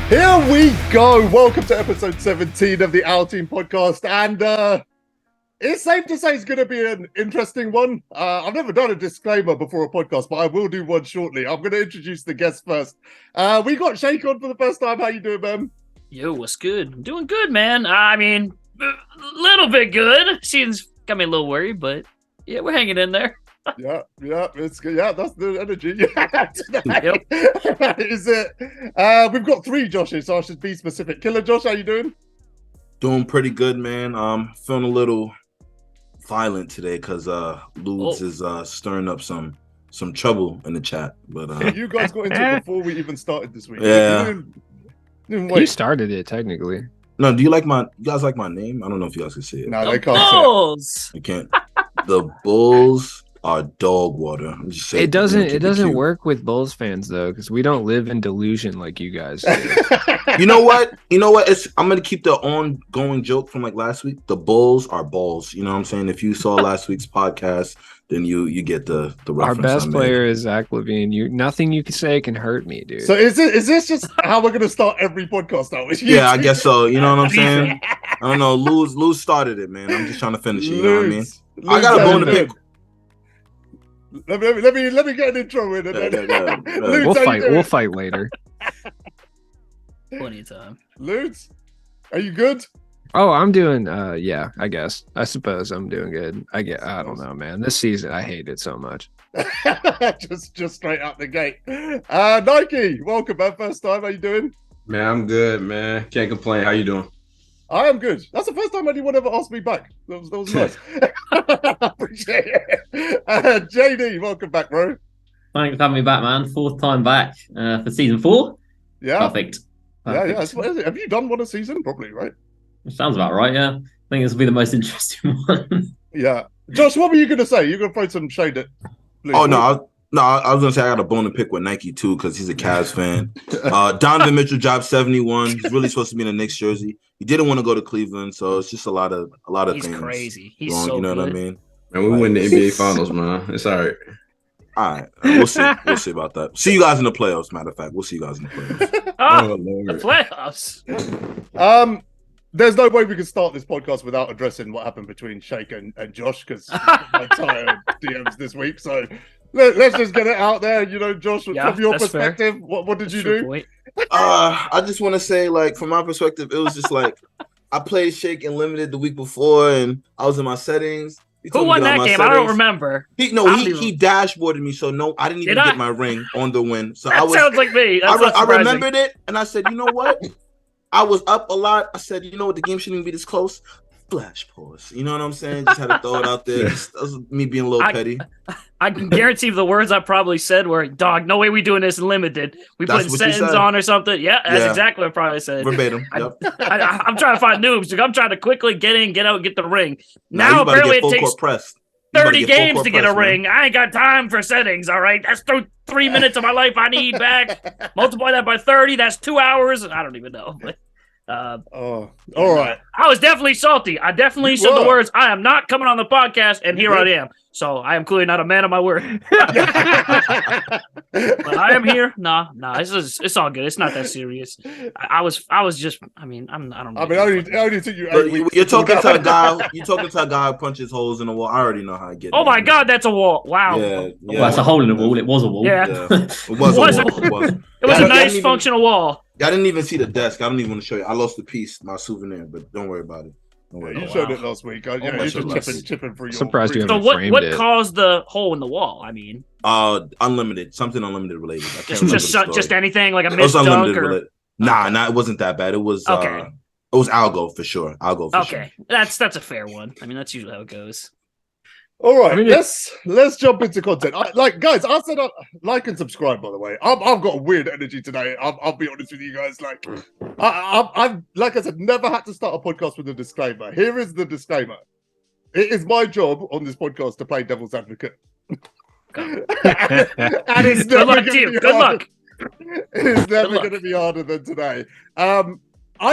Here we go. Welcome to episode 17 of the OurTeam podcast. And it's safe to say it's going to be an interesting one. I've never done a disclaimer before a podcast, but I will do one shortly. I'm going to introduce the guests first. We got Shake on for the first time. How you doing, man? Yo, what's good? I'm doing good, man. I mean, a little bit good. Seems got me a little worried, but yeah, we're hanging in there. Yeah, it's good. Yeah, that's the energy. Yep. Is it? We've got three Joshes, so I should be specific. KillaJosh, how you doing? Doing pretty good, man. Feeling a little violent today because Ludez is stirring up some trouble in the chat. But you guys got into it before we even started this week. Yeah, you started it technically. No, do you guys like my name? I don't know if you guys can see it. No, they can't. Bulls. You can't. The Bulls are dog water. I'm just saying. It doesn't work with Bulls fans though, because we don't live in delusion like you guys do. You know what? I'm gonna keep the ongoing joke from like last week. The Bulls are balls. You know what I'm saying? If you saw last week's podcast, then you get the reference. Our best player is Zach LaVine. Nothing you can say can hurt me, dude. So is this just how we're gonna start every podcast now? Yeah, I guess so. You know what I'm saying? I don't know. Ludez started it, man. I'm just trying to finish it. You know what I mean? I got a bone to pick. Let me get an intro in. We'll fight later. Plenty of time. Ludez, are you good? Oh, I'm doing. Yeah, I suppose I'm doing good. I don't know, man. This season, I hate it so much. just straight out the gate. Nike, welcome, man. First time. How you doing? Man, I'm good, man. Can't complain. How you doing? I am good. That's the first time anyone ever asked me back. That was nice. I appreciate it. JD, welcome back, bro. Thanks for having me back, man. Fourth time back for season 4. Yeah. Perfect. Yeah. Have you done one a season? Probably, right? Sounds about right, yeah. I think this will be the most interesting one. Yeah. Josh, what were you going to say? You're going to throw some shade at... Oh, no, I was going to say I got a bone to pick with Nike, too, because he's a Cavs fan. Donovan Mitchell dropped 71. He's really supposed to be in the Knicks jersey. He didn't want to go to Cleveland, so it's just a lot of He's things. He's crazy. He's wrong, so you know good. what I mean? And we win the NBA Finals, man. It's all right. All right. We'll see. We'll see about that. See you guys in the playoffs, matter of fact. We'll see you guys in the playoffs. The playoffs. There's no way we can start this podcast without addressing what happened between Shake and Josh, because my entire DMs this week. So let's just get it out there. You know, Josh, from your perspective, what did you do? I just want to say, like, from my perspective, it was just like I played Shake in Limited the week before, and I was in my settings. Who won that game? I don't remember. He dashboarded me, so no, I didn't even get my ring on the win. So sounds like me. I remembered it, and I said, you know what? I was up a lot. I said, you know what? The game shouldn't even be this close. Flash pause. You know what I'm saying? Just had to throw it out there. That was me being a little petty. I can guarantee the words I probably said were, dog, no way we doing this in Limited. We putting settings on or something. Yeah, that's exactly what I probably said. Verbatim. Yep. I'm trying to find noobs. I'm trying to quickly get in, get out, get the ring. Now apparently it takes 30 games to get a ring. Man. I ain't got time for settings, all right? That's 3 minutes of my life I need back. Multiply that by 30, that's 2 hours. I don't even know. But, all right. I was definitely salty. I definitely said the words, I am not coming on the podcast, and here I am. So I am clearly not a man of my word. But I am here. Nah. It's all good. It's not that serious. I was just. I don't know. I only took you 8 weeks. You're talking to a guy. You're talking to a guy who punches holes in the wall. I already know how I get. Oh my God, that's a wall. Wow. Yeah. Well, that's a hole in the wall. It was a wall. Yeah. It was a wall. It was a nice functional wall. I didn't even see the desk. I don't even want to show you. I lost the piece, my souvenir, but don't worry about it. You showed it last week. You just chipping for your. Surprised you So haven't framed what it. caused the hole in the wall? I mean, unlimited, something unlimited related. I can't remember the story. Just anything like a It was missed unlimited dunk or. related. Nah, it wasn't that bad. It was Okay. It was Algo for sure. Okay, that's a fair one. I mean, that's usually how it goes. All right, let's jump into content. Guys, I said like and subscribe. By the way, I've got a weird energy today. I'll be honest with you guys. Like, I've like I said, never had to start a podcast with a disclaimer. Here is the disclaimer: it is my job on this podcast to play devil's advocate. And it's Good never luck, going team. to be Good harder. luck. It's never going to be harder than today. I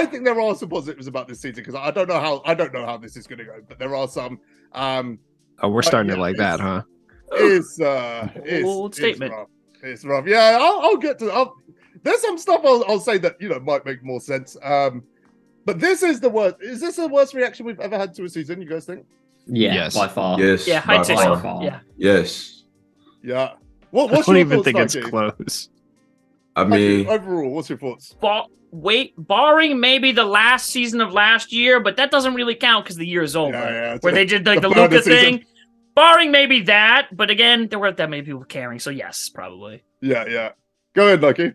think there are some positives about this season because I don't know how this is going to go, but there are some. Oh, we're starting it like that, huh? It's Bold statement. It's rough. Yeah, I'll get to. There's some stuff I'll say that might make more sense. But this is the worst. Is this the worst reaction we've ever had to a season? You guys think? Yeah, Yes. by far. Yes. Yeah, by I'd say far. so. Yeah. Yes. Yeah. I What's don't your even thoughts, think it's Nike? close. I mean, Overall, what's your thoughts? Barring maybe the last season of last year, but that doesn't really count because the year is over. Yeah, where they did like the Burnout Luka season. thing. Barring maybe that, but again, there weren't that many people caring, so yes, probably. Yeah. Go ahead, Nike.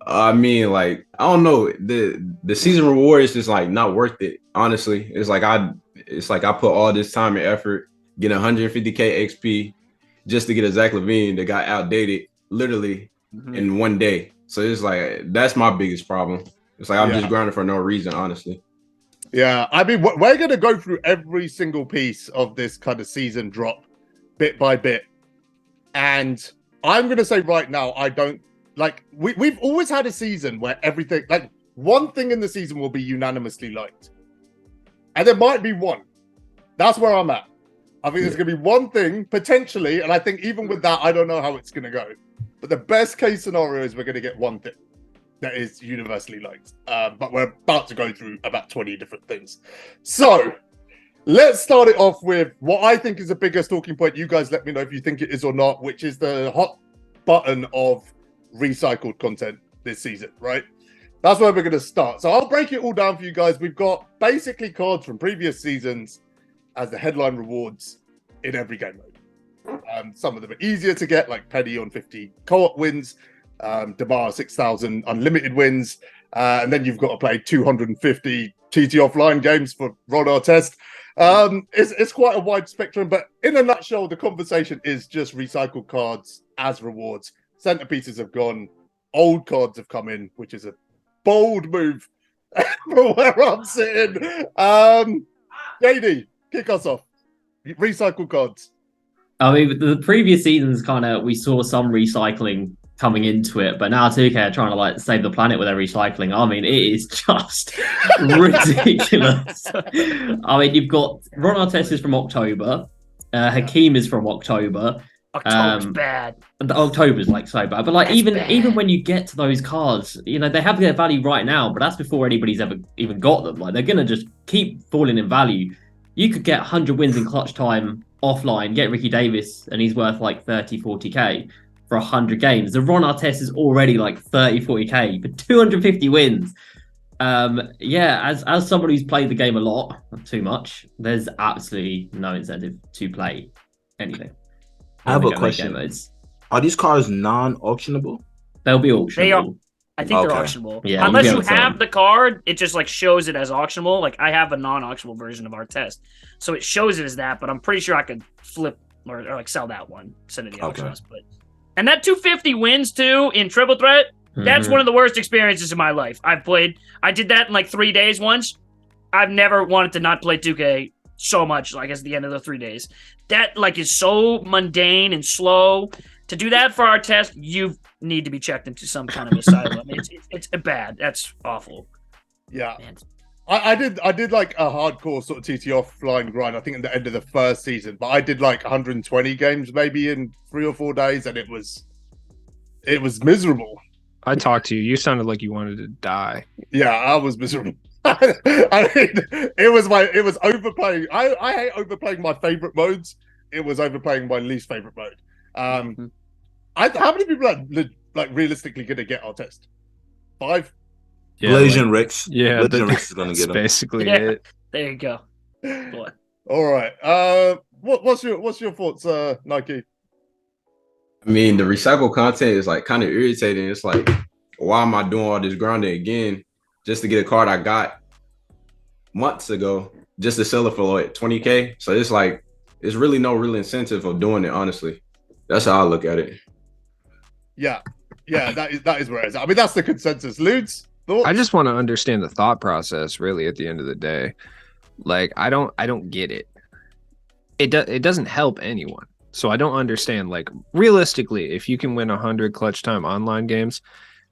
I mean, like, I don't know. The season reward is just like not worth it. Honestly, it's like I put all this time and effort, get 150k XP just to get a Zach LaVine that got outdated literally in one day. So it's like that's my biggest problem. It's like I'm just grinding for no reason, honestly. Yeah, I mean, we're going to go through every single piece of this kind of season drop bit by bit. And I'm going to say right now, I don't like, we've always had a season where everything, like one thing in the season will be unanimously liked. And there might be one. That's where I'm at. I think there's going to be one thing potentially. And I think even with that, I don't know how it's going to go. But the best case scenario is we're going to get one thing that is universally liked. But we're about to go through about 20 different things. So let's start it off with what I think is the biggest talking point. You guys let me know if you think it is or not, which is the hot button of recycled content this season, right? That's where we're going to start. So I'll break it all down for you guys. We've got basically cards from previous seasons as the headline rewards in every game mode. Some of them are easier to get, like Penny on 50 co-op wins, Damar 6,000 unlimited wins, and then you've got to play 250 TT offline games for Ron Artest. It's quite a wide spectrum, but in a nutshell, the conversation is just recycled cards as rewards. Centerpieces have gone, old cards have come in, which is a bold move from where I'm sitting. JD, kick us off. Recycled cards. I mean, the previous seasons we saw some recycling coming into it, but now 2K are trying to like save the planet with their recycling. I mean, it is just ridiculous. I mean, you've got Ron Artest is from October, Hakeem is from October. October's bad. The October's like so bad, but like That's even bad. when you get to those cards, they have their value right now, but that's before anybody's ever even got them. Like they're gonna just keep falling in value. You could get 100 wins in clutch time offline, get Ricky Davis, and he's worth like 30, 40k for 100 games. The Ron Artest is already like 30, 40k for 250 wins. As someone who's played the game a lot, not too much, there's absolutely no incentive to play anything. I have a question. Are these cards non-auctionable? They'll be auctionable. They are. I think Okay. they're auctionable. Yeah, Unless you you can sell have them. the card, it just like shows it as auctionable. Like I have a non-auctionable version of our test, so it shows it as that. But I'm pretty sure I could flip or like sell that one, send it to the auction house. And that 250 wins too in triple threat. That's one of the worst experiences in my life. I've played. I did that in like 3 days once. I've never wanted to not play 2K so much. Like at the end of the 3 days, that like is so mundane and slow. To do that for our test, you need to be checked into some kind of asylum. It's bad. That's awful. Yeah. Man. I did like a hardcore sort of TT offline grind, I think at the end of the first season, but I did like 120 games maybe in 3 or 4 days, and it was miserable. I talked to you. You sounded like you wanted to die. Yeah, I was miserable. I mean, it was overplaying. I hate overplaying my favorite modes. It was overplaying my least favorite mode. How many people are like realistically going to get our test? 5? Yeah, Blasian Ricks. Yeah, Blasian Ricks is going to that's get them. basically Yeah. it. There you go. Boy. All right. What's your thoughts, Nike? I mean, the recycled content is like kind of irritating. It's like, why am I doing all this grinding again just to get a card I got months ago just to sell it for like 20k? So it's like, it's really no real incentive of doing it, honestly. That's how I look at it. Yeah, that is where it's at. I mean, that's the consensus. Ludes, thoughts? I just want to understand the thought process. Really, at the end of the day, like I don't get it. It doesn't help anyone. So I don't understand. Like realistically, if you can win 100 clutch time online games,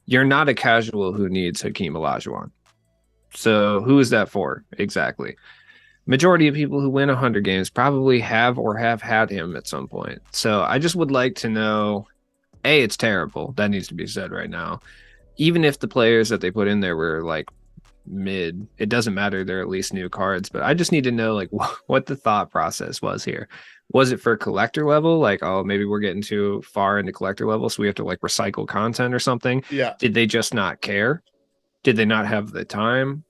you're not a casual who needs Hakeem Olajuwon. So who is that for exactly? Majority of people who win 100 games probably have or have had him at some point. So I just would like to know, A, it's terrible. That needs to be said right now. even if the players that they put in there were like mid, it doesn't matter. They're at least new cards. But I just need to know like what the thought process was here. Was it for collector level? Like, oh, maybe we're getting too far into collector level, so we have to like recycle content or something. Yeah. Did they just not care? Did they not have the time?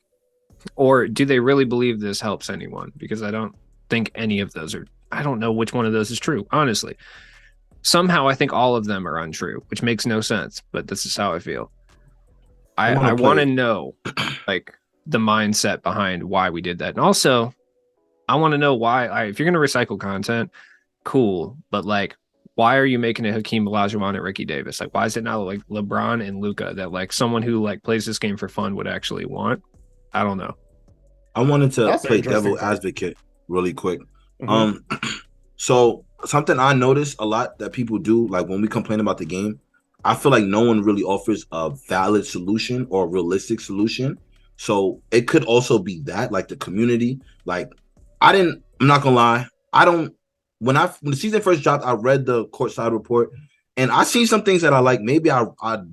Or do they really believe this helps anyone? Because I don't think any of those are, I don't know which one of those is true, honestly. Somehow I think all of them are untrue, which makes no sense, but this is how I feel. I want to know like the mindset behind why we did that. And also, I want to know why, if you're going to recycle content, cool, but like, why are you making it Hakeem Olajuwon and Ricky Davis? Like, why is it not like LeBron and Luka that like someone who like plays this game for fun would actually want? I don't know. I wanted to That's play interesting devil thought. advocate really quick. So something I notice a lot that people do, like when we complain about the game, I feel like no one really offers a valid solution or a realistic solution. So it could also be that, like the community. Like I'm not gonna lie, when the season first dropped, I read the courtside report and I seen some things that I like. Maybe I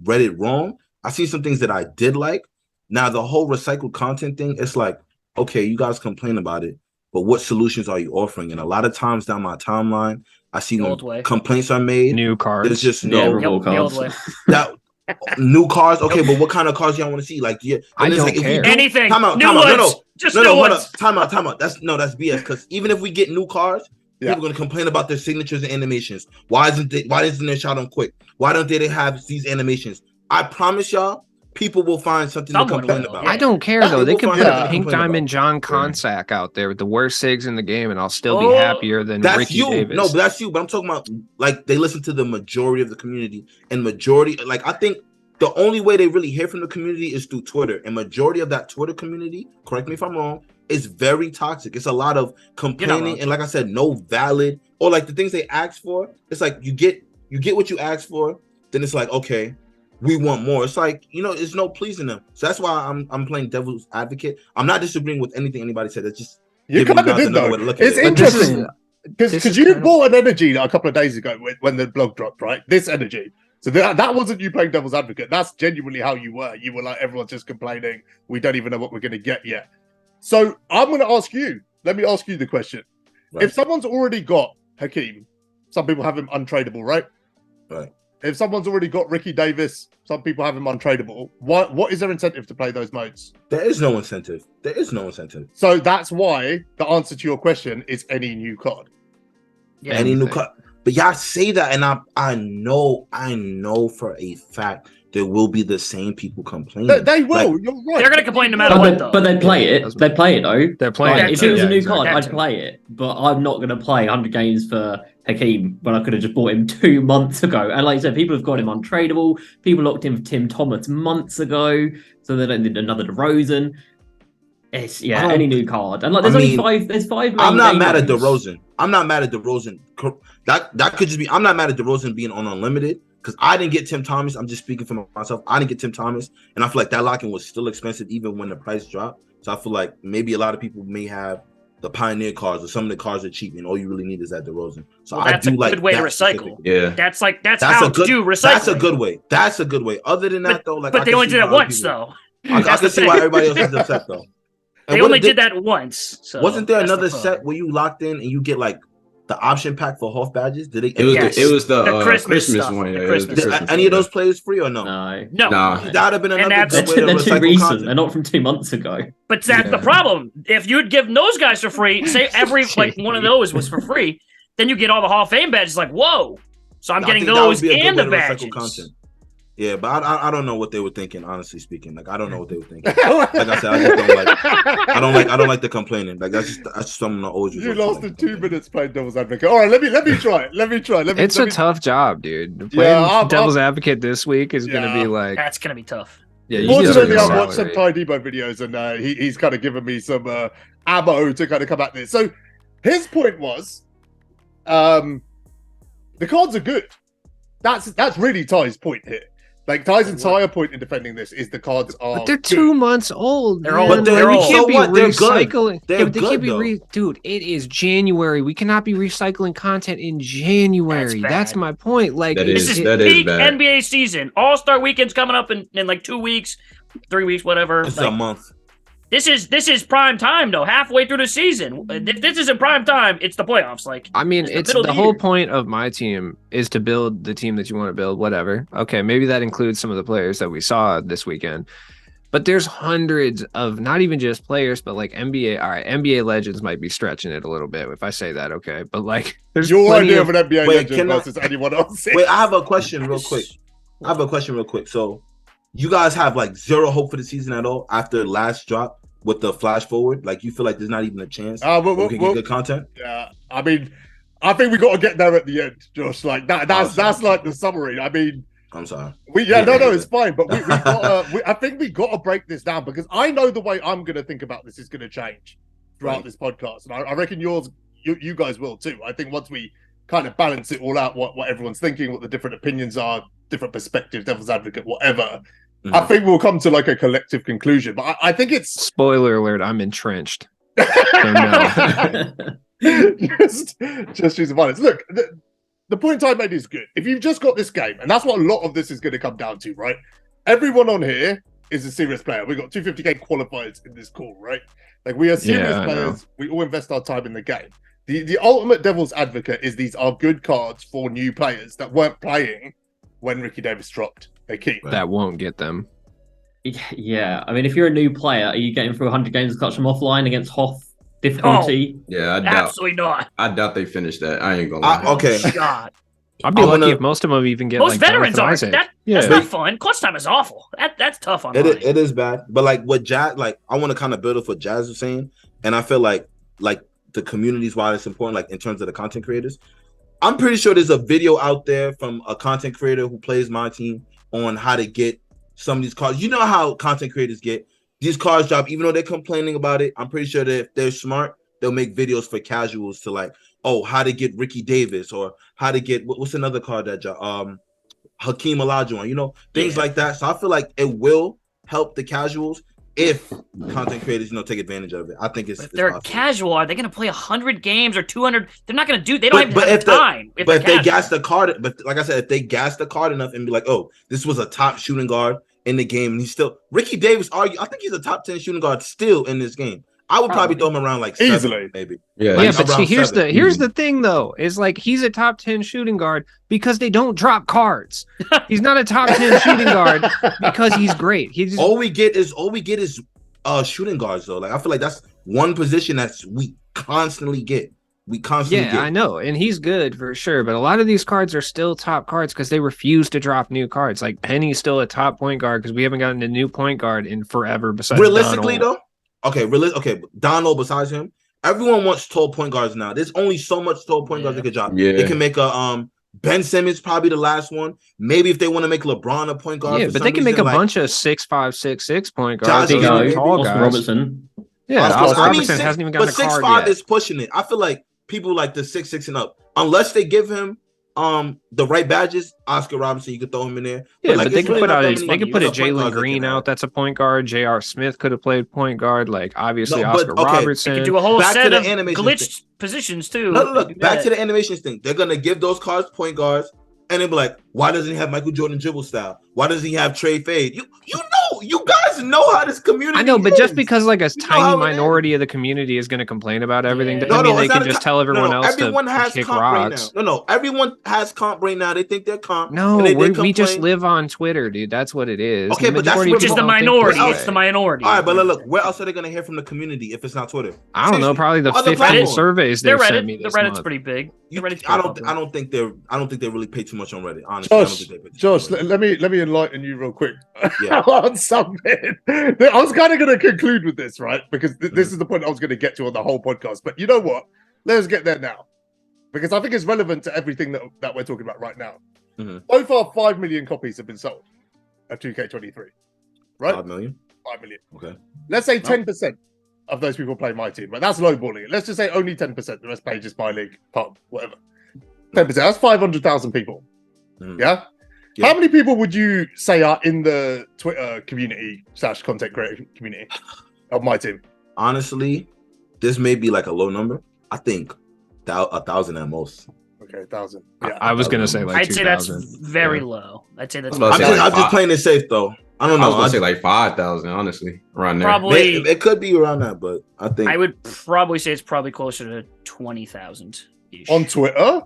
read it wrong. I see some things that I did like. Now the whole recycled content thing, it's like, okay, you guys complain about it, but what solutions are you offering? And a lot of times down my timeline, I see The when old way. complaints are made. New cards. There's just Yeah, no revolt The old cards. way. that new cars. Okay, but what kind of cars y'all want to see? Like, yeah, I and it's don't like, if we care. do- Anything. Time out. New No, ones. Just new hold ones. up. Time out. That's BS. Because even if we get new cars, Yeah. people are gonna complain about their signatures and animations. Why isn't it shot on quick? Why don't they have these animations? I promise y'all, people will find something Someone to complain will, about. yeah. I don't care Yeah, though. They we'll can find put something a to Pink complain Diamond about. John Consack out there with the worst SIGs in the game, and I'll still be Oh, happier than That's Ricky you. Davis. No, but that's you. But I'm talking about like they listen to the majority of the community, and majority, like I think the only way they really hear from the community is through Twitter, and majority of that Twitter community, correct me if I'm wrong, is very toxic. It's a lot of complaining, wrong. and like I said, no valid or like the things they ask for. It's like you get what you ask for, then it's like okay, we want more. It's like there's no pleasing them. So that's why I'm playing devil's advocate. I'm not disagreeing with anything anybody said. It's just You giving kind of guys did another though. way to look at It's it. But this is- interesting this because is you kind of- bought an energy a couple of days ago when the blog dropped, right? This energy. So that wasn't you playing devil's advocate. That's genuinely how you were. You were like, everyone's just complaining. We don't even know what we're going to get yet. So I'm going to ask you. Let me ask you the question. Right. If someone's already got Hakeem, some people have him untradeable, right? Right. If someone's already got Ricky Davis, some people have him untradeable. What is their incentive to play those modes? There is no incentive. There is no incentive. So that's why the answer to your question is any new card. Yeah. Any new Anything. cut. But y'all say that, and I know for a fact there will be the same people complaining. They will. Like, You're right. They're gonna complain no matter what, though. But they play it. They play it though. They're playing Like, it. if it was too. a new Yeah, card, exactly. I'd play it. But I'm not going to play 100 games for Hakeem when I could have just bought him 2 months ago. And like you said, people have got him untradeable. People locked in for Tim Thomas months ago, so they don't need another DeRozan. It's any new card. And like there's only 5. There's 5 main I'm not game mad at modes. DeRozan. I'm not mad at DeRozan. That could just be. I'm not mad at DeRozan being on unlimited because I didn't get Tim Thomas. I'm just speaking for myself. I didn't get Tim Thomas, and I feel like that lock-in was still expensive even when the price dropped. So I feel like maybe a lot of people may have the Pioneer cards or some of the cards are cheap, and all you really need is that DeRozan. So Well, I that's do a like good way to that recycle. specifically. Yeah. That's That's how a good. to do recycling. That's a good way. That's a good way. Other than that, though, like But I they can only see did that why once, people- though. I That's can the see why thing. everybody else is upset though. And They what only did did that once. So wasn't there that's the another fun. set where you locked in and you get like the option pack for Hoff badges? Did they? It was Yes. the The Christmas Christmas stuff. one. The Yeah, it was Christmas Did Christmas any of one, those players free or no? No. No. Nah. That would have been another that's- good way They're to too recycle recent. content. They're not from 2 months ago. But that's the Yeah. problem. If you'd give those guys for free, say every like one of those was for free, then you get all the Hall of Fame badges. Like, whoa! So I'm I getting think that would those be a good and way the to recycle badges. content. Yeah, but I don't know what they were thinking. Honestly speaking, like I don't know what they were thinking. Like I said, I just don't like. I don't like the complaining. Like that's just something I always. You resort to, lost like, in the 2 complaining. minutes playing devil's advocate. All right, let me try it. Let me try. It's let a me- tough job, dude. Yeah, Playing devil's advocate this week is going to Yeah. be like, That's gonna be tough. yeah. You need to Fortunately, earn I've watched some salary. Ty Debo videos, and he's kind of given me some ammo to kind of come at this. So his point was, the cards are good. That's really Ty's point here. Like Ty's entire point in defending this is the cards are. But they're good. 2 months old. They're man. old. Like, They're we old. can't So be what? They're good. recycling. They're Yeah, but they good, can't be though. dude. It is January. We cannot be recycling content in January. That's bad. my point. Like That This is- is that is peak bad. NBA season. All-Star weekend's coming up in like 2 weeks, 3 weeks, whatever. It's Like, a month. this is prime time though. Halfway through the season. If this isn't prime time, it's the playoffs. Like I mean, it's it's middle of the the whole year. point of my team is to build the team that you want to build, whatever. Okay, maybe that includes some of the players that we saw this weekend. But there's hundreds of not even just players, but like NBA. All right, NBA legends might be stretching it a little bit if I say that, okay? But like there's Your plenty idea of of an NBA Wait, legend can I- versus anyone else. Wait, I have a question real quick. So, you guys have like zero hope for the season at all after last drop with the flash forward? Like, you feel like there's not even a chance we can get good content? Yeah, I mean, I think we got to get there at the end, Josh. Like that's like the summary. I mean, I'm sorry. It's fine, but we got. I think we got to break this down because I know the way I'm going to think about this is going to change throughout this podcast, and I reckon you guys will too. I think once we kind of balance it all out, what everyone's thinking, what the different opinions are, different perspectives, devil's advocate, whatever. Mhm. I think we'll come to like a collective conclusion. But I think it's spoiler alert, I'm entrenched. So no. just use the violence. Look, the point I made is good. If you've just got this game, and that's what a lot of this is going to come down to, right? Everyone on here is a serious player. We've got 250k qualifiers in this call, right? Like we are serious Yeah, I players. We all invest our time in the game. The ultimate devil's advocate is these are good cards for new players that weren't playing when Ricky Davis dropped a key. That won't get them. Yeah, I mean, if you're a new player, are you getting through 100 games of clutch from offline against Hoff difficulty? Yeah, Absolutely not. I doubt they finished that. I ain't gonna lie. Okay. Oh, God. I'd be I lucky wanna- if most of them even get Most like veterans Jonathan are. Isaac. That's Yeah. not fun. Clutch time is awful. That's tough on It is bad, but like what Jazz, like I want to kind of build up what Jazz was saying, and I feel like the community's why it's important, like in terms of the content creators. I'm pretty sure there's a video out there from a content creator who plays MyTeam on how to get some of these cards. You know how content creators get these cards drop, even though they're complaining about it. I'm pretty sure that if they're smart, they'll make videos for casuals to like, oh, how to get Ricky Davis or how to get what's another card that Hakeem Olajuwon, you know, things like that. So I feel like it will help the casuals if content creators, take advantage of it. I think it's. If they're possible. casual, are they going to play 100 games or 200? They're not going to do. They don't But have if time. But if they gas the card, but like I said, if they gas the card enough and be like, oh, this was a top shooting guard in the game, and he's still Ricky Davis. I think he's a top 10 shooting guard still in this game. I would probably throw him around like 7, Easily. maybe. Yeah, Yeah, Like, but see, around here's 7. the thing though, is like he's a top 10 shooting guard because they don't drop cards. He's not a top 10 shooting guard because he's great. He's All we get is shooting guards though. Like I feel like that's one position that's we constantly get. I know, and he's good for sure. But a lot of these cards are still top cards because they refuse to drop new cards. Like Penny's still a top point guard because we haven't gotten a new point guard in forever. Besides realistically Donald. though, Donald besides him, everyone wants tall point guards now. There's only so much tall point guards they could drop. Yeah. They can make a Ben Simmons probably the last one. Maybe if they want to make LeBron a point guard, Yeah, for but some they can make reason, a like, bunch of 6'5", 6'6" point guards. Josh They can Giddey, be tall Oscar guys. Robertson. Yeah, Oscar- Oscar I mean, Robertson hasn't even gotten a but card 6'5" yet. is pushing it. I feel like people like the 6'6" and up, unless they give him the right badges. Oscar Robertson, you could throw him in there. Yeah, like, but they it's could really put not out that they many could put a point guards Jalen they Green can have. out. That's a point guard. J.R. Smith could have played point guard. Like obviously No, but, Oscar okay, Robertson. You could do a whole Back to set the of animation glitched positions too. Look, back to the animations thing. They're gonna give those cards point guards, and they'll be like, "Why doesn't he have Michael Jordan dribble style? Why doesn't he have Trey Fade?" You guys know how this community. I know, but is. just because like a You know how tiny it minority of the community is going to complain about everything, Yeah. doesn't mean they it's can not a just co- tell everyone else Everyone to has kick comp rocks. right now. No, everyone has comp right now. They think they're comp. No, and they we just complain. live on Twitter, dude. That's what it is. Okay, The but that's majority where of Which is people the don't think minority. this It's the way. minority. All right, but look, where else are they gonna hear from the community if it's not Twitter? I don't know. Seriously. Probably the Other 50 platforms. surveys Their they sent me Reddit, the this Reddit's month. pretty big. The Reddit's I pretty don't think they really pay too much on Reddit. Honestly, I don't think they pay too Josh, much on Reddit. let me enlighten you real quick Yeah. on something. I was kind of going to conclude with this, right? Because this is the point I was going to get to on the whole podcast. But you know what? Let's get there now, because I think it's relevant to everything that we're talking about right now. Mhm. So far, 5 million copies have been sold of 2K23, right? 5 million. 5 million. Okay. Let's say 10% of those people play my team, but that's lowballing it. Let's just say only 10%. The rest play just my league, pub, whatever. 10%. That's 500,000 people. Mhm. Yeah. Yeah. How many people would you say are in the Twitter community / content creator community of my team? Honestly, this may be like a low number. I think 1,000 at most. Okay, 1,000. Yeah, I was gonna say like I'd say that's 2,000. very low. I'd say that's I was about to say, I'm like, just playing it safe though. I don't I was know. gonna say like 5,000, honestly, around there. probably. It could be around that, but I think I would probably say it's probably closer to 20,000 on Twitter.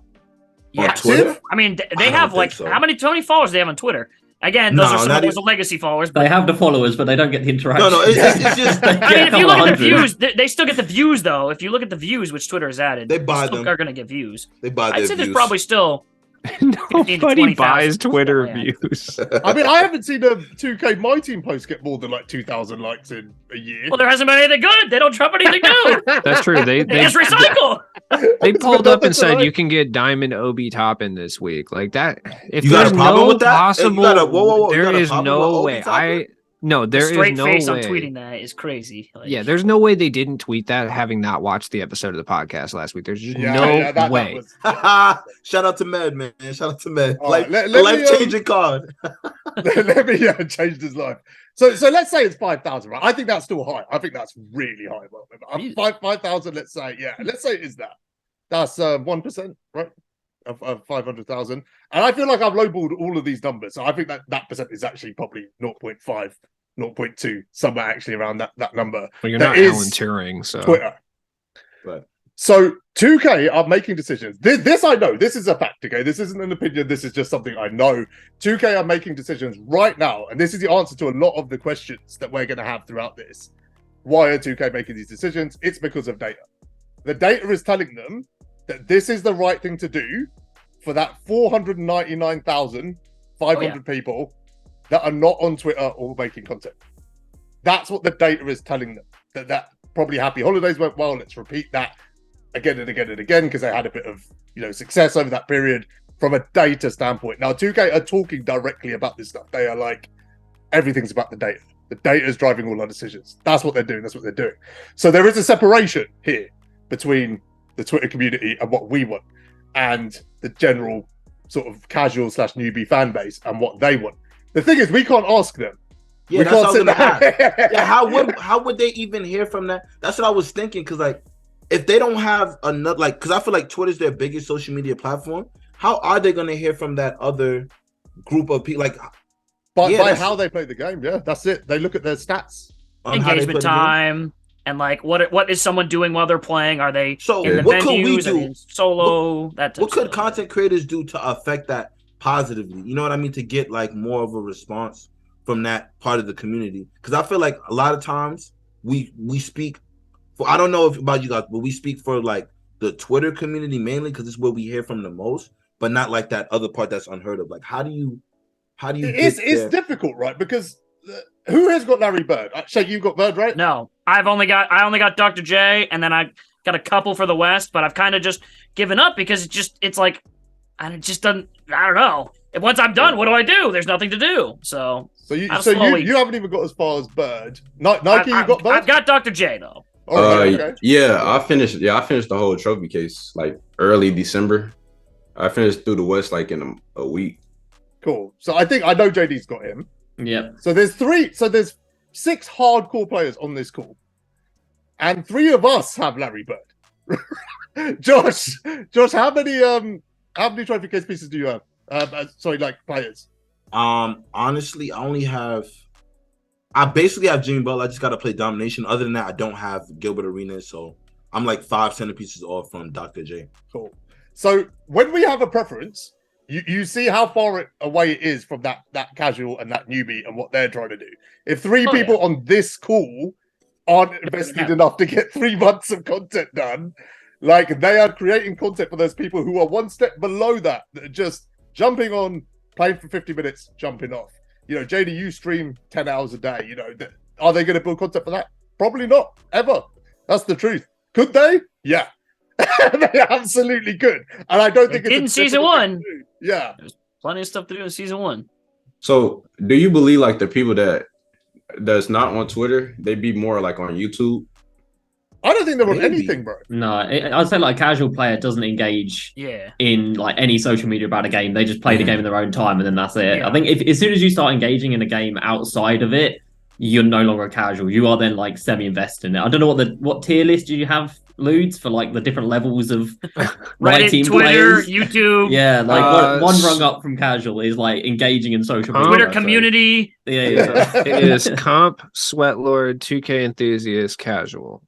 Yeah, Twitter? I mean, they I don't have think like so. how many followers do they have on Twitter? Again, those No, are some not of those even- legacy followers. They But have the followers, but they don't get the interaction. No, it's just They I get mean, a if you couple look at the hundred. views, they still get the views though. If you look at the views, which Twitter has added, They buy still them. are going to get views. they buy their I'd say views. there's probably still 15,000 to Nobody 20,000 buys Twitter still, yeah. views. I mean, I haven't seen a 2K My Team post get more than like 2,000 likes in a year. Well, there hasn't been anything good. They don't drop anything new. That's true. They They just recycle. they pulled up and said Tonight. you can get Diamond OB top in this week. Like that. If You got a there's problem no with that? Hey, you possible, got a- whoa, you there got a is problem no with way. OB topper? No, there is Straight no face way. on tweeting that is crazy. Like, Yeah, there's no way they didn't tweet that having not watched the episode of the podcast last week. There's just no way. Shout out to Med, man. Shout out to Med. All right, let me, Life-changing card. let me change his life. So let's say it's 5,000, right? I think that's still high. I think that's really high. Well, 5,000, let's say, yeah. Let's say it is that. That's 1%, right? Of 500,000. And I feel like I've lowballed all of these numbers. So I think that percent is actually probably 0.5, 0.2, somewhere actually around that number. Well, you're That not is Alan Turing, so Twitter. Right. So 2K are making decisions. This I know. This is a fact, okay? This isn't an opinion. This is just something I know. 2K are making decisions right now. And this is the answer to a lot of the questions that we're going to have throughout this. Why are 2K making these decisions? It's because of data. The data is telling them that this is the right thing to do for that 499,500 people that are not on Twitter or making content. That's what the data is telling them. That probably Happy Holidays went well. Let's repeat that again and again and again because they had a bit of success over that period from a data standpoint. Now 2K are talking directly about this stuff. They are like, everything's about the data. The data is driving all our decisions. That's what they're doing. That's what they're doing. So there is a separation here between the Twitter community and what we want, and the general sort of casual / newbie fan base and what they want. The thing is, we can't ask them. Yeah, We that's what I was can't gonna sit ask. there. Yeah, how would they even hear from that? That's what I was thinking. Because like, if they don't have another, like, because I feel like Twitter's their biggest social media platform. How are they gonna hear from that other group of people? Like, By how they play the game, yeah, that's it. They look at their stats. on how they play engagement the game? time, and like what is someone doing while they're playing? Are they So in the what could we venues? Are they do? in solo? That type What of could stuff. content creators do to affect that positively? You know what I mean? To get like more of a response from that part of the community. Because I feel like a lot of times we speak for, I don't know if about you guys, but we speak for like the Twitter community mainly because it's where we hear from the most, but not like that other part that's unheard of. Like how do you It's difficult, right? Because who has got Larry Bird? Shake, you've got Bird, right? No, I only got Dr. J, and then I got a couple for the West, but I've kind of just given up because it's like, and it just doesn't. I don't know. And once I'm done, what do I do? There's nothing to do. So you I'll slowly- you haven't even got as far as Bird. Nike, you got Bird? I've got Dr. J though. All right, okay. Yeah, I finished the whole trophy case like early December. I finished through the West like in a week. Cool. So I think I know JD's got him. Yep. So there's 6 hardcore players on this call, and 3 of us have Larry Bird. Josh, how many trophy case pieces do you have? Players. Honestly, I basically have Jimmy Butler. I just gotta play domination. Other than that, I don't have Gilbert Arenas, so I'm like 5 centerpieces off from Dr. J. Cool. So when we have a preference, you see how far away it is from that casual and that newbie and what they're trying to do. If 3 people on this call aren't invested enough to get 3 months of content done, like they are creating content for those people who are one step below that are just jumping on, playing for 50 minutes, jumping off. JD, you stream 10 hours a day. Are they going to build content for that? Probably not, ever. That's the truth. Could they? Yeah. They absolutely could. And I don't think It did in it's season 1. Yeah. There's plenty of stuff to do in season 1. So do you believe like the people that's not on Twitter, they be more like on YouTube? I don't think they're on Maybe. anything, bro. No, I'd say like a casual player doesn't engage in like any social media about a game. They just play the game in their own time, and then that's it. Yeah. I think if as soon as you start engaging in a game outside of it, you're no longer a casual. You are then like semi-invested in it. I don't know what tier list do you have, Ludes, for like the different levels of Reddit, Twitter, players? YouTube. Yeah, like one rung up from casual is like engaging in social media. Twitter community. Yeah. It is comp, sweatlord, 2K enthusiast, casual.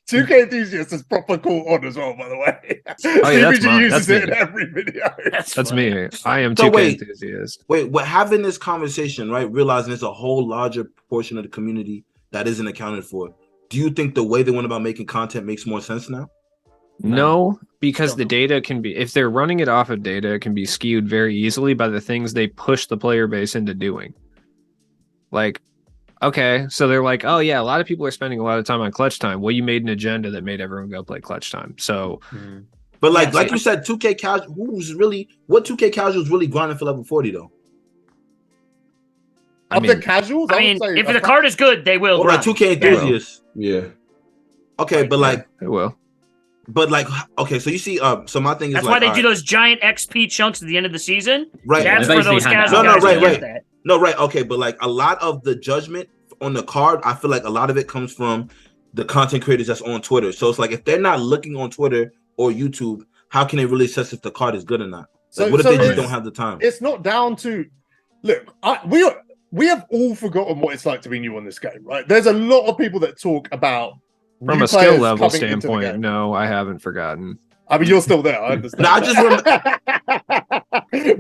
2K enthusiast is proper caught on as well, by the way. Oh, yeah, that's CBG uses that's it me. in every video. That's me. I am So 2K wait. enthusiast. Wait, we're having this conversation, right? Realizing there's a whole larger portion of the community that isn't accounted for. Do you think the way they went about making content makes more sense now? No, because the data can be, if they're running it off of data, it can be skewed very easily by the things they push the player base into doing. Like, okay, so they're like, oh yeah, a lot of people are spending a lot of time on clutch time. Well, you made an agenda that made everyone go play clutch time. So, But like you said, 2K casual, what 2K casuals really grinding for level 40 though? Of the casuals, I mean, if the card is good, they will. Or like 2K enthusiasts. Yeah. Okay, but like it will. But like, okay, so you see, so my thing is that's like, why they do those giant XP chunks at the end of the season. Right. That's for those casual guys. Right. Okay, but like a lot of the judgment on the card, I feel like a lot of it comes from the content creators that's on Twitter. So it's like if they're not looking on Twitter or YouTube, how can they really assess if the card is good or not? Like, what if they just don't have the time? It's not down to look. We have all forgotten what it's like to be new on this game, right? There's a lot of people that talk about from a skill level standpoint. No, I haven't forgotten. I mean, you're still there. I understand. No, I just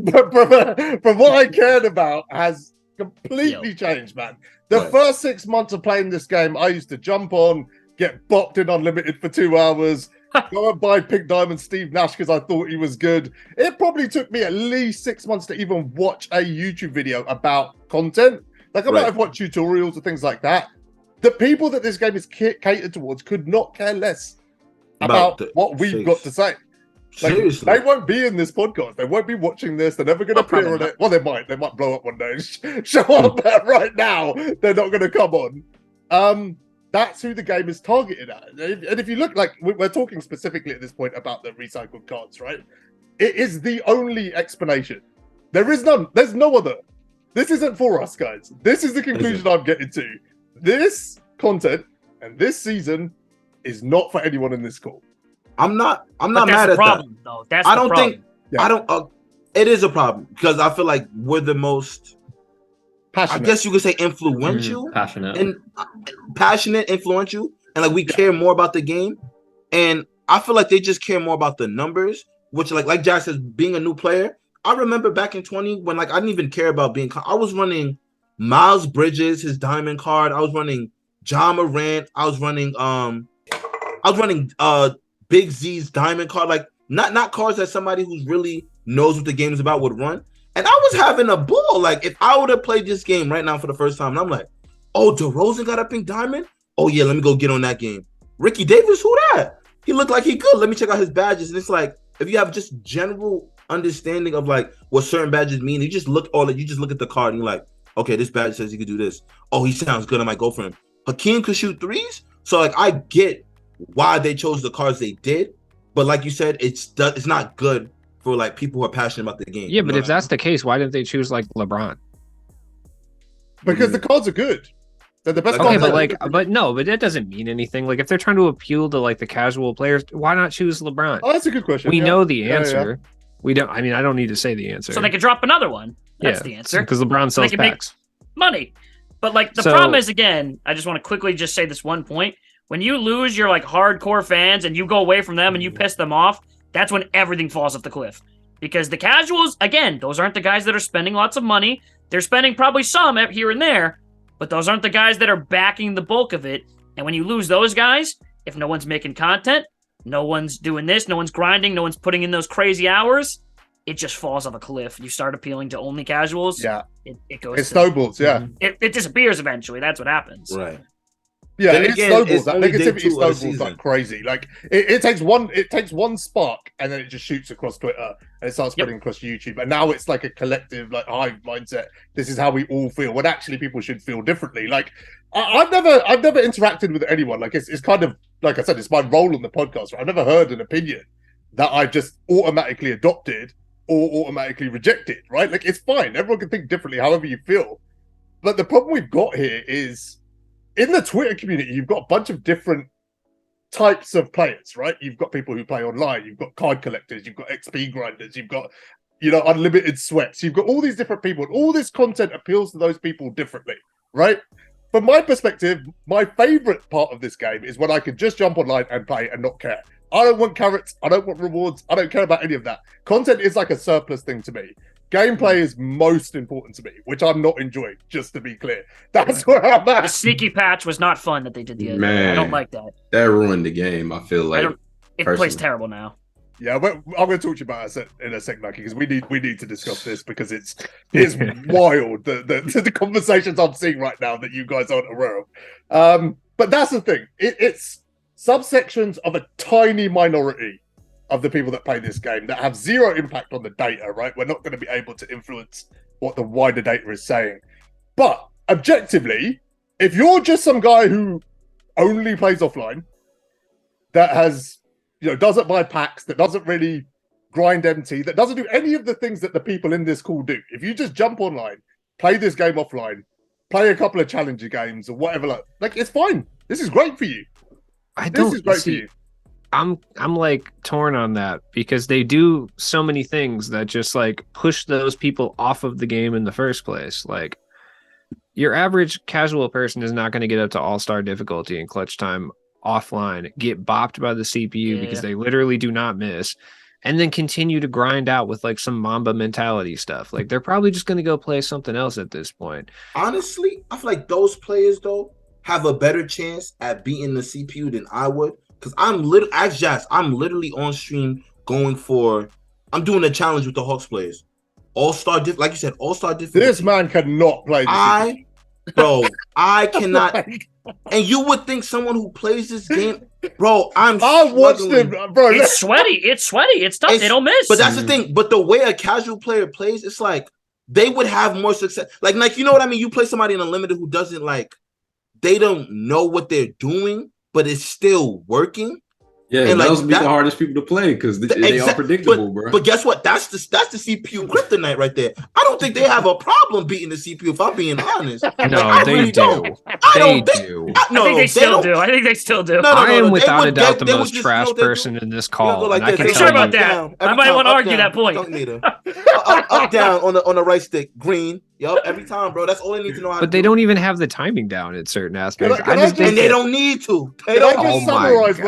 but from what I cared about has completely changed, man. The first 6 months of playing this game, I used to jump on, get bopped in unlimited for 2 hours, go and buy Pink Diamond Steve Nash because I thought he was good. It probably took me at least 6 months to even watch a YouTube video about content. Like I might have watched tutorials or things like that. The people that this game is catered towards could not care less about what we've got to say. Like, seriously, they won't be in this podcast. They won't be watching this. They're never going to appear on it. Well, they might. They might blow up one day and show up. But right now, they're not going to come on. That's who the game is targeted at. And if you look, like we're talking specifically at this point about the recycled cards, right? It is the only explanation. There is none. There's no other. This isn't for us, guys. This is the conclusion I'm getting to. This content and this season is not for anyone in this call. I'm not mad at problem, that. Though. That's I the don't problem. think I don't. It is a problem because I feel like we're the most passionate. I guess you could say influential, passionate, influential, and like we care more about the game. And I feel like they just care more about the numbers, which like Jack says, being a new player. I remember back in 20 when like I didn't even care about being. I was running Miles Bridges, his diamond card. I was running John Morant. I was running Big Z's diamond card. Like not cards that somebody who's really knows what the game is about would run. And I was having a ball. Like if I would have played this game right now for the first time, and I'm like, oh, DeRozan got a pink diamond. Oh yeah, let me go get on that game. Ricky Davis, who that? He looked like he good. Let me check out his badges. And it's like if you have just general understanding of like what certain badges mean, you just look at the card and you're like, okay, this badge says he could do this. Oh, he sounds good. I might go for him. Hakeem could shoot threes. So like I get why they chose the cards they did, but like you said, it's not good for like people who are passionate about the game. Yeah, but if that's the case, why didn't they choose like LeBron? Because the cards are good. They're the best okay, cards. But that doesn't mean anything. Like if they're trying to appeal to like the casual players, why not choose LeBron? Oh, that's a good question. We know the answer. We don't. I mean, I don't need to say the answer. So they could drop another one. That's the answer. Because LeBron sells packs. Money. But like the problem is, again, I just want to quickly just say this one point. When you lose your like hardcore fans and you go away from them and you piss them off, that's when everything falls off the cliff. Because the casuals, again, those aren't the guys that are spending lots of money. They're spending probably some here and there, but those aren't the guys that are backing the bulk of it. And when you lose those guys, if no one's making content, no one's doing this, no one's grinding, no one's putting in those crazy hours, it just falls off a cliff. You start appealing to only casuals. Yeah. It goes. It snowballs, yeah. It disappears eventually. That's what happens. Right. Yeah, Then it again, snowballs. it's That only day negativity 2 of the snowballs season. like crazy. Like it takes one spark, and then it just shoots across Twitter, and it starts spreading across YouTube. And now it's like a collective, like hive mindset. This is how we all feel. When actually people should feel differently. Like I've never interacted with anyone. Like it's kind of like I said, it's my role on the podcast. Right? I've never heard an opinion that I've just automatically adopted or automatically rejected. Right? Like it's fine. Everyone can think differently, however you feel. But the problem we've got here is, in the Twitter community, you've got a bunch of different types of players, right? You've got people who play online, you've got card collectors, you've got XP grinders, you've got, unlimited sweats. You've got all these different people, and all this content appeals to those people differently, right? From my perspective, my favorite part of this game is when I can just jump online and play and not care. I don't want carrots, I don't want rewards, I don't care about any of that. Content is like a surplus thing to me. Gameplay is most important to me, which I'm not enjoying, just to be clear. That's where I'm at. The sneaky patch was not fun that they did the other day. Man, I don't like that. That ruined the game. I feel like It personally. plays terrible now. Yeah, I'm going to talk to you about it in a second, Nike, because we need to discuss this, because it's wild, the conversations I'm seeing right now that you guys aren't aware of. But that's the thing. It's subsections of a tiny minority of the people that play this game that have zero impact on the data, right? We're not going to be able to influence what the wider data is saying. But objectively, if you're just some guy who only plays offline, that has, doesn't buy packs, that doesn't really grind MT, that doesn't do any of the things that the people in this call do. If you just jump online, play this game offline, play a couple of challenger games or whatever, like it's fine. This is great for you. This is great for you. I'm like torn on that, because they do so many things that just like push those people off of the game in the first place. Like, your average casual person is not going to get up to all-star difficulty in clutch time offline, get bopped by the CPU because they literally do not miss, and then continue to grind out with like some Mamba mentality stuff. Like, they're probably just going to go play something else at this point. Honestly, I feel like those players though have a better chance at beating the CPU than I would. Because I'm literally on stream I'm doing a challenge with the Hawks players. All-star like you said, all-star difficulty. This man cannot play this. I cannot. And you would think someone who plays this game, bro, I watched him, bro. It's sweaty. It's tough. They don't miss. But that's the thing. But the way a casual player plays, it's like they would have more success. Like you know what I mean? You play somebody in Unlimited who doesn't they don't know what they're doing, but it's still working. Yeah, and those be the hardest people to play because they are predictable, bro. But guess what? That's the CPU kryptonite right there. I don't think they have a problem beating the CPU, if I'm being honest. No, they do. I think they still do. I think they still do. I am without a doubt the most trash person in this call. And I can sure about that. I might want to argue that point. Up, down on the right stick, green. Yup, every time, bro. That's all they need to know how to do. But they don't even have the timing down in certain aspects. And they don't need to. Can I just summarize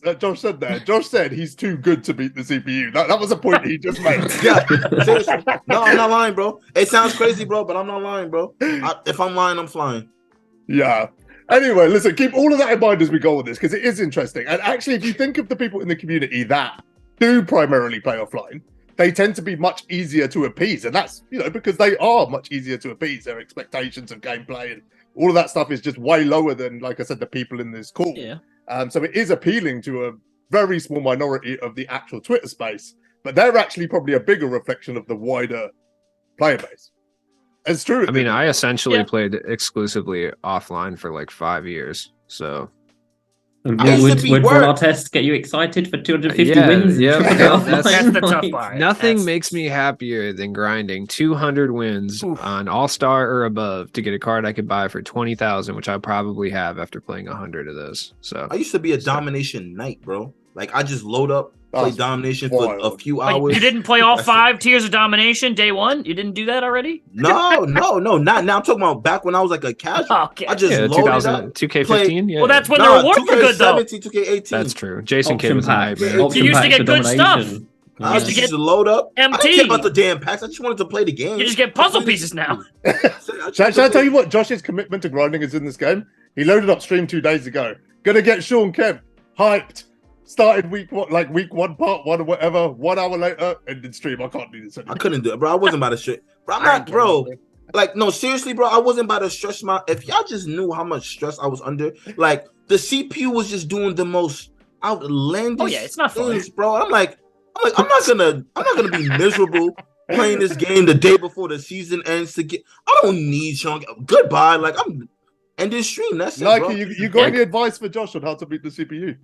what Josh said there? Josh said he's too good to beat the CPU. That was a point he just made. Yeah, seriously. No, I'm not lying, bro. It sounds crazy, bro, but I'm not lying, bro. If I'm lying, I'm flying. Yeah. Anyway, listen, keep all of that in mind as we go with this, because it is interesting. And actually, if you think of the people in the community that do primarily play offline, they tend to be much easier to appease. And that's, because they are much easier to appease. Their expectations of gameplay and all of that stuff is just way lower than, like I said, the people in this call. Yeah. So it is appealing to a very small minority of the actual Twitter space, but they're actually probably a bigger reflection of the wider player base. It's true. I mean, I essentially played exclusively offline for like 5 years. So would Burnout test get you excited for 250 wins? Yeah, that's the tough part. Nothing makes me happier than grinding 200 wins on All-Star or above to get a card I could buy for 20,000, which I probably have after playing 100 of those. So I used to be a domination knight, bro. Like I just load up, play domination for a few hours. You didn't play all 5 tiers of domination day one? You didn't do that already? No, not now. I'm talking about back when I was like a casual. Okay. I just loaded up. 2K15. Yeah. Well, that's when the rewards were good though. 2K18. That's true. Jason Kidd was a nightmare. You used to get good stuff. I used to get load up. MT. I didn't care about the damn packs. I just wanted to play the game. You just get puzzle pieces now. Shall I tell you what Josh's commitment to grinding is in this game? He loaded up stream 2 days ago. Gonna get Sean Kemp hyped. Started week 1, part 1 or whatever. 1 hour later, ended stream. I can't do this anymore. I couldn't do it, bro. I wasn't about to shit. Bro, I'm not, bro. Like, no, seriously, bro. I wasn't about to stress my. If y'all just knew how much stress I was under, like the CPU was just doing the most outlandish it's not fun, things, bro. I'm like, I'm not gonna be miserable playing this game the day before the season ends to get. I don't need Sean. Goodbye. Like I'm ending stream. That's it, bro. You got any advice for Josh on how to beat the CPU?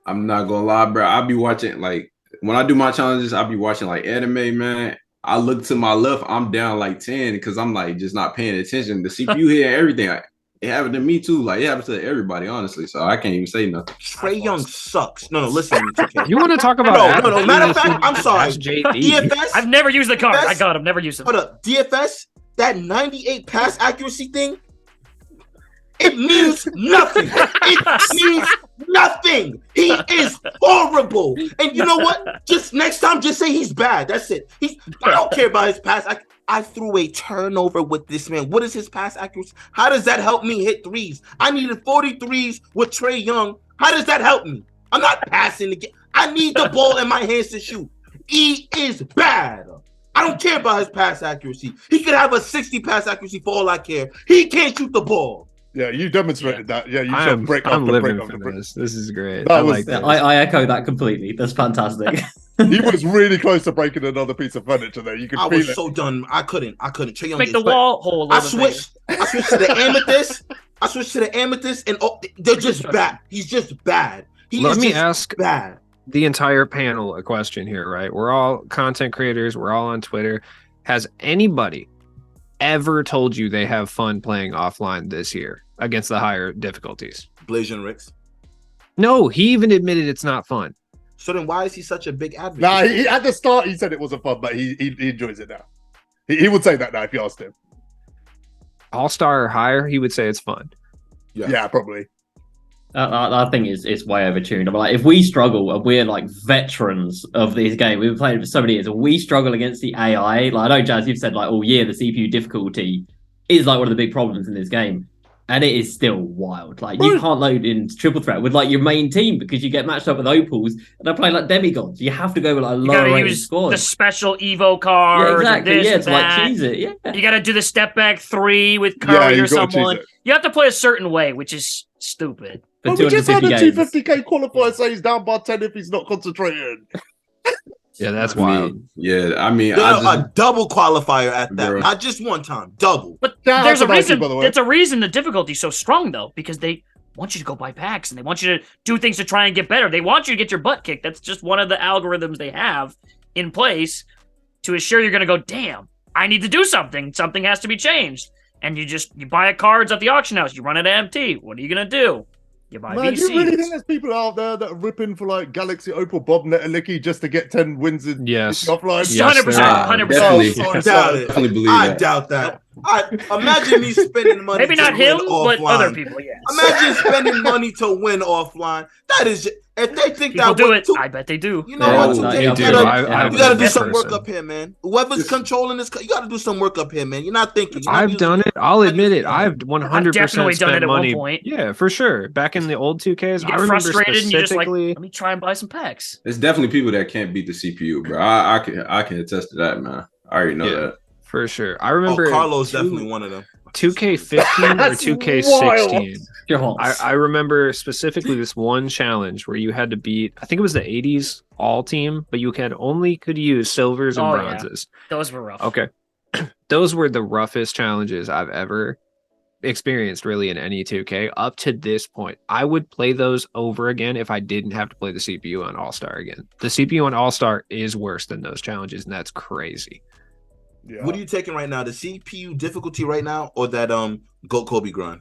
I'm not gonna lie, bro. I'll be watching like when I do my challenges. I'll be watching like anime, man. I look to my left, I'm down like 10 because I'm like just not paying attention. The CPU here and everything. It happened to me too. Like it happens to everybody, honestly. So I can't even say nothing. Trae Young sucks. No, listen to me. Okay. You want to talk about? No. Matter of fact, I'm sorry. DFS. I've never used the card. I got him. Never used it. Hold up. DFS, that 98 pass accuracy thing, it means nothing. It means nothing. He is horrible. And you know what? Just next time, just say he's bad. That's it. I don't care about his pass. I threw a turnover with this man. What is his pass accuracy? How does that help me hit threes? I needed 43s with Trae Young. How does that help me? I'm not passing the game. I need the ball in my hands to shoot. He is bad. I don't care about his pass accuracy. He could have a 60 pass accuracy for all I care. He can't shoot the ball. Yeah, you demonstrated that. Yeah, you I'm living for break. this. This is great. That I was- like that. I echo that completely. That's fantastic. He was really close to breaking another piece of furniture there. You could I feel was it. so done. I couldn't. Trae Young Make is the bad. wall hole. I switched to the amethyst. And they're just bad. He's just bad. Let me ask bad. the entire panel a question here, right? We're all content creators. We're all on Twitter. Has anybody ever told you they have fun playing offline this year against the higher difficulties? Blasian Ricks. No, he even admitted it's not fun. So then why is he such a big advocate? Nah, at the start he said it wasn't fun, but he enjoys it now. He would say that now if you asked him. All-star or higher, he would say it's fun. Yeah, probably. I think it's way overtuned. I'm like, if we struggle and we're like veterans of this game, we've been playing it for so many years, and we struggle against the AI. Like I know, Jazz, you've said like, oh yeah, the CPU difficulty is like one of the big problems in this game, and it is still wild. Like you can't load in triple threat with like your main team because you get matched up with opals, and they're playing like demigods. You have to go with like a lower rated squad. The special Evo card. Yeah, exactly. This, To like cheese it. Yeah. You got to do the step back 3 with Curry or gotta someone. cheese it. You have to play a certain way, which is stupid. For Well, we just had a 250 games. 250k qualifier say he's down by 10 if he's not concentrating. Yeah, that's I wild. mean, yeah, I mean, A double qualifier at that. Bro. Not just one time. Double. But Shout out there's to a Nike, reason. by the way. There's a reason the difficulty's so strong, though, because they want you to go buy packs and they want you to do things to try and get better. They want you to get your butt kicked. That's just one of the algorithms they have in place to assure you're going to go, damn, I need to do something. Something has to be changed. And you buy a cards at the auction house. You run it empty. What are you going to do? You buy Man, VCs. do you really think there's people out there that are ripping for like Galaxy Opal Bob Netalicki just to get 10 wins in Yes. offline? Yes, 100%. there are. 100%. Definitely. I doubt it. Definitely believe I that. doubt that. Imagine me spending money. Maybe to not him, win but offline. other people, yes. Imagine spending money to win offline. That is, if they think People that do would it. too, I bet they do. you know Yeah, what? no, You yeah, gotta- do. you gotta do that some work person. up here, man. Whoever's controlling this, you gotta do some work up here, man. You're not thinking. You're not I've using- done it. I'll admit it. I've I've 100% definitely done it spent at one money. point. Yeah, for sure. Back in the old 2Ks, You I get remember frustrated and you're just like, specifically. let me try and buy some packs. It's definitely people that can't beat the CPU, bro. I can attest to that, man. I already know Yeah. that. For sure. I Oh, remember Carlos definitely one of them. 2K15 or That's 2K16. I Wild. remember specifically this one challenge where you had to beat, I think it was the 80s AllTeam, but you could use silvers and Oh, yeah. bronzes. Those were rough. Okay. Those were the roughest challenges I've ever experienced really in any 2K up to this point. I would play those over again if I didn't have to play the CPU on All-Star again. The CPU on All-Star is worse than those challenges, and that's crazy. Yeah. What are you taking right now? The CPU difficulty right now, or that Goat Kobe grind?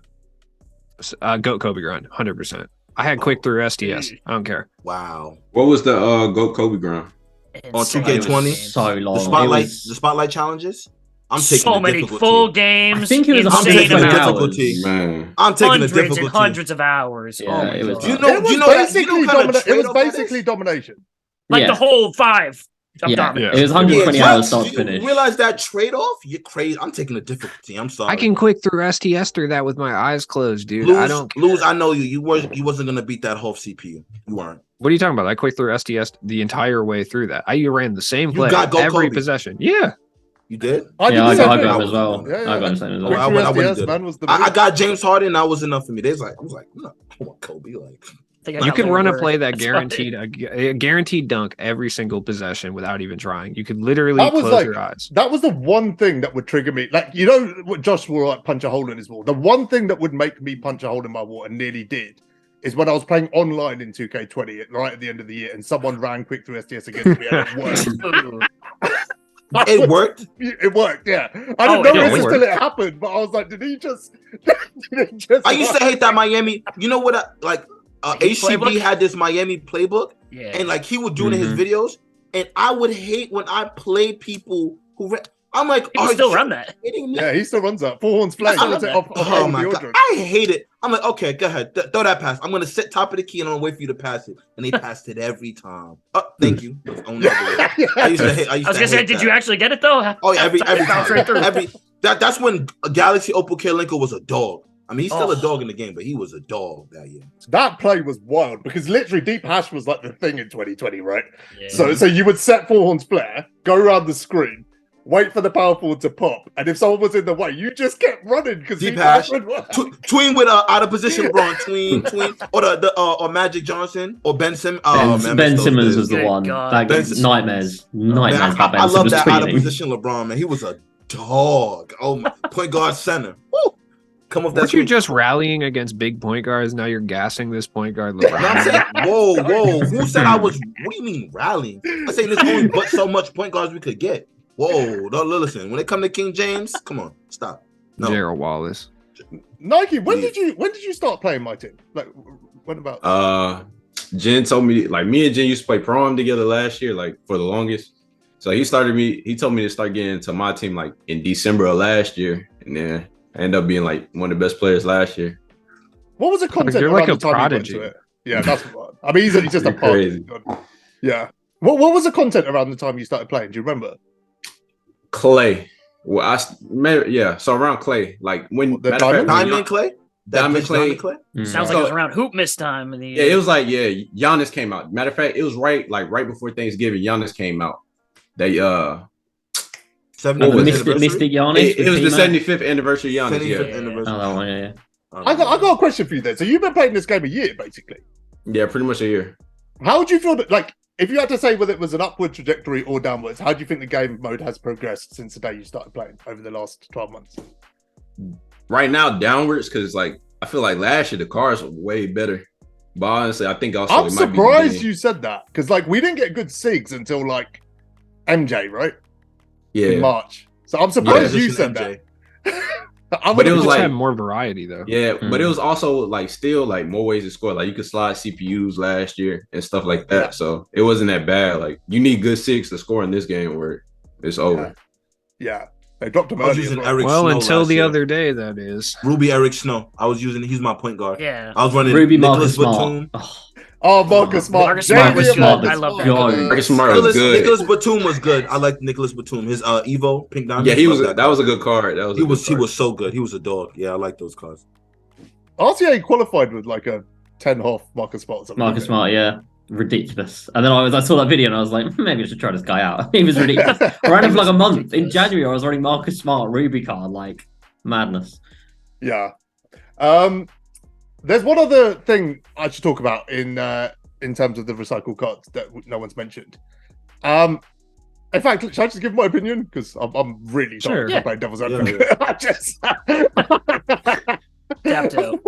Goat Kobe grind, 100%. I had quick through STS. I don't care. Wow. What was the Goat Kobe ground? On Insane 2K20? games. So long. The spotlight challenges. I'm taking So the many difficulty. full games. I think it was I'm insane taking the amounts. difficulty. Man. I'm taking Hundreds the difficulty. and hundreds of hours. Yeah, oh my it was God. tough. You know, It was you know that. You basically know kind of it was trade-off that is? basically domination. Like Yeah. the whole 5. of Yeah, dominance. it was 120 Yeah, hours Rex, start do to you finish. realize that trade-off? You're crazy. I'm taking the difficulty. I'm sorry. I can click through STS through that with my eyes closed, dude. lose. I don't care. Lose. I know you. You wasn't gonna beat that whole CPU. You weren't. What are you talking about? I clicked through STS the entire way through that. I ran the same You play got Go every Kobe. possession. Yeah. You did? I did got the same him thing. as well. Yeah. I got the same as Oh, well. I wouldn't SDS, do man, that. was the I move. got James Harden. That was enough for me. I was like, no, I want Kobe. Like, I think I You got could Larry run a Bird. play that That's why. guaranteed a guaranteed dunk every single possession without even trying. You could literally That was close like your eyes. that was the one thing that would trigger me. Like, you know what Josh will like punch a hole in his wall. The one thing that would make me punch a hole in my wall and nearly did is when I was playing online in 2K20 right at the end of the year and someone ran quick through SDS against me and it worked. it worked. It worked, yeah. I Oh, didn't it notice worked. until it happened, but I was like, did he just? I used to hate that Miami. You know what? Heat HCB playbook? had this Miami playbook, Yeah. and like he would do it in his videos, and I would hate when I play people who. I'm like, People still run that. kidding me? Yeah, he still runs that. 4 horns flame. still Puts run it that. off Oh my god, deodorant. I hate it. I'm like, okay, go ahead, throw that pass. I'm gonna sit top of the key and I'm gonna wait for you to pass it, and they passed it every time. Oh, thank you. I used to hate. I was gonna say, did you actually get it though? Oh yeah, every Bounced right time. through. That's when Galaxy Opal Kalinka was a dog. I mean, he's still Oh. a dog in the game, but he was a dog that year. That play was wild because literally deep hash was like the thing in 2020, right? Yeah. So you would set 4 horns flare, go around the screen, wait for the power forward to pop, and if someone was in the way, you just kept running because Deep hash. would work. Tween with out of position LeBron, tween, or Magic Johnson or Ben Simmons. Ben Simmons was the Good one. God. That Ben- gets nightmares. Man, About Ben I love Simmons that out of tweeting. position LeBron, man. He was a dog. Oh my, point guard center. Woo! Come off that. Weren't you screen. just rallying against big point guards? Now you're gassing this point guard No, I'm LeBron. saying, whoa. Who said I was? What do you mean rallying? I'm saying there's only but so much point guards we could get. Whoa, no, listen. When it come to King James, come on, stop. No, Gerald Wallace. Nike, when did you start playing MyTeam? Like, when about? Jen told me, like, me and Jen used to play prom together last year, like for the longest. So he told me to start getting into my team like in December of last year, and then I ended up being like one of the best players last year. What was the content? You're like around a the time you went prodigy. to it? Yeah, that's what. I mean, he's just a Crazy. party. Yeah. What was the content around the time you started playing? Do you remember? Clay. Well, so around Clay, like when The matter of fact, Diamond Clay. Diamond Clay. Sounds like it was around hoop miss time. In the Yeah, it was like Giannis came out. Matter of fact, it was right before Thanksgiving. Giannis came out. They Mystic Giannis. it was the 75th anniversary Giannis. 75th Yeah, anniversary. Oh, that one, yeah. I got a question for you then. So you've been playing this game a year, basically. yeah, pretty much a year. How would you feel that, like, if you had to say whether it was an upward trajectory or downwards, how do you think the game mode has progressed since the day you started playing over the last 12 months? Right now, downwards, because like I feel like last year the cars were way better. But honestly, I think also I'm it might be the surprised game. you said that because, like, we didn't get good SIGs until like MJ, right? In Yeah, March. So I'm surprised you Position said MJ. that. But it was Just like- had more variety though. yeah, but it was also like still like more ways to score. Like you could slide CPUs last year and stuff like that. Yeah. So it wasn't that bad. Like you need good six to score in this game where it's over. Yeah. They dropped him I was early as using well. Eric Well, Snow until last the year. other day, that is. Ruby Eric Snow. I was using. He's my point guard. Yeah. I was running Ruby Nicholas Marcus Batum. Smart. Oh, Oh, Marcus Smart. Marcus Smart was Jamie good. Marcus I love that Smart. guy. Marcus Smart was good. Nicholas Batum was good. I like Nicholas Batum. His Evo Pink Diamond. Yeah, he was. Love That was a good card. That was. He a good was. He card. was so good. He was a dog. Yeah, I like those cards. RCA qualified with like a 10 half Marcus Smart. or something Marcus like Smart, yeah. Ridiculous. And then I saw that video and I was like, maybe I should try this guy out. He was ridiculous. that. I ran him for like a month. In January, I was running Marcus Smart Ruby card, like madness. Yeah. There's one other thing I should talk about in terms of the recycled cards that no one's mentioned. In fact, should I just give my opinion? Because I'm really Sure. sorry to play devil's Yeah. advocate. I just Tapped out.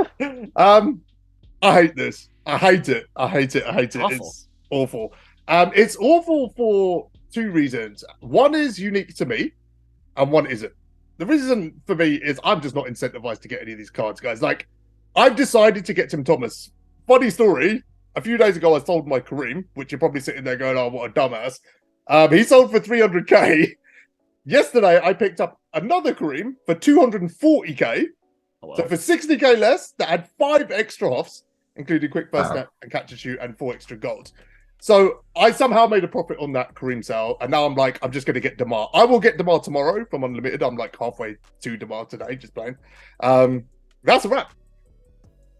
I hate this. I hate it. Awful. It's awful. It's awful for two reasons. One is unique to me, and one isn't. The reason for me is I'm just not incentivized to get any of these cards, guys. Like, I've decided to get Tim Thomas. Funny story. A few days ago, I sold my Kareem, which you're probably sitting there going, "Oh, what a dumbass." He sold for 300k. Yesterday, I picked up another Kareem for 240k. Oh, well. So for 60k less, that had 5 extra offs, including quick first Wow. snap and catch and shoot, and 4 extra gold. So I somehow made a profit on that Kareem sale, and now I'm like, I'm just going to get DeMar. I will get DeMar tomorrow from Unlimited. I'm like halfway to DeMar today, just playing. That's a wrap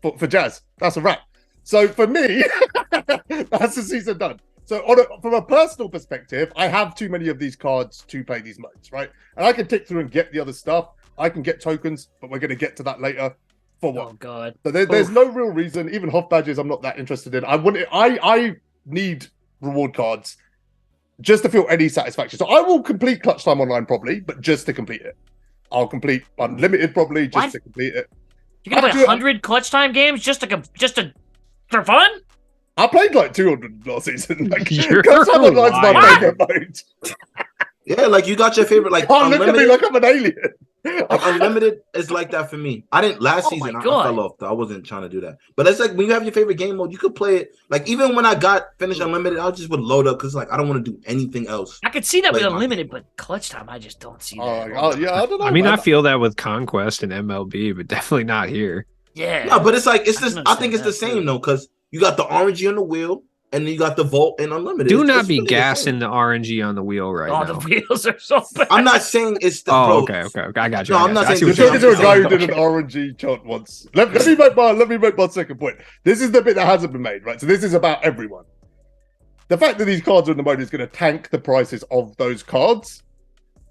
for Jazz. That's a wrap. So for me, that's the season done. So from a personal perspective, I have too many of these cards to play these modes, right? And I can tick through and get the other stuff. I can get tokens, but we're going to get to that later. For what? Oh god. So there's no real reason. Even Hoff badges, I'm not that interested in. I need reward cards just to feel any satisfaction. So I will complete Clutch Time Online probably, but just to complete it. I'll complete Unlimited probably just to complete it. You're gonna play 100 Clutch Time games just to for fun? I played like 200 last season. Like, You're Clutch Time Online's my lying. favorite mode. Yeah, like you got your favorite. Like Oh, look at me like I'm an alien. Unlimited is like that for me. I didn't last season. I fell off though. I wasn't trying to do that. But it's like when you have your favorite game mode, you could play it. Like even when I got finished Unlimited, I just would load up because like I don't want to do anything else. I could see that with Play my Unlimited, game. but Clutch Time, I just don't see that. Yeah, I don't know. I mean, man. I feel that with Conquest and MLB, but definitely not here. Yeah. No, but it's like it's I just. can I think it's the understand that, same though because you got the orangey on the wheel and then you got the Vault and Unlimited. Do It's not be really the same. gassing the RNG on the wheel right Oh, now. the wheels are so bad. I'm not saying it's the. Oh, bro, okay. I got you. No, I I'm got not you. I saying see You're what the talking you're to a guy who saying. did an RNG chant once. Let me make my second point. This is the bit that hasn't been made, right? So this is about everyone. The fact that these cards are in the mode is going to tank the prices of those cards.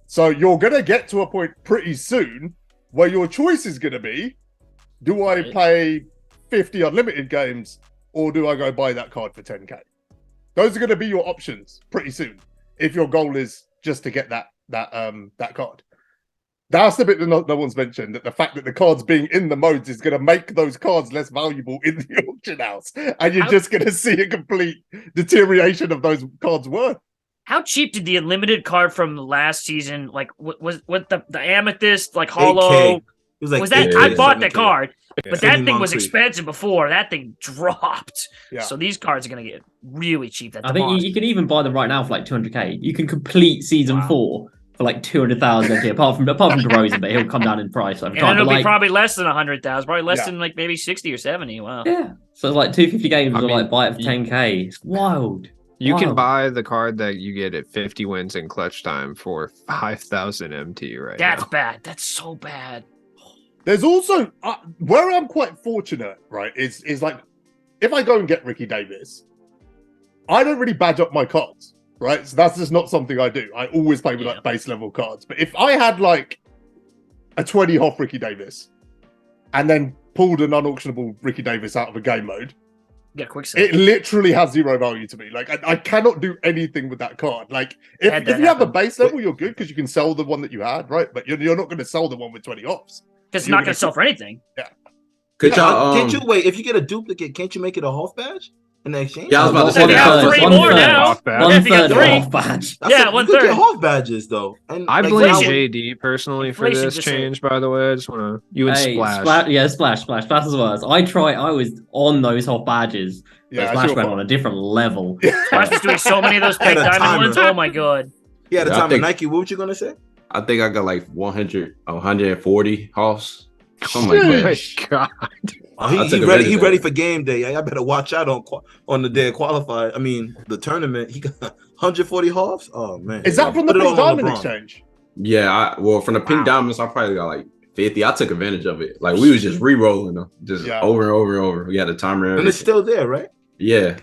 So you're going to get to a point pretty soon where your choice is going to be, do I play 50 unlimited games or do I go buy that card for 10k? Those are going to be your options pretty soon if your goal is just to get that card. That's the bit that no one's mentioned, that the fact that the cards being in the modes is going to make those cards less valuable in the auction house. And you're just going to see a complete deterioration of those cards' worth. How cheap did the Unlimited card from last season, like, was the Amethyst, like, hollow? 8K. It was like Was that, 8K, I bought 7K. that card, but that thing was Monthly. expensive before. That thing dropped. Yeah. So these cards are going to get really cheap. I think you can even buy them right now for like 200k. You can complete season 4 for like 200,000 MT, apart from DeRozan, but he'll come down in price over And time. it'll But be like, probably less than 100,000, probably less than like maybe 60 or 70. Wow. yeah, so it's like 250 games I or mean, like buy it for 10k. It's wild. You can Wow. buy the card that you get at 50 wins in Clutch Time for 5,000 MT right That's now. bad. That's so bad. There's also where I'm quite fortunate, right? Is like if I go and get Ricky Davis, I don't really badge up my cards, right? So that's just not something I do. I always play with like base level cards. But if I had like a 20 Hoff Ricky Davis and then pulled an unauctionable Ricky Davis out of a game mode, Get a quick save. it literally has zero value to me. Like I cannot do anything with that card. Like if Had that you have a happen. base level, you're good because you can sell the one that you had, right? But you're not going to sell the one with 20 offs. Because it's not going to sell for anything. Could y'all Can't you wait? If you get a duplicate, can't you make it a Hoff badge in the exchange? Yeah, I was about to say They have that. three more now. Off badge. Yeah, if you got One-third three. off badge. Yeah, You 1/3. could get Hoff badges though. And I like, blame now- JD personally for Inflation this just change, by the way. I just want to... You and Hey, Splash. Splash as well. I was on those hot badges. Yeah, Splash sure. went on a different level. Splash was doing so many of those pink Had a diamond timer. ones. Oh my god. Yeah, the Yeah, I time of think- Nike. What were you gonna say? I think I got like 140 Hoffs. Something Oh like my that. God. Oh, I he took ready. advantage He of ready that. for game day. I better watch out on the day of qualify. I mean, the tournament. He got 140 Hoffs. Oh man, Is that from the Put it Pink all on Diamond LeBron. exchange? Yeah, from the pink diamonds, I probably got like 50. I took advantage of it. Like we was just re-rolling them, just Yeah. over and over and over. We had a timer. And it's still there, right? Yeah.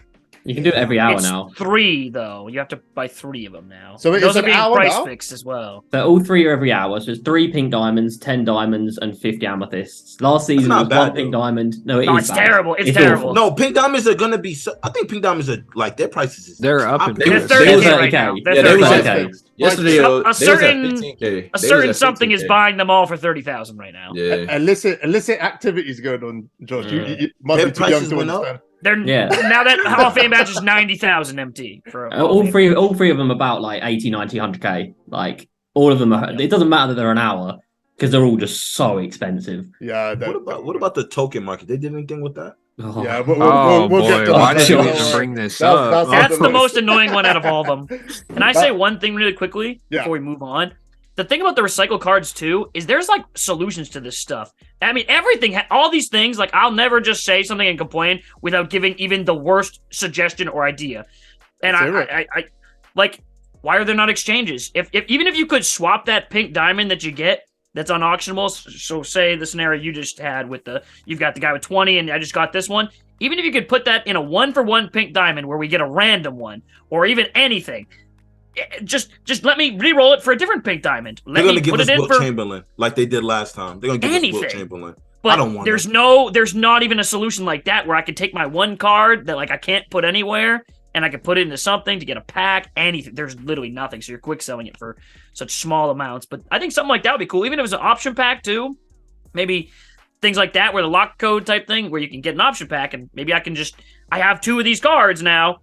You can do it every hour It's now. 3 though. You have to buy 3 of them now. So it those is are an being hour price now? fixed as well. So all 3 are every hour. So it's 3 pink diamonds, 10 diamonds, and 50 amethysts. Last season not was bad, 1 pink though. diamond. No, No, is it's bad. terrible. It's It's terrible. awful. No, pink diamonds are gonna be. I think pink diamonds are like their prices. Is They're up in They They're was- price. they 30K was- right now. They're Yeah, they was 30K. at- Okay. Yesterday, A they was at certain- 15K. They A was certain at something is 15K. buying them all for 30,000 right now. Yeah. Illicit activities going on, Josh. You might Their be too young prices to went up? understand. They're Yeah. now that Hall of Fame badge is 90,000 MT for all three of them about like 80, 90, 100k. Like all of them are. It doesn't matter that they're an hour because they're all just so expensive. Yeah. What about the token market? They did anything with that? Oh. Yeah, we'll Oh get boy, to why that. did you Don't even worry. bring this That's- up? that's- That's the Nice. most annoying one out of all of them. Can I say one thing really quickly Yeah. before we move on? The thing about the recycle cards too is there's like solutions to this stuff. I mean, everything, all these things. Like, I'll never just say something and complain without giving even the worst suggestion or idea. And Let's hear I like, why are there not exchanges? If even if you could swap that pink diamond that you get that's unauctionable. So say the scenario you just had with you've got the guy with 20 and I just got this one. Even if you could put that in a 1-for-1 pink diamond where we get a random one or even anything, just let me re-roll it for a different pink diamond. They're going to give us Wilt Chamberlain like they did last time. They're going to give us Wilt Chamberlain. But I don't want there's not even a solution like that where I could take my one card that like I can't put anywhere and I could put it into something to get a pack, anything. There's literally nothing. So you're quick selling it for such small amounts. But I think something like that would be cool. Even if it was an option pack too. Maybe things like that where the lock code type thing where you can get an option pack and maybe I have 2 of these cards now.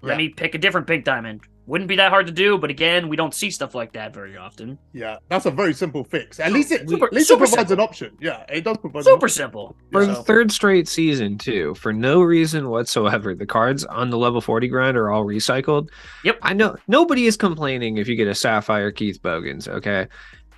Let me pick a different pink diamond. Wouldn't be that hard to do, but again, we don't see stuff like that very often. Yeah, that's a very simple fix. At least it provides simple. an option. Yeah, it does provide super simple. For the third straight season, too, for no reason whatsoever, the cards on the level 40 grind are all recycled. Yep. I know nobody is complaining if you get a Sapphire Keith Bogans, okay?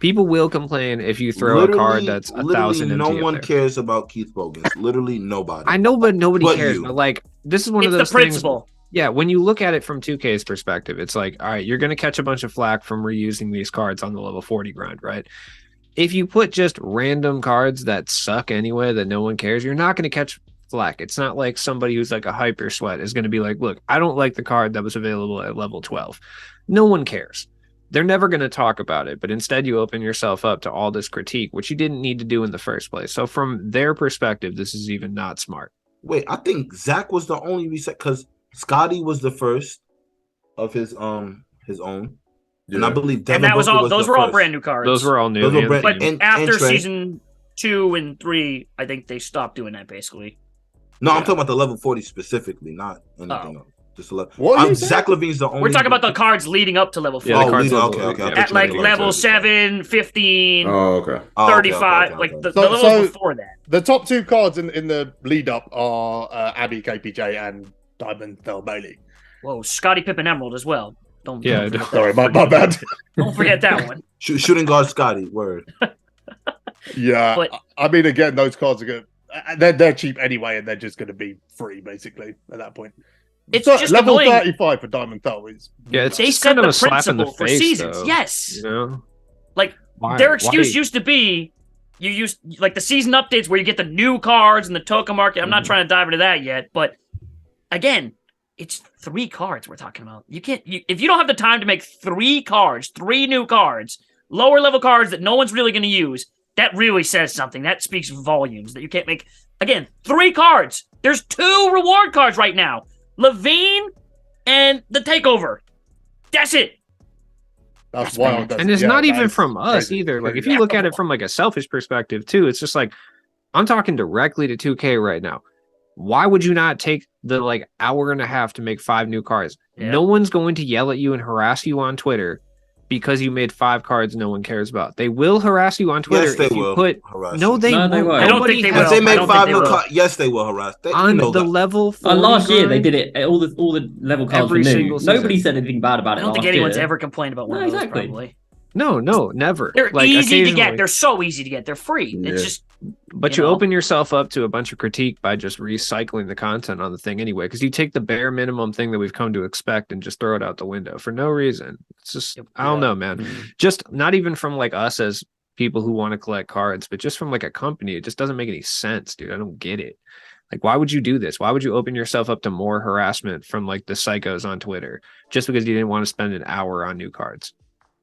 People will complain if you throw a card that's 1,000 no one cares about Keith Bogans. Literally nobody. I know, but nobody cares. But like, this is one of those the principle. Things. Yeah, when you look at it from 2K's perspective, it's like, all right, you're going to catch a bunch of flack from reusing these cards on the level 40 grind, right? If you put just random cards that suck anyway, that no one cares, you're not going to catch flack. It's not like somebody who's like a hyper sweat is going to be like, look, I don't like the card that was available at level 12. No one cares. They're never going to talk about it, but instead you open yourself up to all this critique, which you didn't need to do in the first place. So from their perspective, this is even not smart. Wait, I think Zach was the only reset because Scotty was the first of his own, and I believe Devin and that was Booker all. Those were all brand new cards. Those were all new. But after season 2 and 3, I think they stopped doing that basically. No, I'm talking about the level 40 specifically, not anything else. Just Zach Levine's the only. We're talking about the cards leading up to level 40. Yeah, the cards okay. At like level 7, 15, 35, like the levels before that. The top 2 cards in the lead up are Abby KPJ and Diamond Thel Bailey. Whoa, Scotty Pippen Emerald as well. Don't sorry, my bad. Don't forget that one. Shooting guard Scotty, word. Yeah, but, I mean, again, those cards are good. They're cheap anyway, and they're just going to be free basically at that point. It's just level annoying. 35 for Diamond Thel is. Yeah, it's they just set kind of the a slap in the principle for face, seasons. though, yes, you know? Like their excuse used to be, you used like the season updates where you get the new cards and the token market. I'm not trying to dive into that yet, but again, it's 3 cards we're talking about. You can't if you don't have the time to make 3 new cards, lower level cards that no one's really going to use. That really says something. That speaks volumes that you can't make. Again, 3 cards. There's 2 reward cards right now. Levine and the Takeover. That's it. That's wild. And it's not even from us either. Like if you look at it from like a selfish perspective too, it's just like I'm talking directly to 2K right now. Why would you not take the like hour and a half to make 5 new cards? Yeah. No one's going to yell at you and harass you on Twitter because you made 5 cards no one cares about. They will harass you on Twitter if you put. No, they won't. I don't think they will. If they make 5 new cards, yes, they will harass. On the level 40 last year, they did it. All the level cards were new. Nobody said anything bad about it. I don't think anyone's ever complained about one of those. Probably. No, never. They're easy to get. They're so easy to get. They're free. Yeah. It's just. But you open yourself up to a bunch of critique by just recycling the content on the thing anyway, because you take the bare minimum thing that we've come to expect and just throw it out the window for no reason. It's just, I don't know, man. Just not even from like us as people who want to collect cards, but just from like a company, it just doesn't make any sense, dude. I don't get it. Like, why would you do this? Why would you open yourself up to more harassment from like the psychos on Twitter just because you didn't want to spend an hour on new cards?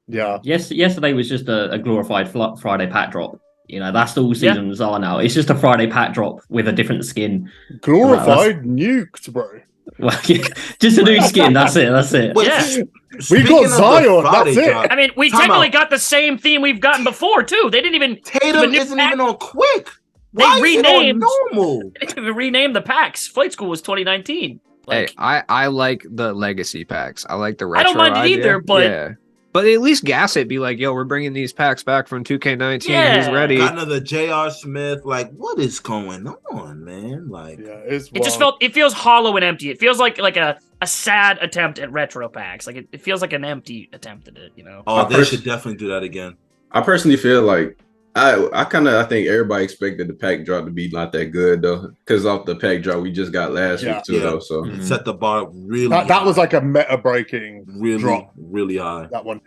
Yeah. Yesterday was just a glorified Friday pack drop. You know, that's all seasons are now. It's just a Friday pack drop with a different skin. Glorified nuked, bro. Well, yeah, just a new skin. That's it. Wait, yeah. We got Zion. That's it. I mean, we technically got the same theme we've gotten before, too. They didn't even... Tatum isn't even on quick. They renamed... normal? They didn't even rename the packs. Flight School was 2019. Like, hey, I like the legacy packs. I like the retro I don't mind it either, but... Yeah. But at least gas it. Be like, yo, we're bringing these packs back from 2K19. Who's ready? Got another J.R. Smith. Like, what is going on, man? Like, it feels hollow and empty. It feels like a sad attempt at retro packs. Like it feels like an empty attempt at it. You know? Oh, they should definitely do that again. I personally feel like I think everybody expected the pack drop to be not that good though, because off the pack drop we just got last week too though. So set the bar really. That was like a meta breaking drop, really high. That one,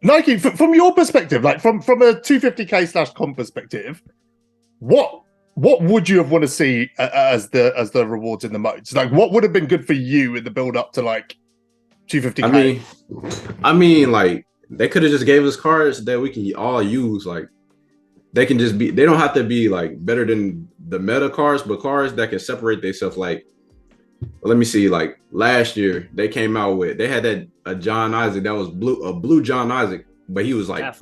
Nike. From your perspective, like from a 250k /comp perspective, what would you have want to see as the rewards in the modes? Like, what would have been good for you in the build up to like 250k? I mean, like they could have just gave us cards that we can all use. Like they can just be. They don't have to be like better than the meta cards, but cards that can separate themselves. Like, let me see. Like last year, they came out with they had a John Isaac that was a blue John Isaac, but he was like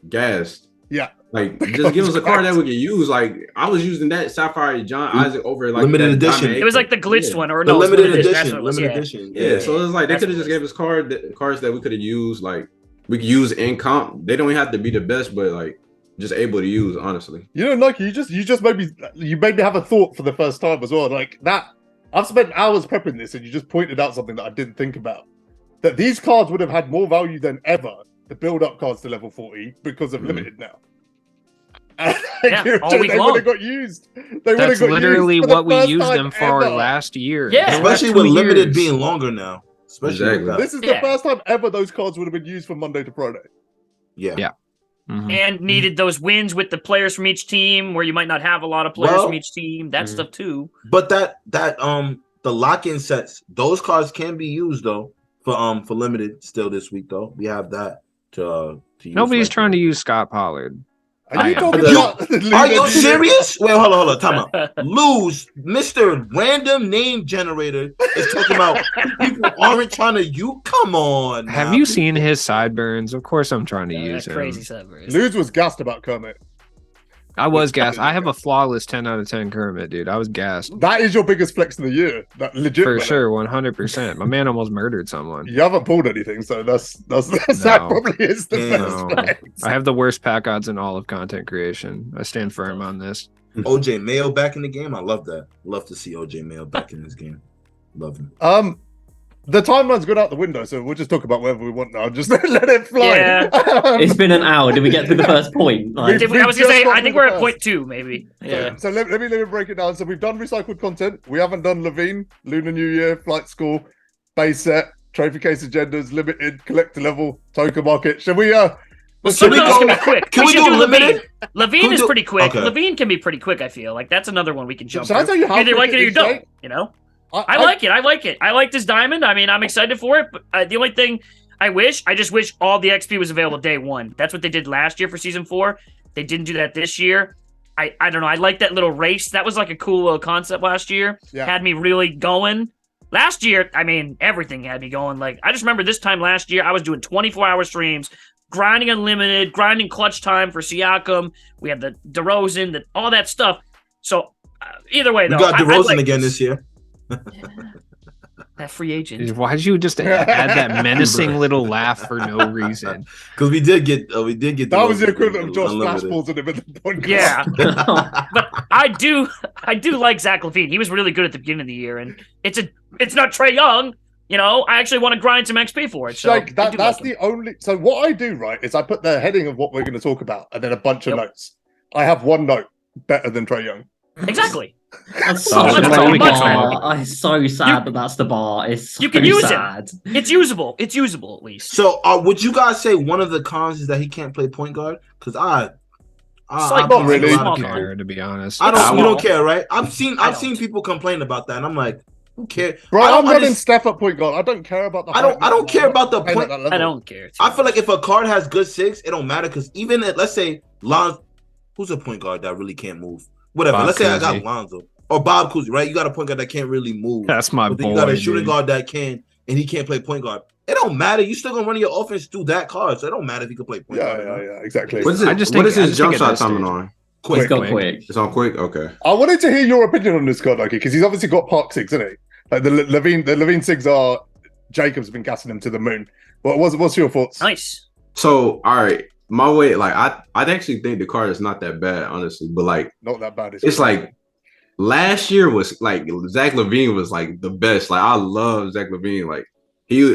gassed. Yeah. Like just give us a card that we can use. Like I was using that Sapphire John Isaac over like limited edition. It was like the glitched one, or the no, limited edition. Yeah. So it's like they could have just gave us cards that we could have used. Like we could use in comp. They don't have to be the best, but like just able to use. Honestly, you know, Nike, you just made me have a thought for the first time as well. Like that, I've spent hours prepping this, and you just pointed out something that I didn't think about. That these cards would have had more value than ever. The build-up cards to level 40 because of limited now. All week they long. would have got used. That's literally what we used them for last year. Yeah, especially with limited being longer now. Especially this is the first time ever those cards would have been used from Monday to Friday. Yeah. Mm-hmm. And needed those wins with the players from each team, where you might not have a lot of players from each team. That stuff too. But that the lock-in sets, those cards can be used though for limited still this week though. We have that to use. Nobody's trying to use Scott Pollard. Are you serious? Wait, hold on. Time out. Lose, Mr. Random Name Generator is talking about people aren't trying to use. Come on. Have you seen his sideburns? Of course I'm trying to use him. Crazy sideburns. Luz was gassed about Kermit. I was gassed. I have a flawless 10 out of 10 Kermit, dude. I was gassed. That is your biggest flex of the year. That legit. For sure, 100%. My man almost murdered someone. You haven't pulled anything, so that probably is the best flex. I have the worst pack odds in all of content creation. I stand firm on this. OJ Mayo back in the game. I love that. Love to see OJ Mayo back in this game. Love him. The timeline's gone out the window, so we'll just talk about whatever we want now. Just let it fly. Yeah. It's been an hour. Did we get through the first point? Like, I was gonna say, I think we're at point 2, maybe. Yeah. So let me break it down. So we've done recycled content. We haven't done Levine, Lunar New Year, Flight School, base set, trophy case agendas, limited, collector level, token market. Should we? Some of those can be quick. Can we do limited? Levine is pretty quick. Okay. Levine can be pretty quick. I feel like that's another one we can jump. Should I tell you how either like it or you don't? You know. I like it. I like this diamond. I mean, I'm excited for it. But the only thing I just wish all the XP was available day 1. That's what they did last year for season 4. They didn't do that this year. I don't know. I like that little race. That was like a cool little concept last year. Yeah. Had me really going. Last year, I mean, everything had me going. Like, I just remember this time last year, I was doing 24-hour streams, grinding unlimited, grinding clutch time for Siakam. We had the DeRozan, all that stuff. So either way, though, we got DeRozan again this year. That free agent. Why did you just add that menacing little laugh for no reason? Because we did get that was the equivalent of Josh Flashballs in him at the point. Yeah, but I do like Zach LaVine. He was really good at the beginning of the year, and it's not Trae Young. You know, I actually want to grind some XP for it. So like that's the only. So what I do right is I put the heading of what we're going to talk about, and then a bunch of notes. I have one note better than Trae Young. Exactly. That's such a low bar. I'm so sad that that's the bar. It's so you can use sad. it. It's usable. It's usable at least. So, would you guys say one of the cons is that he can't play point guard? Because I not really care, to be honest. You don't care, right? I've seen people complain about that, and I'm like, who cares? Bro, I'm running Steph at point guard. I don't care about the. I don't care about the point. I don't care. I feel like if a card has good 6, it don't matter because even at, let's say Lonzo, who's a point guard that really can't move. Whatever. Let's say I got Lonzo or Bob Cousy, right? You got a point guard that can't really move. That's my boy. You got a shooting guard that can, and he can't play point guard. It don't matter. You still gonna run your offense through that card, so it don't matter if you can play point guard. Yeah, exactly. What is his jump shot timing on? Quick. It's on quick. Okay. I wanted to hear your opinion on this card, Nike, because he's obviously got Park 6, isn't he? Like the Levine 6s are Jacob's been gassing him to the moon. What's your thoughts? Nice. So, all right. My way, like I'd actually think the card is not that bad, honestly, but like not that bad. It's like last year was like Zach LaVine was like the best. Like I love Zach LaVine. Like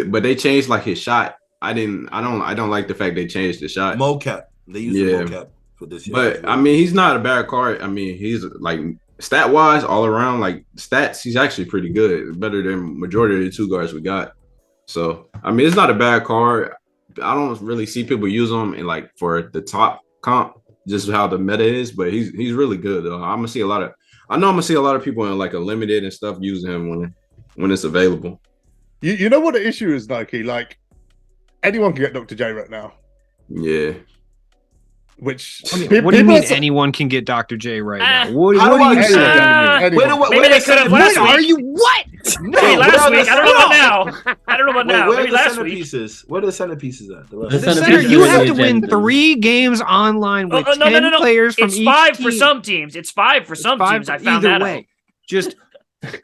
but they changed like his shot. I don't like the fact they changed the shot. Mocap. They use mocap. for this year. But I mean, he's not a bad card. I mean, he's like stat wise, all around, like stats, he's actually pretty good. Better than majority of the 2 guards we got. So I mean, it's not a bad card. I don't really see people use him in like for the top comp, just how the meta is. But he's really good though. I'm gonna see a lot of people in like a limited and stuff using him when it's available. You know what the issue is, Nike? Like anyone can get Dr. J right now. Yeah. Which what do you mean anyone can get Dr. J right now? What are you saying to me? Maybe they could have last week. Are you what? Maybe last week. I don't know about now. I don't know about now. Where are Maybe the last week. centerpieces? Where are the centerpieces at? The Center, you have to win 3 games online with 10 players from it's each 5 team. for some teams. It's 5 for some teams. I found that out. Just the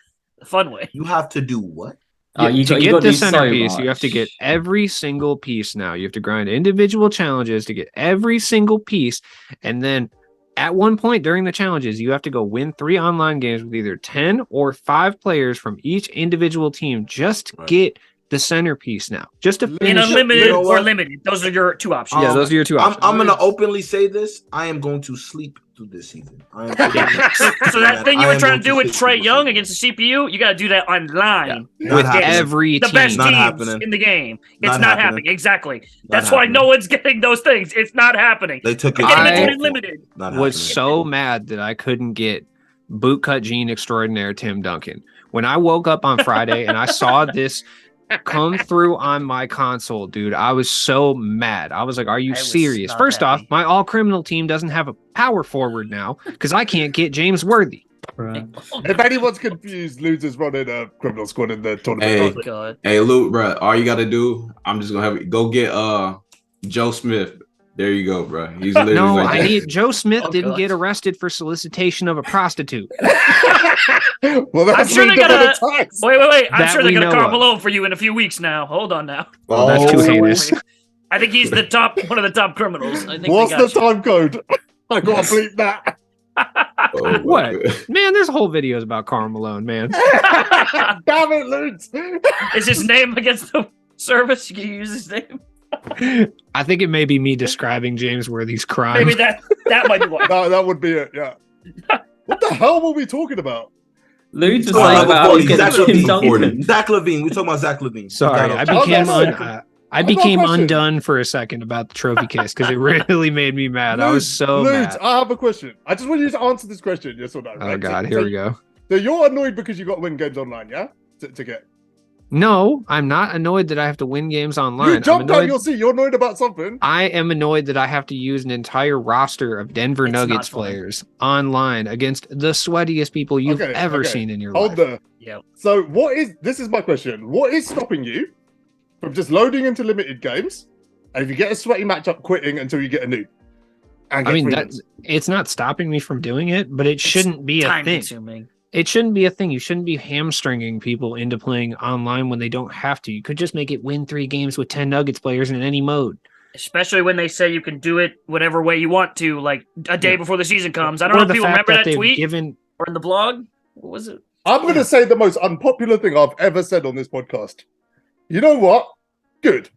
fun way. You have to do what? to get the centerpiece, you have to get every single piece now. You have to grind individual challenges to get every single piece. And then at one point during the challenges, you have to go win 3 online games with either 10 or 5 players from each individual team just to get the centerpiece now. Just to finish. In unlimited or limited. Those are your 2 options. Yeah, those are your 2 options. I'm going to openly say this. I am going to sleep through this season. So that thing you were trying to do with Trae Young against the CPU, you got to do that online. With every the team. best Not teams happening. in the game. It's Not not happening. happening. Exactly. Not That's why happening. no one's getting those things. It's not happening. They took it. Getting limited. Was so mad that I couldn't get bootcut gene extraordinaire Tim Duncan. When I woke up on Friday and I saw this come through on my console, dude, I was so mad. I was like, are you serious? First off, my all criminal team doesn't have a power forward now because I can't get James Worthy. Right. If anyone's confused, Losers running a criminal squad in the tournament. Hey, Oh, God. hey, Luke, bro, all you got to do, I'm just going to have you go get Joe Smith. There you go, bro. He's literally No, like I need Joe Smith Oh, didn't God. get arrested for solicitation of a prostitute. Well, that's I'm sure been they got demonetized. Wait. I'm That sure they're we going to know Karl of. Malone for you in a few weeks now. Hold on now. Oh, that's too Oh. heinous. I think he's one of the top criminals. I think What's they the got you. time code? I gotta bleep that. Oh, my What? God. Man, there's whole videos about Karl Malone, man. Damn it, Lutz. Is his name against the service? You can use his name. I think it may be me describing James Worthy's crime. Maybe that might be why. No, that would be it, yeah. What the hell were we talking about? Ludes was Oh, saying about how he's Zach getting Tim Levine, Duncan. Zach Levine. We're talking about Zach Levine. Sorry, I Oh, became no, no. I I've got a became question. undone for a second about the trophy case because it really made me mad. I was so Lutz, mad. I have a question. I just want you to answer this question, yes or no. Oh right? God, So- here so- we go. So you're annoyed because you got to win games online, yeah? To get. No, I'm not annoyed that I have to win games online. You I'm jumped out annoyed. your seat. You're annoyed about something. I am annoyed that I have to use an entire roster of Denver It's not Nuggets fun. players online against the sweatiest people you've Okay, ever okay. seen in your Hold life. there. Yep. So this is my question. What is stopping you from just loading into limited games? And if you get a sweaty matchup, quitting until you get a new. And I get mean, free that wins? it's not stopping me from doing it, but it shouldn't be a Time thing. consuming. It shouldn't be a thing. You shouldn't be hamstringing people into playing online when they don't have to. You could just make it win 3 games with 10 Nuggets players in any mode. Especially when they say you can do it whatever way you want to, like a day before the season comes. I don't Or know if the people fact remember that they've tweet given or in the blog. What was it? I'm going to say the most unpopular thing I've ever said on this podcast. You know what? Good.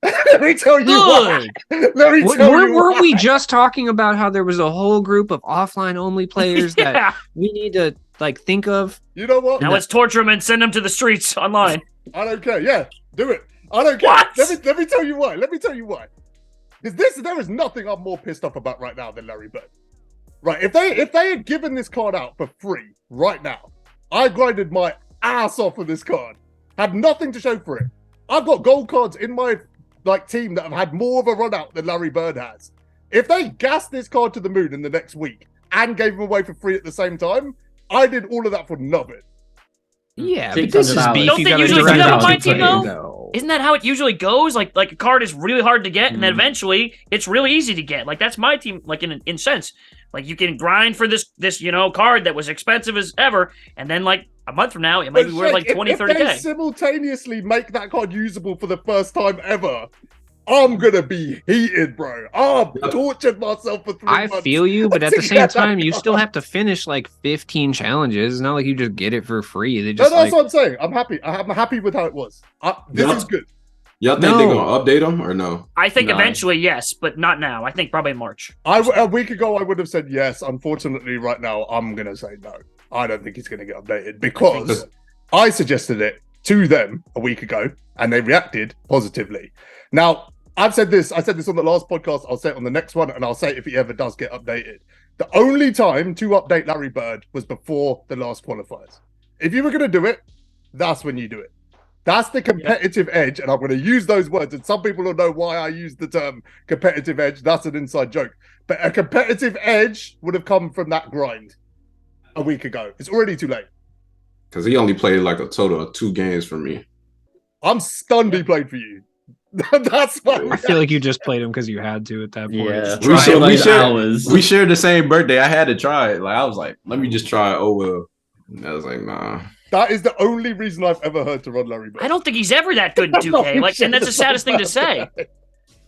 Let me tell you why. Let me tell you Weren't why. we just talking about how there was a whole group of offline only players that Yeah. we need to think of? You know what? Now let's torture them and send them to the streets online. I don't care. Yeah, do it. I don't care. What? Let me tell you why. Let me tell you why. Because there is nothing I'm more pissed off about right now than Larry Bird. Right? If they had given this card out for free right now, I grinded my ass off for this card. Had nothing to show for it. I've got gold cards in my team that have had more of a run out than Larry Bird has. If they gassed this card to the moon in the next week and gave him away for free at the same time, I did all of that for nothing. Yeah, but this is 600 beef. Don't You they got to usually do that on direct my it team, to though? Isn't that how it usually goes? Like a card is really hard to get, and then Mm. eventually it's really easy to get. Like that's my team. Like in sense, like you can grind for this card that was expensive as ever, and then like a month from now it might be worth like 20, if 30K. they simultaneously make that card usable for the first time ever, I'm gonna be heated, bro. I've tortured myself for 3 I months. feel you, but at to the same get that time, you card. still have to finish like 15 challenges. It's not like you just get it for free. They No, just that's like what I'm saying. I'm happy. I'm happy with how it was. This Yeah. is good. Y'all think they're gonna update them or no? I think eventually, yes, but not now. I think probably March. A week ago, I would have said yes. Unfortunately, right now, I'm gonna say no. I don't think it's gonna get updated because I suggested it to them a week ago, and they reacted positively. Now, I've said this. I said this on the last podcast. I'll say it on the next one, and I'll say it if it ever does get updated. The only time to update Larry Bird was before the last qualifiers. If you were gonna do it, that's when you do it. That's the competitive edge, and I'm going to use those words. And some people will know why I use the term competitive edge. That's an inside joke. But a competitive edge would have come from that grind a week ago. It's already too late. Because he only played like a total of 2 games for me. I'm stunned he played for you. That's why. I feel like you just played him because you had to at that point. Yeah, we shared the same birthday. I had to try it. Like I was like, let me just try it. Oh well. And I was like, nah. That is the only reason I've ever heard to run Larry Bird. I don't think he's ever that good in 2K. Like, and that's the saddest thing to say.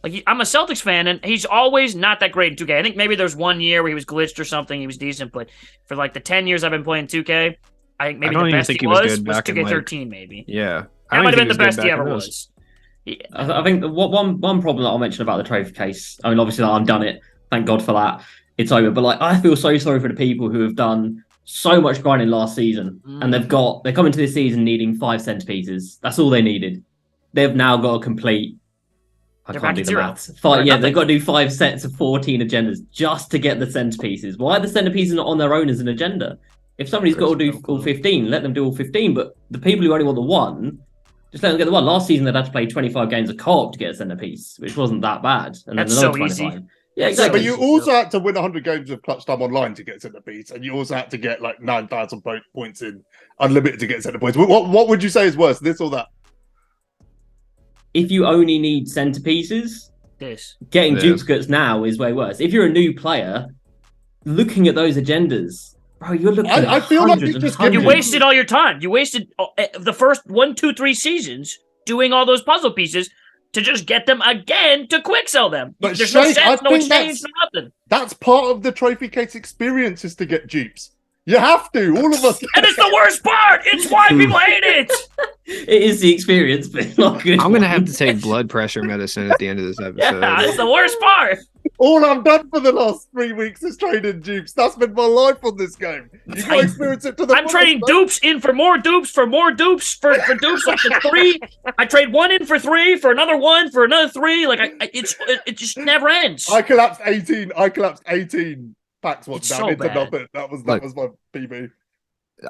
Like, I'm a Celtics fan, and he's always not that great in 2K. I think maybe there's one year where he was glitched or something. He was decent, but for like the 10 years I've been playing 2K, I think maybe the best he was 2K13, maybe. Yeah, that might have been the best he ever was. Yeah. I think one problem that I'll mention about the trophy case. I mean, obviously, I've done it. Thank God for that. It's over. But like, I feel so sorry for the people who have done so much grinding last season, and they're coming to this season needing 5 centerpieces. That's all they needed. They've now got to complete. I can't do the maths. They've got to do 5 sets of 14 agendas just to get the centerpieces. Why are the centerpieces not on their own as an agenda? If somebody's got to do all 15, let them do all 15. But the people who only want the one, just let them get the one. Last season, they'd had to play 25 games of co-op to get a centerpiece, which wasn't that bad. And that's so easy. Yeah, exactly. But you also had to win 100 games of clutch time online to get centerpiece, and you also had to get like 9,000 points in unlimited to get center points. What would you say is worse, this or that? If you only need centerpieces, getting duplicates now is way worse. If you're a new player, looking at those agendas, bro, you're looking at I feel like you wasted all your time. You wasted the first 1, 2, 3 seasons doing all those puzzle pieces to just get them again to quick sell them. But there's Shake, no sense, no exchange, no nothing. That's part of the trophy case experience is to get dupes. You have to, all of us. And it's the worst part. It's why people hate it. It is the experience, but not good. I'm gonna have to take blood pressure medicine at the end of this episode. Yeah, it's the worst part. All I've done for the last 3 weeks is trading dupes. That's been my life on this game. You got to experience it to the I'm trading dupes in for more dupes, for dupes, for dupes like the 3. I trade 1 in for 3, for another 1, for another 3. Like it just never ends. I collapsed 18 packs once down so into bad. nothing. That was my PB.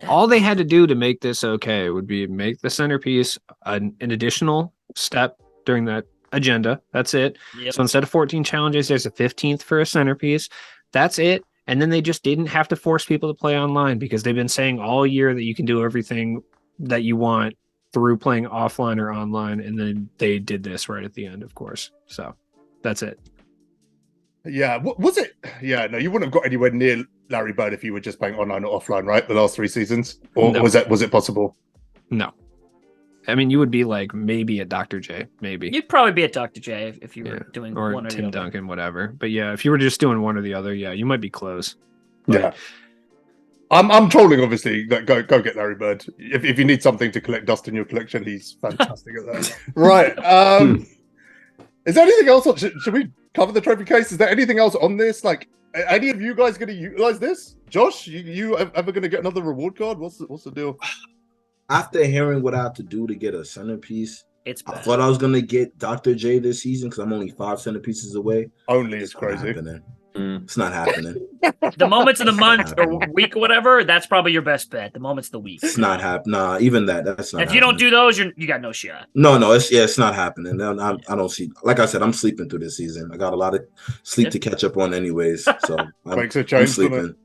All they had to do to make this okay would be make the centerpiece an additional step during that agenda. That's it. Yep. So instead of 14 challenges, there's a 15th for a centerpiece. That's it. And then they just didn't have to force people to play online because they've been saying all year that you can do everything that you want through playing offline or online. And then they did this right at the end, of course. So that's it. Yeah. Was it? Yeah, no, you wouldn't have got anywhere near Larry Bird if you were just playing online or offline, right? The last 3 seasons? Or No. was it possible? No. I mean, you would be like maybe at Dr. J, maybe. You'd probably be at Dr. J if you were doing or one or Tim the other. Duncan, whatever. But yeah, if you were just doing one or the other, yeah, you might be close. But Yeah. I'm trolling, obviously. Go get Larry Bird. If you need something to collect dust in your collection, he's fantastic at that. Right. Is there anything else? Should we cover the trophy case? Is there anything else on this? Like, are any of you guys going to utilize this? Josh, you ever going to get another reward card? What's the deal? After hearing what I have to do to get a centerpiece, It's I bad. thought I was gonna get Dr. J this season because I'm only 5 centerpieces away. Only is It's not crazy. happening. It's not happening. The moments of the month or week or whatever, that's probably your best bet. The moments of the week. It's not happening. Nah, even that's not. If you don't happening. do those, you got no shot. No, it's not happening. I don't see. Like I said, I'm sleeping through this season. I got a lot of sleep to catch up on, anyways. So Makes a I'm change, doesn't sleeping. it?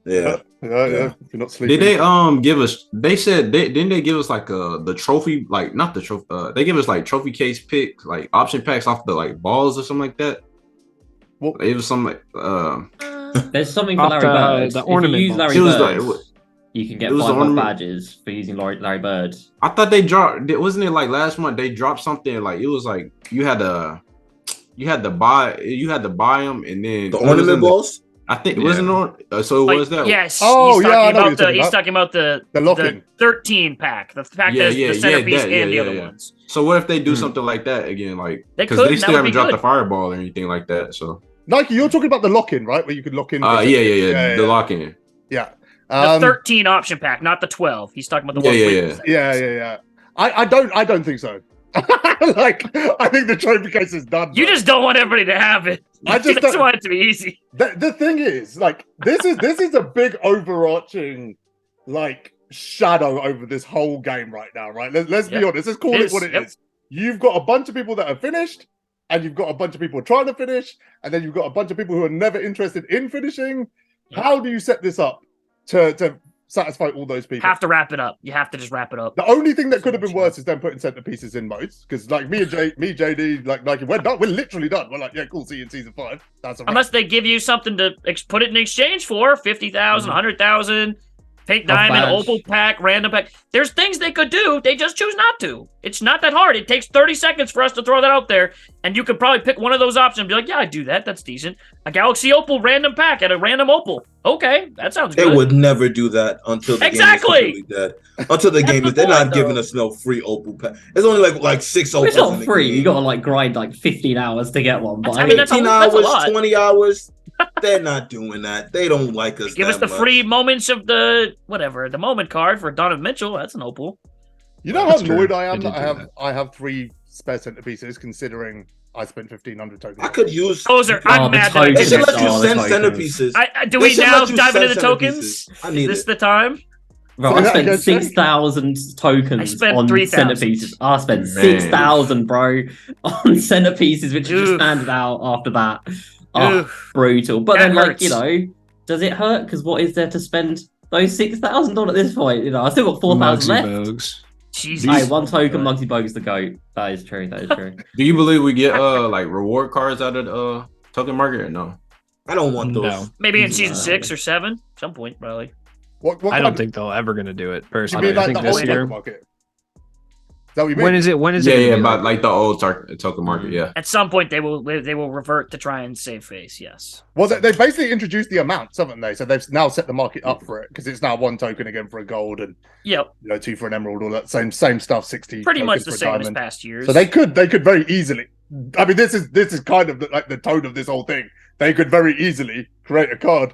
Yeah. If you're not sleeping. Did they give us? They said didn't they give us like the trophy, like not the trophy? They give us like trophy case picks, like option packs off the like balls or something like that. What? It was something like There's something for Off Larry Bird. the If ornament you use box. Larry It was Bird, like- you can get it was 5 the ornament- badges for using Larry Bird. I thought they dropped. Wasn't it like last month they dropped something like it was like you had to buy them and then The it was ornament in the- balls. I think it wasn't on. So Like, was that? yes. Oh, he's yeah, I talking know what about you're the talking he's about. talking about The lock-in. the 13 pack, the pack that has the centerpiece and the other ones. So what if they do something like that again? Like They because could, they that still would haven't be dropped good. the fireball or anything like that. So Nike, you're talking about the lock-in, right? Where you could lock in. yeah. The lock in. Yeah. The 13 option pack, not the 12. He's talking about the one. Yeah. I don't think so. Like, I think the trophy case is done. You bro. just don't want everybody to have it. I just don't don't- want it to be easy. The thing is, like, this is a big overarching, like, shadow over this whole game right now, right? Let's be honest. Let's call it what it is. You've got a bunch of people that are finished, and you've got a bunch of people trying to finish, and then you've got a bunch of people who are never interested in finishing. Yep. How do you set this up to satisfy all those people? Have to wrap it up. You have to just wrap it up. The only thing that could have been worse is them putting centerpieces in modes, because like me, JD, like Nike, we're done. We're literally done. We're like, yeah, cool. See you in season 5. That's a wrap. Unless they give you something to put it in exchange for 50,000, 100,000, pink diamond, opal pack, random pack. There's things they could do. They just choose not to. It's not that hard. It takes 30 seconds for us to throw that out there, and you could probably pick one of those options and be like, yeah, I do that. That's decent. A Galaxy Opal random pack and a random Opal. Okay, that sounds good. They would never do that until the game is completely dead. Until the game is, they're not giving us no free Opal pack. It's only like 6 Opals. It's not free. You got to like grind like 15 hours to get one. But I mean, that's 15 a hours, lot. 20 hours. They're not doing that. They don't like us. Give us the much. free moments of the moment card for Donovan Mitchell. That's an Opal. You know how That's true. annoyed I am They that did do I have 3 spare centerpieces, considering I spent 1,500 tokens. I could use. Those are. I'm mad that I They did should this. let you Oh, send the centerpieces. Do They we should now let you dive into send the tokens? centerpieces. I need Is this it. the time? Bro, I Yeah, spent okay, 6,000 tokens I spent on 3,000. centerpieces. I spent Man. 6,000, bro, on centerpieces, which just Oof. handed out after that. Oh, Oof. brutal. But That then, like, hurts. you know, does it hurt? Because what is there to spend those 6,000 on at this point? You know, I still got 4,000 left. Bogues. Jesus. Hey, one token, Muggsy Bogues the GOAT. That is true. That is true. Do you believe we get like reward cards out of the token market or no? I don't want those. No. Maybe in season No. 6 or 7, some point probably. What I kind don't of- think they're ever going to do it You personally. mean I like think the this old year. token market? Is that what you mean? When is it? When is it? Yeah, gonna yeah, be about like the old token market. Yeah. At some point, they will revert to try and save face. Yes. Well, they basically introduced the amounts, haven't they? So they've now set the market up for it, because it's now 1 token again for a gold and Yep. 2 for an emerald, all that same stuff. 60 Pretty much tokens the for a same as diamond. past years. So they could very easily. I mean, this is kind of like the tone of this whole thing. They could very easily create a card,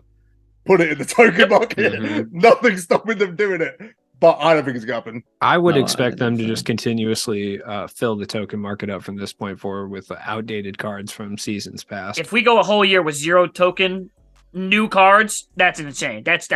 put it in the token market. Mhm. Nothing's stopping them doing it. But I don't think it's gonna happen. I would No, I expect don't them to think so. just continuously fill the token market up from this point forward with outdated cards from seasons past. If we go a whole year with 0 token new cards, that's insane. That's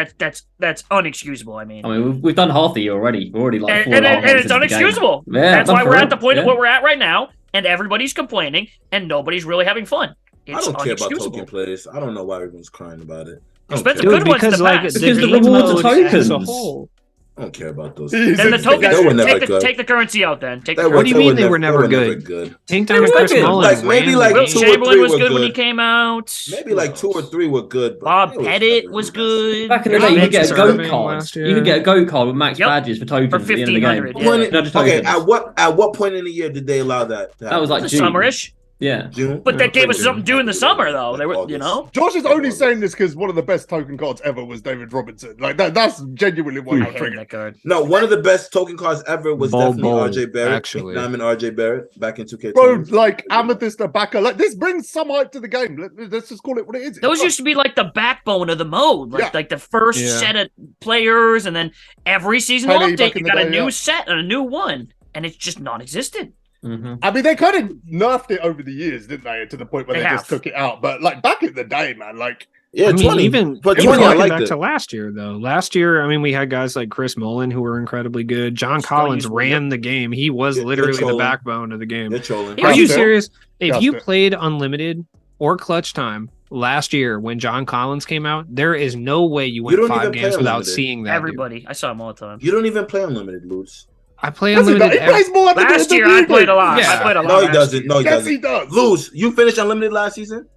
unexcusable. I mean, I mean, we've done half the year already. We're already like and, 4.5 and months it's into the game. unexcusable. Yeah, That's no, why for we're real. at the point of Yeah. where we're at right now, and everybody's complaining, and nobody's really having fun. It's I don't care about unexcusable. token plays. I don't know why everyone's crying about it. I You don't spent the care. good ones in the past. Because the game rewards are mode as a tokens. whole. I don't care about those. Then the They tokens, were never good. take the currency out. Then take the They were- What do you currency. mean they were never good? Pink Diamond were Chris good. Mullins Like, maybe ran like the Wilt two game. or Chamberlain three was were good when he good. came out. Maybe like 2 or 3 were good. But Bob it was Pettit never was the best. good. Back in the There's day, you been could get a some- goat Serving card. last You year. could get a goat card with max Yep. badges for tokens For at the end of the game. 1,500, When yeah. it- No, just okay, tokens. at what point in the year did they allow that? That was like The June. summerish. Yeah. June. But that gave us June. something to do in the summer, though. They were, August. you know. Josh is only saying this because one of the best token cards ever was David Robinson. Like that's genuinely what I you're hated triggered. that card. No, one of the best token cards ever was Bald definitely Bull, RJ Barrett. actually. Diamond RJ Barrett back in 2K20. Bro, like Amethyst Abaka, like this brings some hype to the game. Let's just call it what it is. Those used to be like the backbone of the mode, Yeah. like the first Yeah. set of players, and then every seasonal Penny back update, you in the got a day, new yeah. set and a new one, and it's just non-existent. Mm-hmm. I mean, they kind of nerfed it over the years, didn't they? To the point where They they just have. took it out. But like back in the day, man, like Yeah, I mean, 20. even but even 20, I going liked back it. to last year, though. Last year, I mean, we had guys like Chris Mullen who were incredibly good. John Still Collins used ran the game. He was You're literally the trolling. backbone of the game. You're trolling. Yeah, Are you Just it. serious? If Just you it. played Unlimited or Clutch Time last year when John Collins came out, there is no way you went don't 5 even play games without Unlimited. seeing that. Dude. Everybody, I saw them all the time. You don't even play Unlimited, Lutz. I play Yes, he Unlimited. does. He plays more Unlimited Last than year, you I do. played a lot. Yeah. I played a lot. No, he last doesn't. year. No, he Yes, doesn't. he does. Luz, you finished Unlimited last season?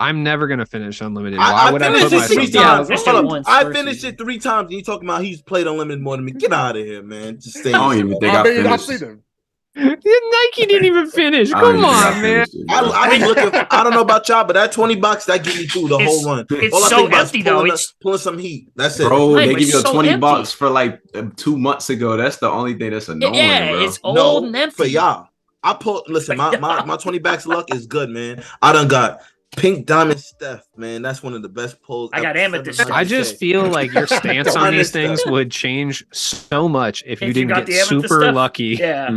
I'm never gonna finish Unlimited. I Why would I finished put it myself 3 through times. that? Just Hold up. once, I first finished season. it 3 times. And you talking about he's played Unlimited more than me? Get out of here, man. Just stay. I don't even think I I mean, I've finished. seen him. Nike didn't even finish. I don't Come even think I on, man. finished it, bro. I be looking. I don't know about y'all, but that $20 that get me through the whole run. It's All I so think about is empty, though. pulling some heat. That's it. Bro, Right, they but give you a it's so $20 empty. for like 2 months ago. That's the only thing that's annoying, Yeah, bro. it's old and empty. For y'all. I pulled. Listen, my 20 backs luck is good, man. I done got Pink Diamond Steph, man. That's one of the best pulls. I got Amethyst Steph. I just feel like your stance on these Diamond things Steph. would change so much if you didn't got get the Amethyst super Steph. lucky. Yeah.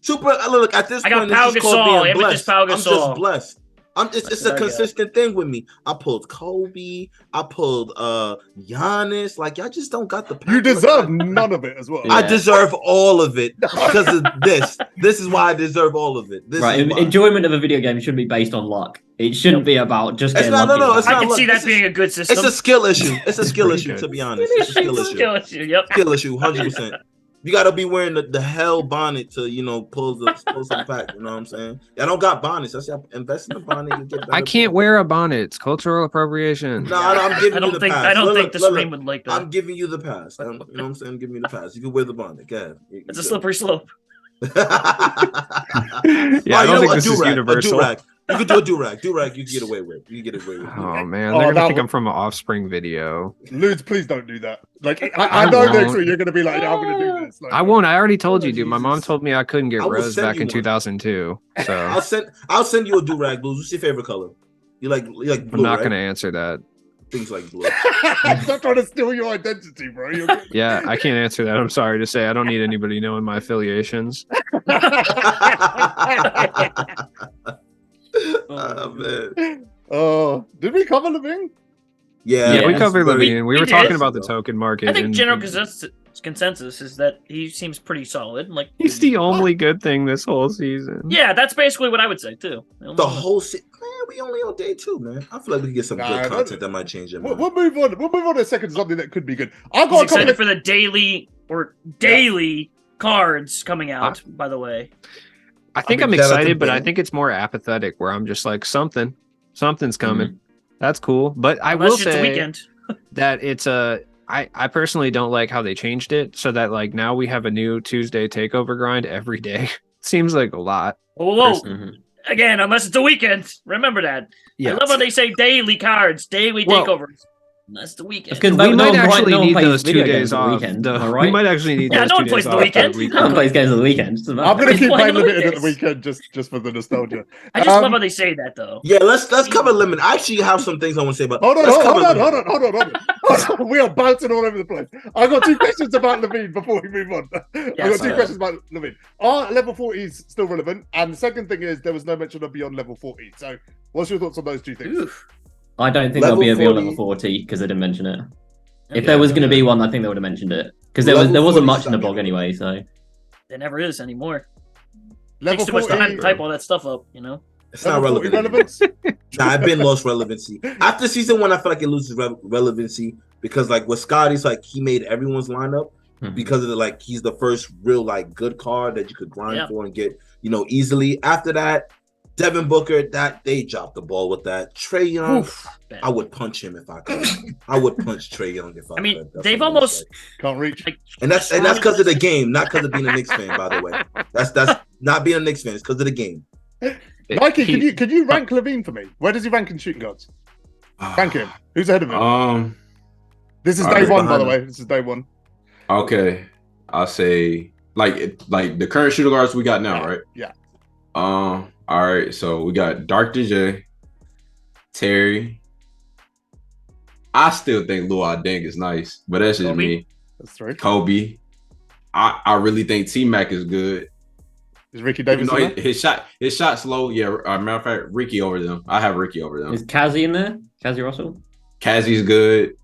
Super. Look at this I got point. Pau This is called Gasol, being Amethyst blessed. Pau I'm just Gasol. blessed. It's what a I got. consistent thing with me. I pulled Kobe. I pulled Giannis. Like y'all just don't got the. You pack. deserve none of it as well. I Yeah. deserve all of it because of this. This is why I deserve all of it. This Right, is why. enjoyment of a video game shouldn't be based on luck. It shouldn't be about just It's getting not- lucky. no, with it's that. I not can look, see this that being a good system. It's a skill issue. It's a skill pretty issue, good. to be honest. It's a skill issue. Skill issue. Yep. Skill issue, 100%. You gotta be wearing the hell bonnet to pull some pack. You know what I'm saying? I don't got bonnets. I say invest in the bonnet. You get better I can't pulls. wear a bonnet. It's cultural appropriation. No, I'm giving I you don't the think pass. I don't Look, think the look, stream look. would like that. I'm giving you the pass. You know what I'm saying? I'm giving you the pass. You can wear the bonnet. Go ahead. It's a slippery slope. Yeah, I don't think this is universal. A do-rag. You could do a do-rag. Do-rag you can get away with. You can get away with. Oh man, Oh, they're gonna that think would- I'm from an Offspring video. Ludes, please don't do that. Like I I know won't. next week you're gonna be like, yeah, I'm gonna do this. Like, I won't. I already told Oh, you, dude. My mom Jesus. told me I couldn't get I will rose send back you in one. 2002. So I'll send you a do-rag, Blues. What's your favorite color? You like blue, I'm not right? gonna answer that. Things like blue. I'm not trying to steal your identity, bro. You're good. Yeah, I can't answer that. I'm sorry to say. I don't need anybody knowing my affiliations. Oh, man. Oh, did we cover the thing? Yeah, Yeah, we Yes, covered very- Levine. We we were did. talking about the token market. I think and general consensus is that he seems pretty solid. Like he's the only good thing this whole season. Yeah, that's basically what I would say too. The whole man, we only on day 2, man. I feel like we can get some Nah, good that- content that might change your We'll mind. move on. We'll move on in a second to something that could be good. I've He's got a couple excited of for the daily cards coming out. By the way, I think I I'm mean, shout out to excited, but I Ben. think it's more apathetic where I'm just like something's coming. Mm-hmm. That's cool. But I unless will it's a say weekend. that it's I personally don't like how they changed it so that like now we have a new Tuesday takeover grind every day. Seems like a lot. Whoa, Mhm. again, unless it's a weekend. Remember that. Yeah. I love how they say daily cards, daily Well- takeovers. Unless the weekend. That's good. We No might one actually no one need plays those 2 video days games on the off. weekend, though. am I We right? might actually need Yeah, those no 2 one days plays the off weekend. No one plays games on the weekend. Doesn't matter. I'm gonna keep Playing playing the limited at the weekdays. weekend just for the nostalgia. I just love how they say that though. Yeah, let's cover limit. I actually have some things I want to say about. Hold on, let's hold cover on, Limit. hold on. We are bouncing all over the place. I got 2 questions about Levine before we move on. I got 2 questions about Levine. Are level 40s still relevant? And the second thing is there was no mention of beyond level 40. So, what's your thoughts on those 2 things? Oof. I don't think Level there'll be a beyond 40. level 40 because they didn't mention it. If Okay. there was going to be one, I think they would have mentioned it because there Level wasn't 40 much in the sucks. blog anyway. So There never is anymore. Level Takes too much time 40, to type all that stuff up, you know? It's not level 40 relevant. relevance? Nah, I've been lost relevancy after season 1. I feel like it loses relevancy because like with Scotty's like he made everyone's lineup because of the like he's the first real like good card that you could grind for and get easily. After that, Devin Booker, that they dropped the ball with that. Trae Young, Oof. I would punch him if I could. I would punch Trae Young if I I mean, could. That's they've what I'm almost saying. Can't reach. like And that's because of the game, not because of being a Knicks fan. By the way, that's not being a Knicks fan. It's because of the game. Mikey, could you rank Levine for me? Where does he rank in shooting guards? Rank him. Who's ahead of him? This is all day right, 1, by behind the him. way. This is day 1. Okay, I'll say like the current shooter guards we got now, right? Yeah. All right, so we got Dark DJ, Terry. I still think Luol Deng is nice, but that's just Kobe? me. That's 3. Kobe. I really think T-Mac is good. Is Ricky Even Davis though in there? his shot slow. Yeah, matter of fact, Ricky over them. I have Ricky over them. is Kazi in there? Kazi Russell? Kazi's good.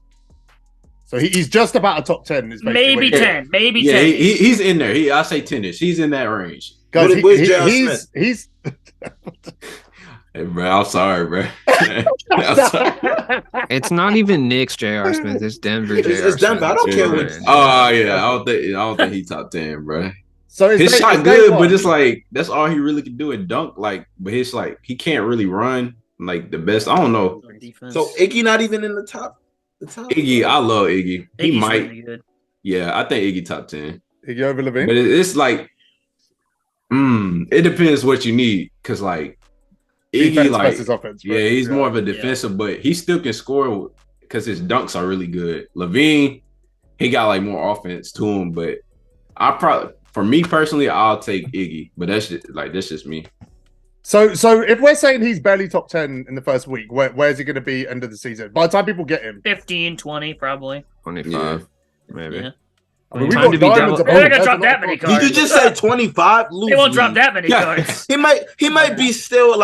So he's just about a top 10. Is basically maybe what he- 10. Maybe Yeah, 10. he's in there. I say 10ish. He's in that range. Guys, Where's J.R. he's Hey, bro, I'm sorry, bro. I'm sorry. It's not even Knicks J.R. Smith. It's Denver It's J.R. Denver. I don't Smith. care what- Oh yeah, I don't think he top 10, bro. so it's His day- shot it's day good, 1. but it's like that's all he really can do and dunk. Like, but his like he can't really run like the best. I don't know. Defense. So Iggy not even in the top. Iggy, I love Iggy. He Iggy's might. really good. Yeah, I think Iggy top 10. Iggy over Levine. But it's like It depends what you need, because like Iggy, Defense like versus offense. yeah, he's more of a defensive, but he still can score because his dunks are really good. Levine, he got like more offense to him, but for me personally, I'll take Iggy, but that's just me. So if we're saying he's barely top 10 in the first week, where's he going to be end of the season? By the time people get him, 15, 20 probably. 25, maybe. Yeah. I mean, Time to be diamonds double- above They're him. not gonna That's drop a that lot many of- cards. Did you just say 25? They won't drop that many Yeah. cards. He might be still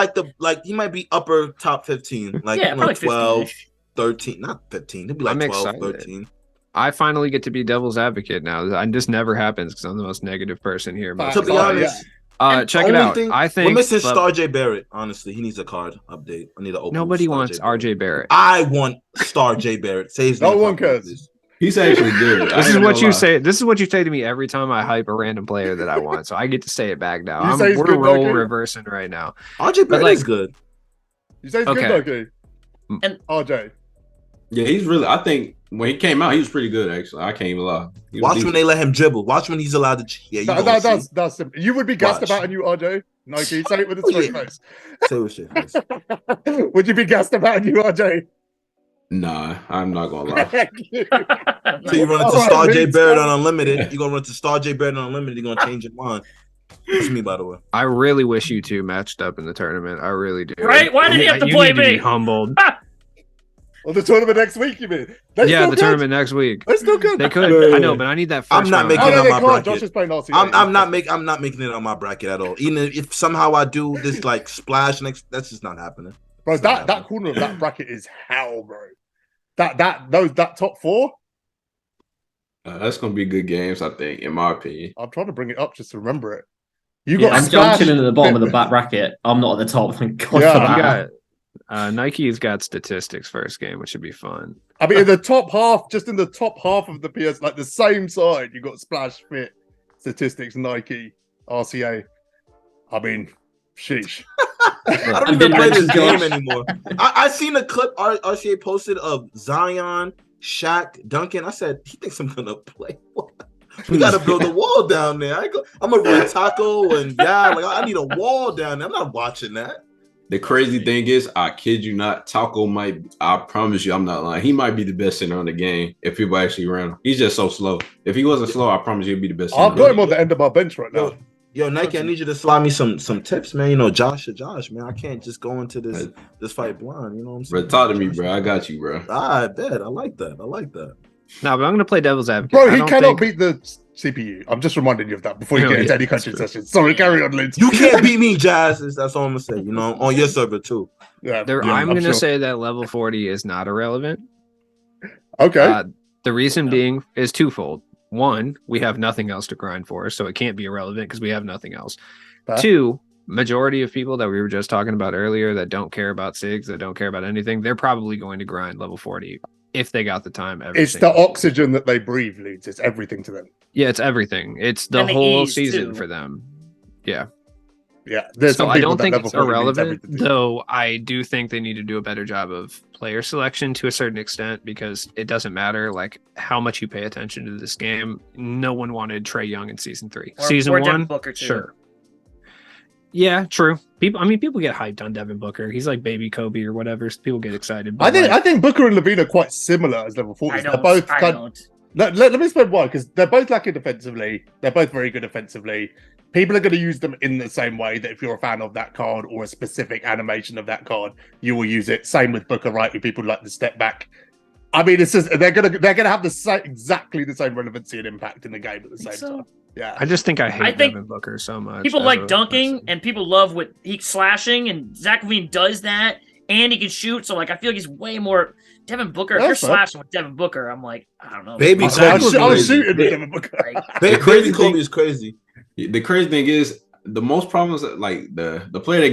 he might be upper top 15, like Yeah, probably 12, 15-ish. 13, not 15. He'll be like I'm 12, excited. 13. I finally get to be devil's advocate now. That just never happens because I'm the most negative person here. most To To of be the Oh, time. honest, Check the it only out. thing- I think we're missing Star J Barrett. Honestly, he needs a card update. I need to open. nobody Star wants J Barrett. RJ Barrett. I want Star J Barrett. Say his No name one properly, cares. please. He's actually good. This is what you say. This is what you say to me every time I hype a random player that I want. So I get to say it back now. You say he's We're good, role Doki? reversing right now. RJ Barrett like- is good. You say he's Okay. good, Doki? And- RJ. Yeah, he's really. I think when he came out, he was pretty good. Actually, I can't even lie. He was Watch when decent. they let him dribble. Watch when he's allowed to. Yeah, you gonna see. That's simple. You would be gassed Watch. about a new RJ? Nike, say it with a Oh, straight yeah. face. Say what shit face. Would you be gassed about a new RJ? Nah, I'm not gonna lie. So you run into Alright, Star J please. Barrett on Unlimited. You're gonna run into Star J Barrett on Unlimited. You're gonna change your mind. That's me, by the way. I really wish you two matched up in the tournament. I really do. Right? Why did he have to You play need to be me? humbled. Well, the tournament next week, you mean? They're Yeah, still the good. tournament next week. They're still good. They could. I know, but I need that. I'm First not round. making Oh, it no, on they my can't. bracket. Josh is playing RCA. I'm not making it on my bracket at all. Even if somehow I do this like splash next, that's just not happening. Bro, It's not that happening. corner of that bracket is hell, bro. That top four. That's gonna be good games, I think, in my opinion. I'm trying to bring it up just to remember it. You Yeah, got I'm chilling at the bottom of the Fitness. back bracket. I'm not at the top. Thank God Yeah, for you that. Nike's got statistics first game, which should be fun. I mean, in the top half, just in the top half of the PS, like the same side, you got Splash, Fit, Statistics, Nike, RCA. I mean, sheesh. I don't And even then play this mention game Josh. anymore. I seen a clip RCA posted of Zion, Shaq, Duncan. I said he thinks I'm gonna play. What? We gotta build a wall down there. I'm gonna run Taco and I need a wall down there. I'm not watching that. The crazy thing is, I kid you not, Taco I promise you, I'm not lying. He might be the best center on the game if people actually ran him. He's just so slow. If he wasn't slow, I promise you he'd be the best center. I've got him on the end of my bench right now. Yo, Nike, I need you to slide me some tips, man. You know, Josh, man. I can't just go into this fight blind. You know what I'm saying? Bro, talk to me, bro. I got you, bro. I bet. I like that. No, but I'm gonna play devil's advocate. Bro, I he don't cannot think- beat the CPU. I'm just reminding you of that before you No, get into yeah, any coaching sessions. Sorry, carry on, Lindsay. You can't beat me, Jazz. That's all I'm gonna say. You know, on your server too. Yeah, I'm gonna sure. say that level 40 is not irrelevant. Okay. The reason being is twofold. One, we have nothing else to grind for, so it can't be irrelevant because we have nothing else. Fair. Two, majority of people that we were just talking about earlier that don't care about SIGs, that don't care about anything, they're probably going to grind level 40 if they got the time. It's the oxygen that they breathe, Leeds. It's everything to them. Yeah, it's everything. It's the And the whole ease, season too. for them. Yeah. Yeah. There's So some I people don't that think level it's 40 means irrelevant, everything to them. though I do think they need to do a better job of player selection to a certain extent because it doesn't matter like how much you pay attention to this game. No one wanted Trae Young in season 3. Or Season Devin 1, Booker, too. sure. Yeah, true. People get hyped on Devin Booker. He's like baby Kobe or whatever. So people get excited. I but, like, think Booker and Levine are quite similar as level 40s. I They're don't. both I kind don't. let me explain why, because they're both lacking defensively. They're both very good offensively. People are going to use them in the same way that if you're a fan of that card or a specific animation of that card, you will use it. Same with Booker, right? With people like the step back. I mean, it's just they're gonna have exactly the same relevancy and impact in the game at the same So, time. Yeah. I just think I hate I think Devin Booker so much. people as like a dunking person. and people love what he's slashing, and Zach Levine does that, and he can shoot. So like, I feel like he's way more Devin Booker. If That's you're fair. slashing with Devin Booker, I'm like, I don't know. Baby Like, Kobe. I was Crazy. shooting with Devin Booker. The Crazy crazy Kobe thing- is crazy. The crazy thing is, the most problems, like the player that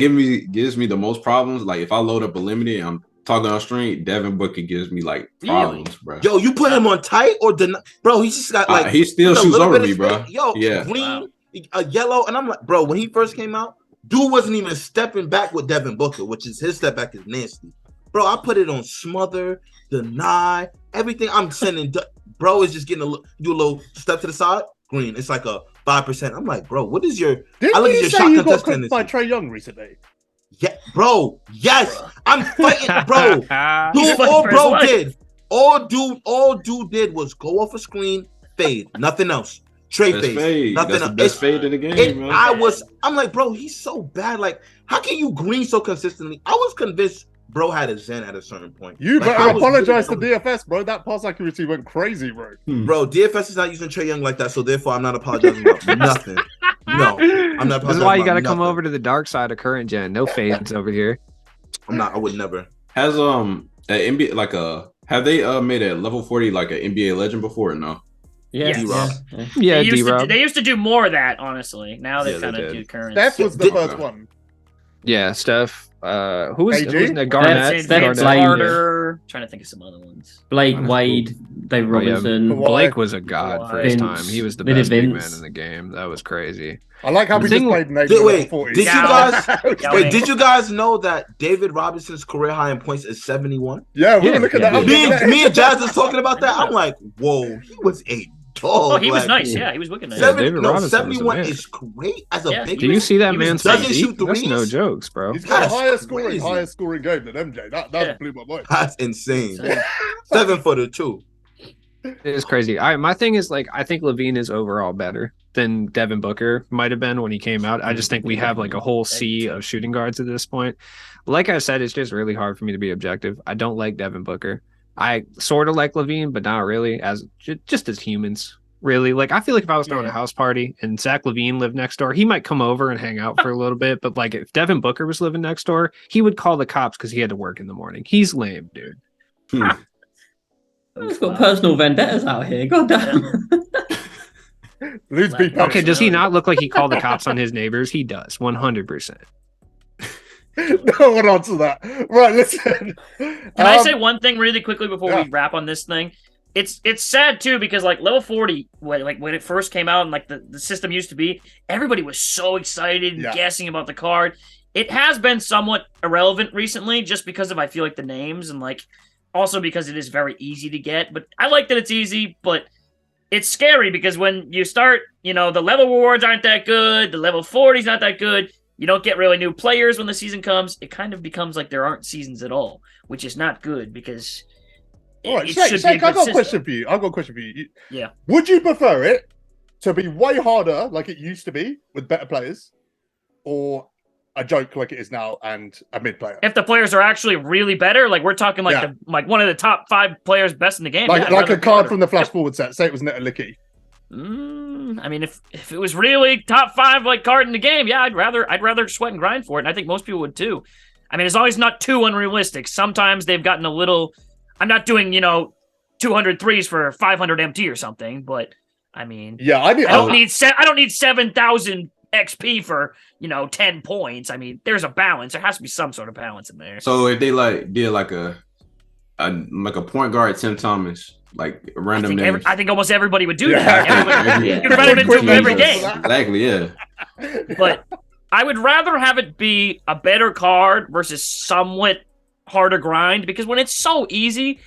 gives me the most problems, like if I load up a limited and I'm talking on stream, Devin Booker gives me like problems, bro. Yo, you put him on tight or bro? He just got like he still a shoots little over bit me, of bro. space. Yo, Yeah. green, a yellow, and I'm like, bro. When he first came out, dude wasn't even stepping back with Devin Booker, which is his step back is nasty, bro. I put it on smother, deny, everything. I'm sending, bro. Is just getting do a little step to the side. Green. It's like a 5%. I'm like, bro, what is your? Didn't I look at you your say shot you got contest cooked tendency. by Trae Young recently? Yeah, bro. Yes, I'm fighting, bro. He's Dude, fighting all for his bro life. did, all dude did was go off a screen, fade, nothing else. Trey Best fade, fade. nothing That's the else. best fade in the game, man. I'm like, bro, he's so bad. Like, how can you green so consistently? I was convinced bro had a zen at a certain point. You Like, better I was apologize really- to DFS, bro. That pass accuracy went crazy, bro. Bro, DFS is not using Trae Young like that, so therefore I'm not apologizing about nothing. No, I'm not. This is why you got to about come nothing. over to the dark side of current gen. No fades over here. I'm not. I would never. Has an NBA like a have they made a level 40 like an NBA legend before or no? Yes. D-Rob. Yeah, They used to do more of that, honestly. Now they Yeah, they kind of did. do current. Steph was the Did- first one. Yeah, Steph. Who was AG? that? Garnett. Steph Vince Blake. Carter. Trying to think of some other ones. Blake, That's Wade, David Oh, yeah. Robinson. Kawhi. Blake was a god for his Vince. time. He was the They did best big man Vince. in the game. That was crazy. I like how we The just thing- played Nate Did- level wait, 40. did you guys- Yeah, Wait, did you guys know that David Robinson's career high in points is 71? Yeah, we Yeah, were looking yeah, that up. yeah. Me and Jazz was talking about that. I'm like, whoa, he was a dog. Oh, he was like, nice. Yeah, he was wicked nice. Yeah, 70, David no, Robinson was a 71 man. is great as a Yeah, big Do you see that he was- man's doesn't physique? shoot That's no threes? jokes, bro. He's got That's a crazy. higher scoring game than MJ. That Yeah. blew my mind. That's insane. 7-footer too. It's crazy. My thing is like I think Levine is overall better than Devin Booker might have been when he came out. I just think we have like a whole sea of shooting guards at this point. Like I said, it's just really hard for me to be objective. I don't like Devin Booker. I sort of like Levine, but not really as just as humans. Really, like I feel like if I was throwing a house party and Zach Levine lived next door, he might come over and hang out for a little bit. But like if Devin Booker was living next door, he would call the cops because he had to work in the morning. He's lame, dude. He's got personal vendettas out here. God damn. Lose be Okay, does he not look like he called the cops on his neighbors? He does, 100%. No one answer that. Right, listen. Can I say one thing really quickly before we wrap on this thing? It's sad too because like level 40, when it first came out and like the system used to be, everybody was so excited and guessing about the card. It has been somewhat irrelevant recently just because of I feel like the names and like also because it is very easy to get. But I like that it's easy, but it's scary because when you start, the level rewards aren't that good, the level 40 is not that good. You don't get really new players when the season comes. It kind of becomes like there aren't seasons at all, which is not good because all right, it Shake, should Shake, be a I good got a system. question for you. I've got a question for you. Yeah. Would you prefer it to be way harder like it used to be with better players, or a joke like it is now and a mid player? If the players are actually really better, like we're talking like like one of the top 5 players best in the game, like a card from the Flash Forward set. Say it was Netalicky. I mean, if it was really top 5 like card in the game, yeah, I'd rather sweat and grind for it, and I think most people would too. I mean, it's always not too unrealistic. Sometimes they've gotten a little. I'm not doing 200 threes for 500 MT or something, but I mean, I don't need 7,000 XP for 10 points. I mean, there's a balance. There has to be some sort of balance in there. So if they did like a point guard Tim Thomas, like random names. I think almost everybody would do that. Everybody- You'd run into him every game. Exactly, yeah. But I would rather have it be a better card versus somewhat harder grind because when it's so easy,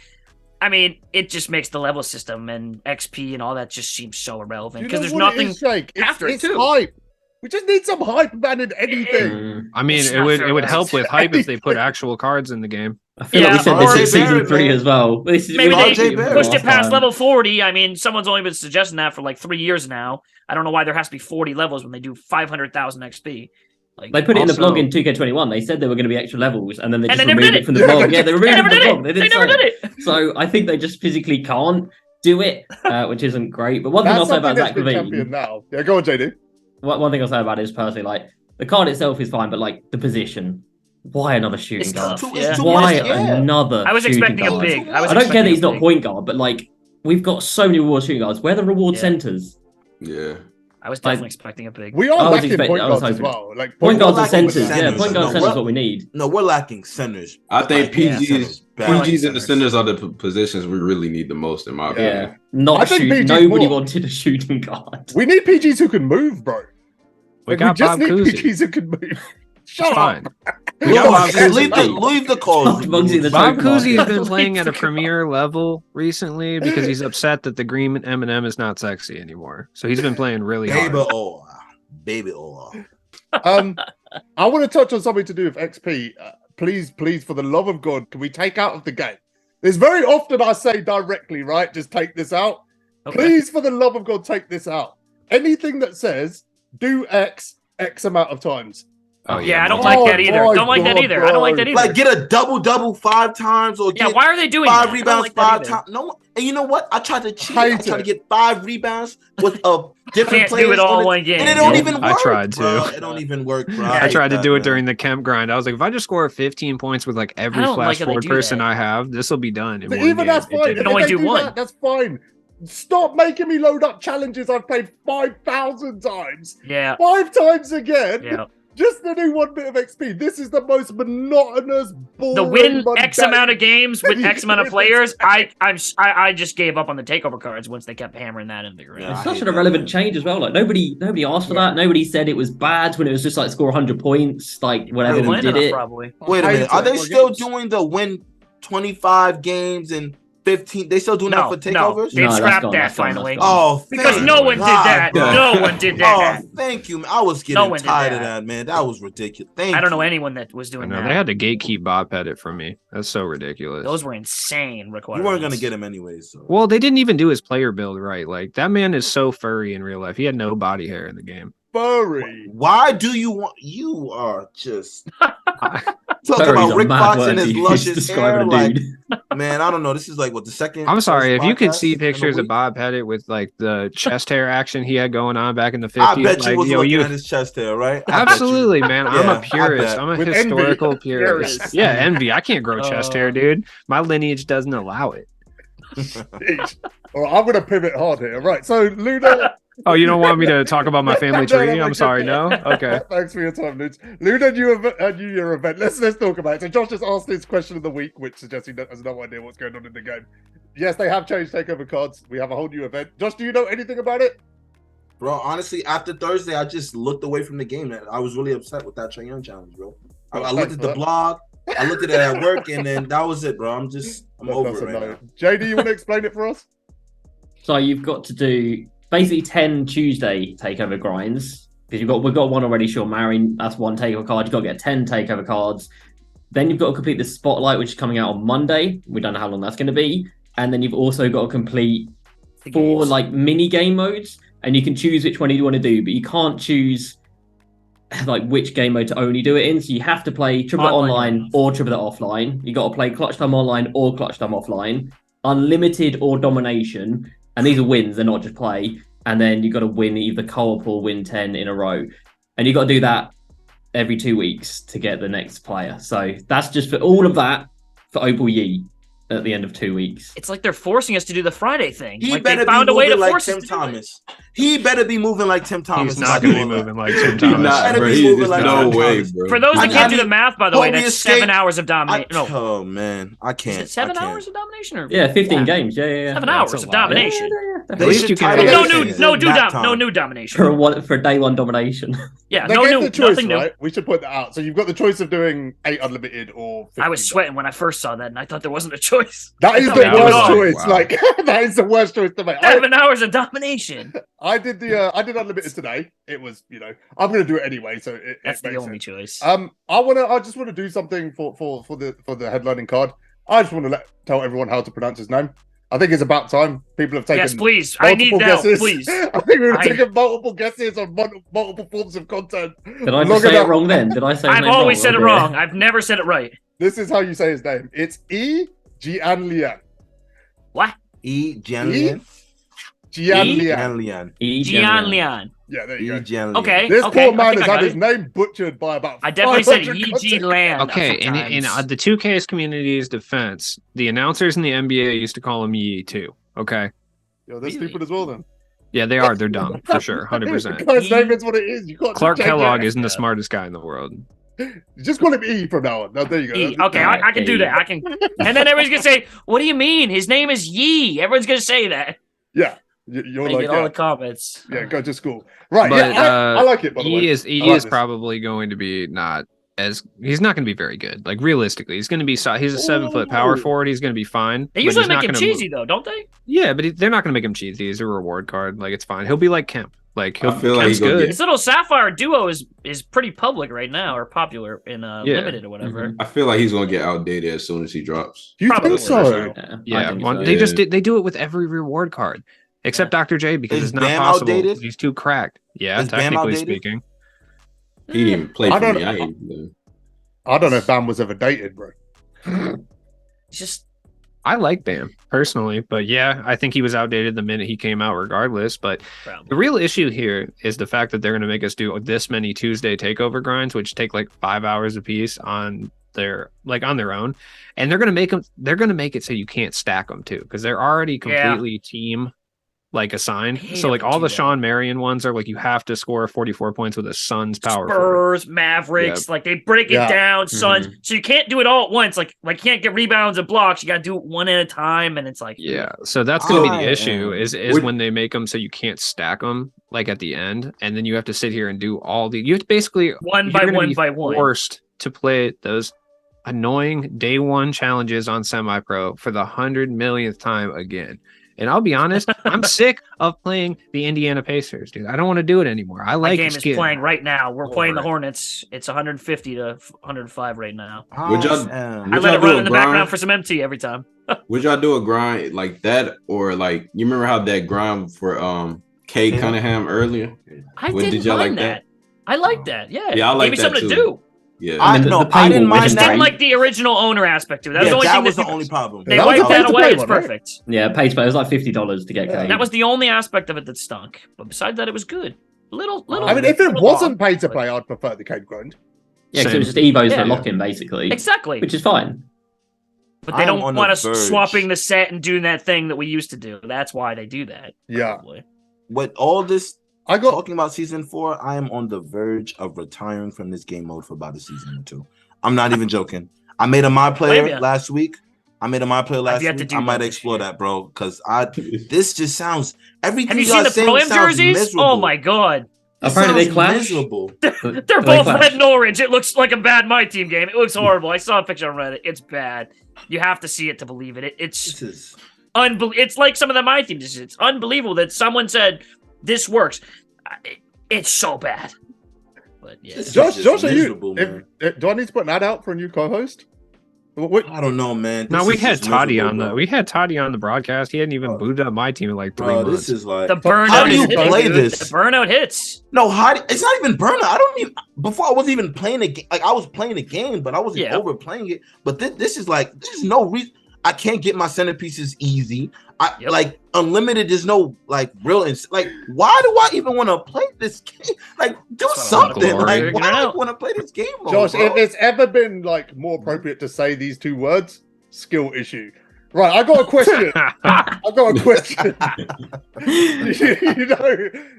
I mean, it just makes the level system and XP and all that just seems so irrelevant because there's nothing after it too. Hype. We just need some hype banning anything. I mean, it would help with hype if they put actual cards in the game. I feel like we said this in season 3 as well. Maybe they pushed it past level 40. I mean, someone's only been suggesting that for like 3 years now. I don't know why there has to be 40 levels when they do 500,000 XP. Like, they put it in the blog in 2K21. They said there were going to be extra levels, and then they just never removed did it from the blog. Yeah, they removed it from the blog. They never did it. So I think they just physically can't do it, which isn't great. But one thing I'll say about Zach Levine now. Yeah, go on, JD. One thing I'll say about it is personally, like the card itself is fine, but like the position. Why another shooting guard? Why another? I was expecting guard? a big. I don't care that he's not point guard, but like we've got so many reward shooting guards. Where are the reward centers? Yeah. I was definitely expecting a big. We are lacking point guards as well. Like point guards and centers. Yeah, point guard centers is what we need. No, we're lacking centers. I think PGs and the centers are the positions we really need the most, in my opinion. Not shoot. Nobody wanted a shooting guard. We need PGs who can move, bro. We got just Bob need Cousy. PGs who can move. Shut Fine. up. Leave the calls. Bob Cousy has been playing at a premier level recently because he's upset that the green M&M is not sexy anymore. So he's been playing really hard. Baby, oh. I want to touch on something to do with XP. Please, for the love of God, can we take out of the game? There's very often I say directly, right? Just take this out. Okay. Please, for the love of God, take this out. Anything that says do X amount of times. Oh yeah, I don't like that either. Don't like that either. I don't like that either. Like get a double 5 times or get why are they doing 5 rebounds 5 times? No, and you know what? I tried to cheat. I tried to get 5 rebounds with a different players. Do it all in one game, and it don't even work. I tried to. Bro. It don't even work, bro. I tried to do it during the Kemp grind. I was like, if I just score 15 points with like every flash forward person I have, this will be done. Even that's fine. If only do one. That's fine. Stop making me load up challenges I've played 5,000 times. Yeah. 5 times again. Yeah. Just to do 1 bit of XP. This is the most monotonous, boring. The win X amount of games with X amount of players. I just gave up on the takeover cards once they kept hammering that in the ground. It's such an irrelevant change as well. Like nobody asked for that. Nobody said it was bad when it was just like score 100 points, like whatever we did it. Probably. Wait a minute. Are they still doing the win 25 games and 15? They still doing that for takeovers? They've scrapped that finally. Oh, because no one did that. No one did that. Oh, thank you. I was getting tired of that, man. That was ridiculous. I don't know anyone that was doing that. They had to gatekeep Bob Pettit from me. That's so ridiculous. Those were insane requirements. You weren't going to get him anyways. So. Well, they didn't even do his player build right. Like, that man is so furry in real life. He had no body hair in the game. Furry. Why do you want... You are just... Talking about Rick Fox and his luscious hair, like, man, I don't know. This is like what the second. I'm sorry if you could see pictures of Bob Pettit with like the chest hair action he had going on back in the 50s. I bet you was looking at his chest hair, right? Absolutely, man. I'm a purist. I'm a historical envy. purist. Yeah, envy. I can't grow chest hair, dude. My lineage doesn't allow it. All right, I'm gonna pivot hard here. Right, so Luna. Oh, you don't want me to talk about my family tree? I'm sorry, no? Okay. Thanks for your time, Ludes. Luna, New Year event. Let's talk about it. So Josh just asked his question of the week, which suggests he has no idea what's going on in the game. Yes, they have changed takeover cards. We have a whole new event. Josh, do you know anything about it? Bro, honestly, after Thursday, I just looked away from the game. I was really upset with that Trae Young challenge, bro. I looked at the blog, I looked at it at work, and then that was it, bro. I'm over it right now. JD, you want to explain it for us? So you've got to do basically 10 Tuesday takeover grinds because we've got one already. Sean Marion, that's 1 takeover card. You've got to get 10 takeover cards. Then you've got to complete the spotlight, which is coming out on Monday. We don't know how long that's going to be. And then you've also got to complete 4 like mini game modes, and you can choose which one you want to do, but you can't choose like which game mode to only do it in. So you have to play Triple Online or Triple Offline. You got to play Clutch Time Online or Clutch Time Offline, Unlimited or Domination. And these are wins, they're not just play. And then you got to win either co-op or win 10 in a row. And you got to do that every 2 weeks to get the next player. So that's just for all of that for Opal Yee at the end of 2 weeks. It's like they're forcing us to do the Friday thing. He like better they found be a way to like force Tim Thomas. He better be moving like Tim Thomas. He's not going to be moving like Tim Thomas. No way, bro. For those that can't do the math, by the way, that's 7 hours of domination. No. Oh, man. I can't. Is it 7 hours of domination? Or... Yeah, 15 games. Yeah. 7 hours of domination. At least you can. No new domination. For day 1 domination. Yeah, they gave the choice, nothing new. Right? We should point that out. So you've got the choice of doing 8 unlimited or 15. I was sweating when I first saw that, and I thought there wasn't a choice. That is the worst choice. Wow. Like that is the worst choice to make. 7 hours of domination. I did unlimited today. It was, I'm going to do it anyway. So that's the only choice. I just want to do something for the headlining card. I just want to tell everyone how to pronounce his name. I think it's about time. People have taken. Yes, please. I need that. Please. I think we've taken multiple guesses on multiple forms of content. Did I just say it wrong then? Did I say? I've always said it wrong. I've never said it right. This is how you say his name. It's Jianlian. What? Jianlian. Jianlian. Yeah, there you go. Okay. This poor man has had his name butchered by about. I definitely said Yi Land. Okay, in the 2K's community's defense, the announcers in the NBA used to call him Yi too. Okay. Yo, they're stupid as well then. Yeah, they are. They're dumb for sure, 100%. Guy's name is what it is. You can't Clark Kellogg isn't the smartest guy in the world. Just call him E from now on. No, there you go. E. Okay, I can do that. I can, and then everyone's gonna say, "What do you mean? His name is Yi." Everyone's gonna say that. Yeah. You're like all the comments. Yeah, go to school. Right. But, I like it. By the way, he is probably going to be not as he's not going to be very good. Like realistically, he's going to be he's a 7-foot power forward. He's going to be fine. They usually make him cheesy though, don't they? Yeah, but they're not going to make him cheesy. He's a reward card. Like it's fine. He'll be like Kemp. Like I feel like Kemp's good. This little Sapphire duo is pretty public right now, or popular in limited or whatever. I feel like he's gonna get outdated as soon as he drops. You Probably think so? Yeah, so. they do it with every reward card except Dr. J because Is it's not Bam possible. outdated? He's too cracked. Yeah, Is Bam technically outdated? speaking. He didn't even play I for don't- me. I ain't even. I don't know if Bam was ever dated, bro. It's just I like Bam personally, but yeah, I think he was outdated the minute he came out regardless. But probably. the real issue here is the fact that they're going to make us do this many Tuesday takeover grinds, which take like 5 hours a piece on their own. And they're going to make it so you can't stack them too, because they're already completely team like assigned. Hate So like it when all you the do that. Sean Marion ones are like you have to score 44 points with a Suns power forward. Spurs, Mavericks, like they break it down, Suns. So you can't do it all at once. Like you can't get rebounds and blocks. You got to do it one at a time, and it's like Yeah, so that's going to be I the issue am- is when they make them so you can't stack them like at the end, and then you have to sit here and do all the. You have to basically one you're by gonna one be by one. forced to play those annoying day one challenges on semi-pro for the 100 millionth time again. And I'll be honest, I'm sick of playing the Indiana Pacers, dude. I don't want to do it anymore. I My like game is getting playing right now. We're playing the over it. Hornets. It's 150 to 105 right now. Would y'all- I Would let y'all it run do in the a grind? background for some MT every time. Would y'all do a grind like that, or like you remember how that grind for Kay Yeah. Cunningham earlier? I What, didn't did y'all mind like that? I like that. Yeah, Yeah, I like Gave me that something to too. do. Yeah, I the no, paintball I didn't was I mind just great. didn't that. like the original owner aspect to it. That was Yeah, the only that thing was that the only problem. they That was wiped the that pay-to-play away. It's one, right? perfect. Yeah, pay to play. It was like $50 to get Yeah. Kane. That was the only aspect of it that stunk. But besides that, it was good. Little. I mean, if it little wasn't long, pay to but- play, I'd prefer the Cade grind. Yeah, because it Same. was just Evos Yeah. for lock-in basically, exactly. which is fine. But they I'm don't on want the us verge. swapping the set and doing that thing that we used to do. That's why they do that. Yeah. Probably. With all this I got talking about season 4, I am on the verge of retiring from this game mode for about a season or two. I'm not even joking. I made a my Blame player ya. last week. I might yet to week. do I might that this explore year. that, bro, because this just sounds everything. Have you y'all seen the saying Pro Am sounds jerseys? miserable. Oh my god. It Apparently they sounds clash. miserable. They're They both clash. red and orange. It looks like a bad MyTeam game. It looks horrible. I saw a picture on Reddit. It's bad. You have to see it to believe it. It's This is It's like some of the MyTeam decisions. It's unbelievable that someone said this works. It's so bad. But yeah. This is Josh. just Josh, are you? miserable, man. Do I need to put an ad out for a new co-host? What? I don't know, man. No, This we is had just Toddy miserable, on bro. we had Toddy on the broadcast. He hadn't even Bro. booted up my team in like 3 Bro, months. this is like The burnout How do is you hitting, play dude. this? The burnout hits. No, it's not even burnout. I don't even. Before I wasn't even playing a game. Like I was playing a game, but I wasn't Yeah. overplaying it. But this is like there's no reason. I can't get my centerpieces easy. Yep. Like unlimited. There's no like real. Like why do I even want to play this game? Like do That's what I'm something. glory. Like Figure why it do I out. want to play this game? Mode, Josh, bro? if it's ever been like more appropriate to say these two words, skill issue. Right, I got a question. I got a question.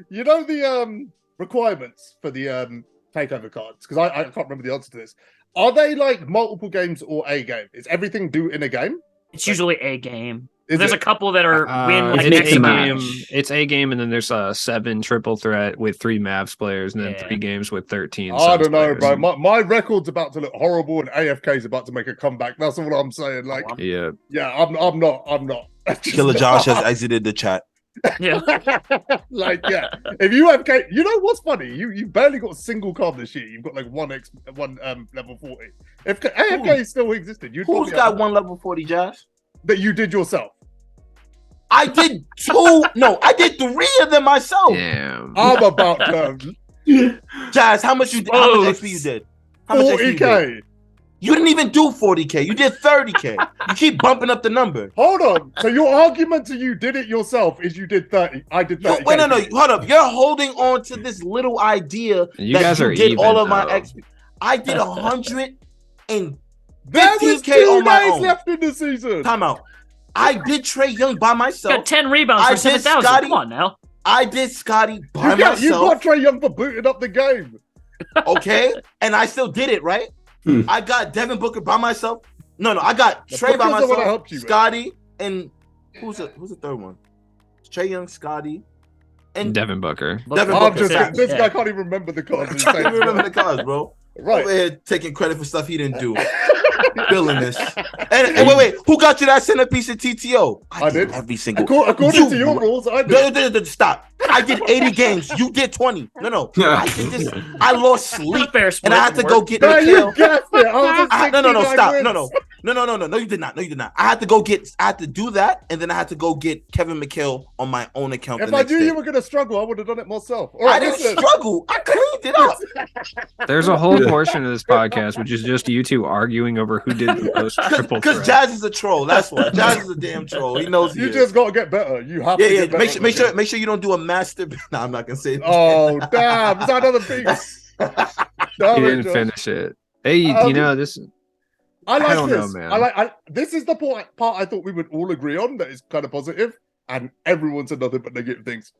you know the requirements for the takeover cards, because I can't remember the answer to this. Are they like multiple games or a game? Is everything due in a game? It's usually a game. Is There's it? a couple that are win like it's mix next and game. match. It's a game, and then there's a 7 triple threat with 3 Mavs players, and then Yeah. 3 games with 13. I Suns don't know, players. bro. My record's about to look horrible, and AFK's about to make a comeback. That's all I'm saying. Like, Yeah, yeah, I'm not. KillaJosh has exited the chat. Yeah. Like, yeah. If you have you know what's funny? You barely got a single card this year. You've got like one level 40. If AFK still existed, you'd Who's probably got have one level 40, Josh? that you did yourself. I did 2. No, I did 3 of them myself. damn. I'm about to Jazz, how much XP you did? How much XP you did? 40k. You didn't even do 40k. You did 30k. You keep bumping up the number. Hold on. So your argument to you did it yourself is you did 30. I did 30. Wait, no, hold up. You're holding on to this little idea You that guys you are did even, all of my though. XP. I did 150k There was 2 on my days own. left in the season. Time out. I did Trey Young by Got myself. 10 rebounds I for did 7,000. Scotty. Come on now. I did Scotty by You got myself. Trey Young for booting up the game. Okay, and I still did it right. I got Devin Booker by myself. No, I got The Trey by Bookers are what myself. helped you, man. Scotty and who's the third one? Trey Young, Scotty, and Devin Booker. Devin I'm Booker. just Yeah. this guy can't even remember the cards. I can't even remember the cards, bro. Right. Over here taking credit for stuff he didn't do. Feeling this. And wait, who got you that centerpiece in TTO? I did. Every single. According to your rules, I did. Stop. I did 80 games. You did 20. No. I did this. I lost sleep, and I had to go get. No, you guessed it. I was no. Stop. No. You did not. I had to do that, and then I had to go get Kevin McHale on my own account. If I knew you were going to struggle, I would have done it myself. All right, I didn't struggle. I cleaned it up. There's a whole portion of this podcast which is just you two arguing over who did the most triple threat. Because Jazz is a troll. That's why. Jazz is a damn troll. He knows. You just got to get better. You have to. Get better. Make sure you don't do a master. No, I'm not gonna say it. Oh damn! Is that another piece? He didn't finish it. Hey, you know this. I don't know, man. This is the part I thought we would all agree on that is kind of positive, and everyone said nothing but negative things.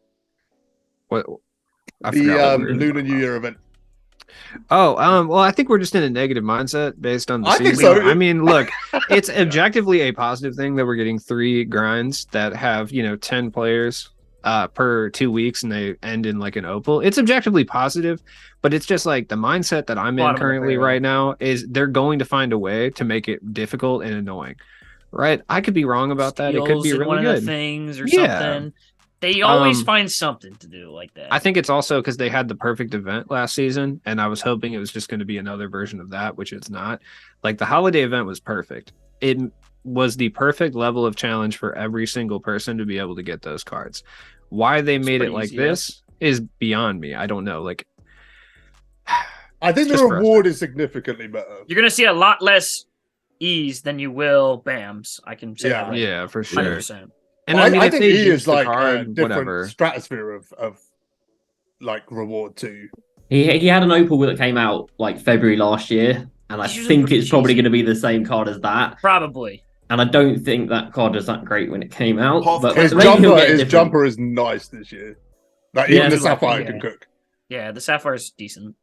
What? The Lunar New Year event. Oh, well, I think we're just in a negative mindset based on the season. Think so. I mean, look, it's objectively a positive thing that we're getting 3 grinds that have 10 players per 2 weeks, and they end in like an opal. It's objectively positive, but it's just like the mindset that I'm in currently right now is they're going to find a way to make it difficult and annoying. Right? I could be wrong about that. It could be really one good. Of the things or something. They always find something to do like that. I think it's also because they had the perfect event last season, and I was hoping it was just going to be another version of that, which it's not. Like the holiday event was perfect. It was the perfect level of challenge for every single person to be able to get those cards. Why they made it like this is beyond me. I don't know. Like, I think the reward is significantly better. You're going to see a lot less ease than you will BAMs. I can say that. Right. Yeah, for sure. 100%. And I mean, I think he is like card, a different whatever stratosphere of like reward too. He had an opal that came out like February last year, and I think it's probably going to be the same card as that. Probably. And I don't think that card was that great when it came out. But his jumper is nice this year. Like even the Sapphire can cook. Yeah, the Sapphire's decent.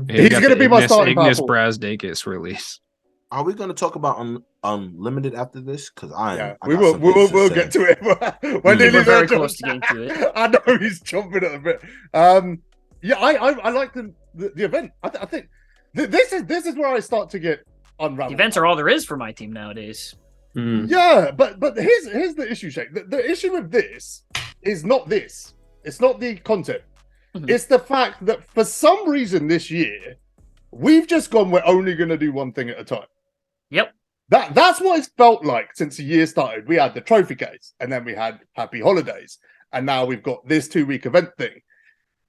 He's going to be my starting Ignis Brazdakis release. Are we going to talk about Unlimited after this? Because we'll get to it. We're nearly very close to getting to it. I know he's jumping at a bit. I like the event. I think this is where I start to get unraveled. Events are all there is for my team nowadays. Yeah, but here's the issue, Shake. The issue with this is not this. It's not the content. It's the fact that for some reason this year we've just gone. We're only going to do one thing at a time. Yep. That's what it's felt like since the year started. We had the trophy case, and then we had Happy Holidays, and now we've got this 2-week event thing.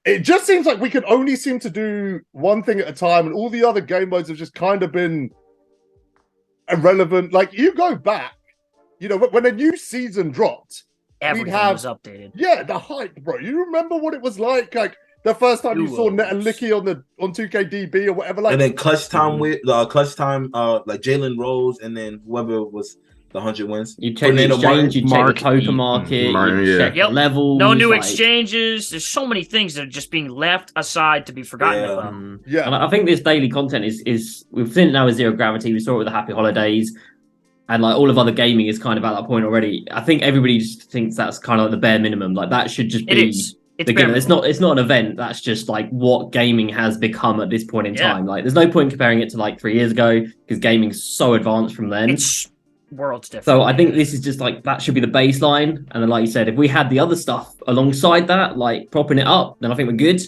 It just seems like we can only seem to do one thing at a time, and all the other game modes have just kind of been irrelevant. Like you go back, when a new season dropped, everything was updated. Yeah, the hype, bro. You remember what it was like the first time you saw Net and Licky on 2KDB or whatever, like, and then clutch time like Jalen Rose, and then whoever was the 100 wins. You check the exchange, you check the token market, you check the levels. No new exchanges. There's so many things that are just being left aside to be forgotten about. Yeah, and I think this daily content is we've seen it now with Zero Gravity. We saw it with the Happy Holidays, and like all of other gaming is kind of at that point already. I think everybody just thinks that's kind of like the bare minimum. Like that should just be. It's not an event. That's just like what gaming has become at this point in time. Like there's no point comparing it to like 3 years ago because gaming's so advanced from then. It's worlds different. So I think this is just like that should be the baseline. And then like you said, if we had the other stuff alongside that, like propping it up, then I think we're good.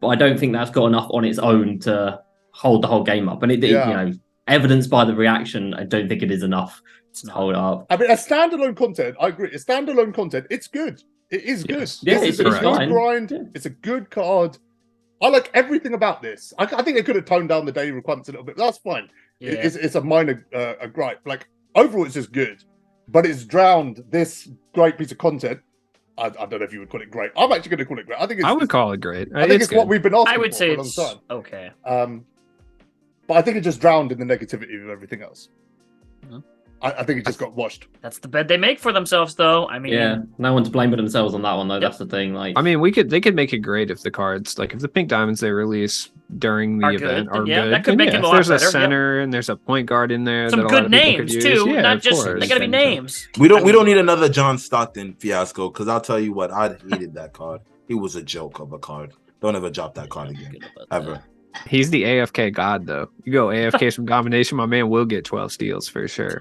But I don't think that's got enough on its own to hold the whole game up. And it evidenced by the reaction, I don't think it is enough to hold it up. I mean, a standalone content, I agree. A standalone content, it's good. It is good. Yeah, it's a good grind. Yeah. It's a good card. I like everything about this. I think they could have toned down the daily requirements a little bit. But that's fine. Yeah. It's a minor gripe. Like overall, it's just good, but it's drowned this great piece of content. I don't know if you would call it great. I'm actually going to call it great. I would call it great. I think it's what we've been asking. I would say for a long time. Okay. But I think it just drowned in the negativity of everything else. Mm-hmm. I think it just got washed. That's the bed they make for themselves, though. I mean, no one's blaming themselves on that one, though. Yep. That's the thing. Like, I mean, they could make it great if the cards, like if the pink diamonds they release during the event are good. That could make it a lot better. There's a center and there's a point guard in there. Some good names too, not just they gotta be names. We don't need another John Stockton fiasco because I'll tell you what, I hated that card. He was a joke of a card. Don't ever drop that card again, ever. He's the AFK god, though. You go AFK some combination, my man will get 12 steals for sure.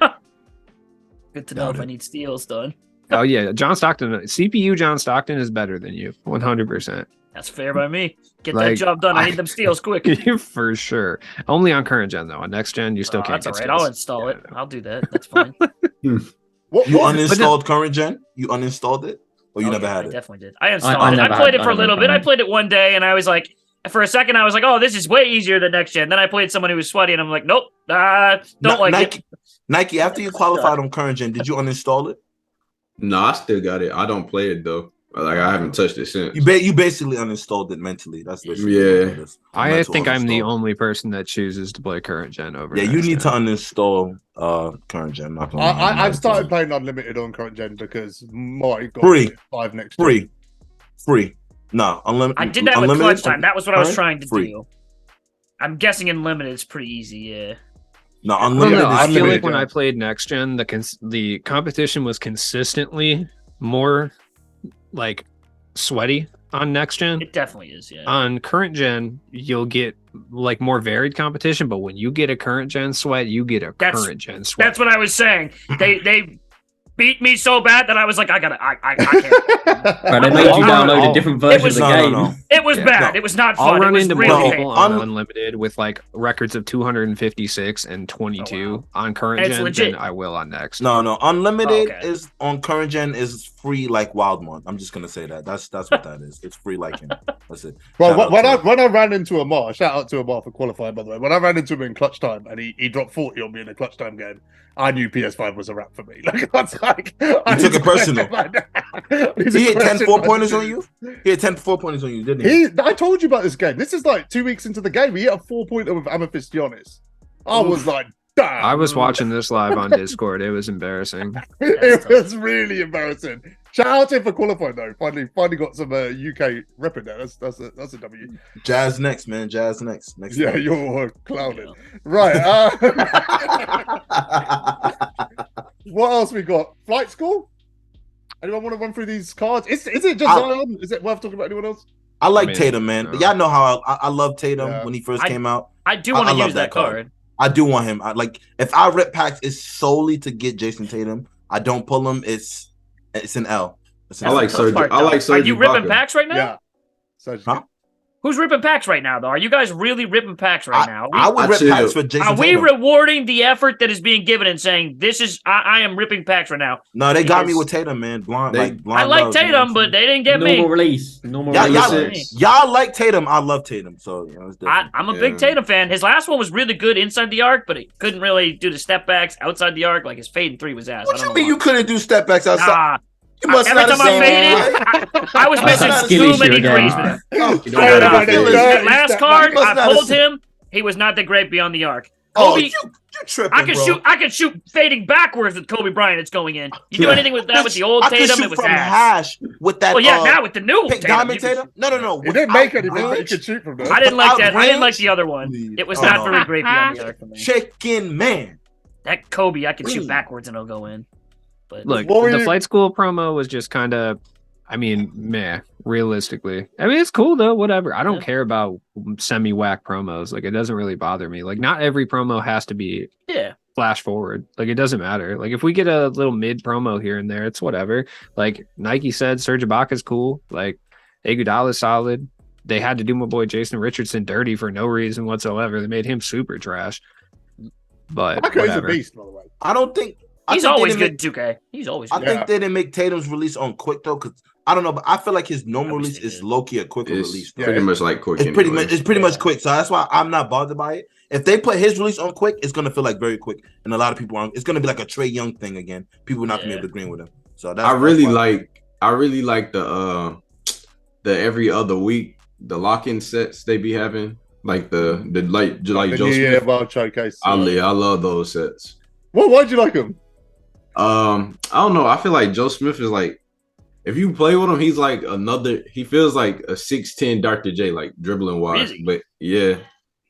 Good to know if I need steals done. Oh yeah, John Stockton, CPU John Stockton is better than you, 100%. That's fair by me. Get Like, that job done. I need them steals quick. For sure. Only on current gen though. On next gen, you still can't. That's get all right. steals. I'll install it. I'll do that. That's fine. You uninstalled current gen? You uninstalled it? Or you never had it? I definitely did. I installed it. I never played had- it for I a little never bit. I had. played it one day, and I was like, for a second, I was like, oh, this is way easier than next gen. Then I played someone who was sweaty, and I'm like, nope, don't like Nike, it. Nike, after you qualified on current gen, did you uninstall it? No, I still got it. I don't play it though. Like I haven't touched it since. You basically uninstalled it mentally. That's basically Yeah. what it is. I Mental think I'm the uninstall. only person that chooses to play current gen over. Yeah, you next need to gen. uninstall current gen. Not gonna lie. I've started playing unlimited on current gen because my God, Free. 5 next gen. free. No, unlimited. I did that with unlimited clutch time. That was what I was current? trying to Free. do. I'm guessing in limited it's pretty easy. Yeah. No, I don't unlimited. know. I is feel free. like when I played next gen, the competition was consistently more like sweaty on next gen. It definitely is. Yeah. On current gen, you'll get like more varied competition, but when you get a current gen sweat, you get a current gen sweat. That's what I was saying. They beat me so bad that I was like, I can't. Right, they made you download a different version of the game. No. It was bad. No. It was not I'll fun. It run was into really more painful. people on unlimited with like records of 256 and 22 on current And it's gen legit. than I will on next. No, unlimited Okay. is on current gen is free like Wildmont. I'm just gonna say that. That's what that is. It's free like him. That's it. Well, Shout out when to I him. when I ran into Amar, shout out to Amar for qualifying, by the way. When I ran into him in clutch time and he dropped 40 on me in a clutch time game, I knew PS5 was a wrap for me. Like, I was like, I took it personal. He hit 10 4-pointers on you. He had 10 4-pointers on you, didn't he? I told you about this game. This is like 2 weeks into the game. He hit a 4-pointer with Amethyst Giannis. I was like, damn. I was watching this live on Discord. It was embarrassing. It was really embarrassing. Shout out to him for qualifying though. Finally got some UK repping there. That's a W. Jazz next, man. Jazz next. Yeah, time. you're clowning. Right. What else we got? Flight school? Anyone want to run through these cards? Is it just Zion? Is it worth talking about anyone else? I like I mean, Tatum, man. no. Y'all know how I love Tatum Yeah. when he first came out. I do want I to love use that that card. card. I do want him. If I rip packs, it's solely to get Jason Tatum. I don't pull him. It's an L. It's an I L. like the tough Serge. part, I though. like Serge. Are you ripping Ibaka. packs right now? Yeah. So Huh? Who's ripping packs right now, though? Are you guys really ripping packs right now? I would I rip chill. packs for Jason Are we Tatum. rewarding the effort that is being given and saying this is I am ripping packs right now? No, they got me Because- with Tatum, man. Blind I I like love, you know Tatum, what I'm but saying? they didn't get Normal me. release. Normal Y'all, release. y'all like Tatum. I love Tatum. So you know, it's different. I'm a big Yeah. Tatum fan. His last one was really good inside the arc, but he couldn't really do the step backs outside the arc. Like his fade and 3 was ass. What you mean you couldn't do step backs outside? Nah, You must every not time have I seen faded, I was missing That's too skill many issue threes. again. man. Oh, You don't gotta That feel it. Dirty last step card, back. I Must not pulled have him. He was not that great beyond the arc. Oh, Kobe, you tripping, I can bro. shoot. I can shoot fading backwards with Kobe Bryant. It's going in. You do Yeah. anything with that with the old I could Tatum? shoot It was from ass. hash with that. Well, yeah, now with the new pink Tatum, diamond you can Tatum. No. It didn't make anything, Without but he range, could shoot from there. I didn't like Without that. I didn't like range? the other one. It was Oh, not no. very great beyond the arc for me. Shaking man. That Kobe, I can shoot backwards and it'll go in. But Look, What were the you- flight school promo was just kind of, I mean, meh, realistically. I mean, it's cool though, whatever. I don't Yeah. care about semi-whack promos. Like, it doesn't really bother me. Like, not every promo has to be yeah, flash forward. Like, it doesn't matter. Like, if we get a little mid promo here and there, it's whatever. Like, Nike said Serge Ibaka's cool. Like, Iguodala's solid. They had to do my boy Jason Richardson dirty for no reason whatsoever. They made him super trash. But Ibaka is a whatever. beast, by the way. I don't think he's think they always didn't good in 2K. He's always I good. think they didn't make Tatum's release on quick though, because I don't know, but I feel like his normal I wish release they is did. low key a quicker It's release. Yeah, pretty much like quick. It's pretty anyway. much quick, so that's why I'm not bothered by it. If they put his release on quick, it's gonna feel like very quick, and a lot of people aren't. It's gonna be like a Trey Young thing again. People are not gonna be able to agree with him. So that's I really why- like the every other week the lock-in sets they be having, like the like the Joe New Year Smith. World Showcase. I love those sets. Well, why'd you like him? I don't know. I feel like Joe Smith is like, if you play with him, he's like he feels like a 6'10" Dr. J, like dribbling wise. Really? But yeah.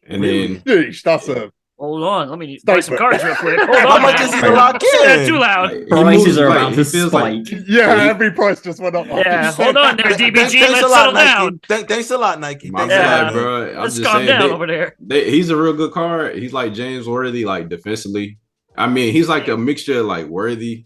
And Really? then Yeesh, that's a Hold on, let me buy some cards real quick. Hold How on, much man. is he to lock Say that in? too loud. Like, he Prices moves, are like, about he to feels like spike. Yeah, every price just went up. Yeah, hold on there, DBG. Thanks a Let's lot, settle down. Nike. Thanks a lot, Nike. my Thanks a lot, Yeah. bad, man. bro. I'm Let's just calm saying down over there. he's a real good card. He's like James Worthy, like defensively. I mean, he's like a mixture of like Worthy.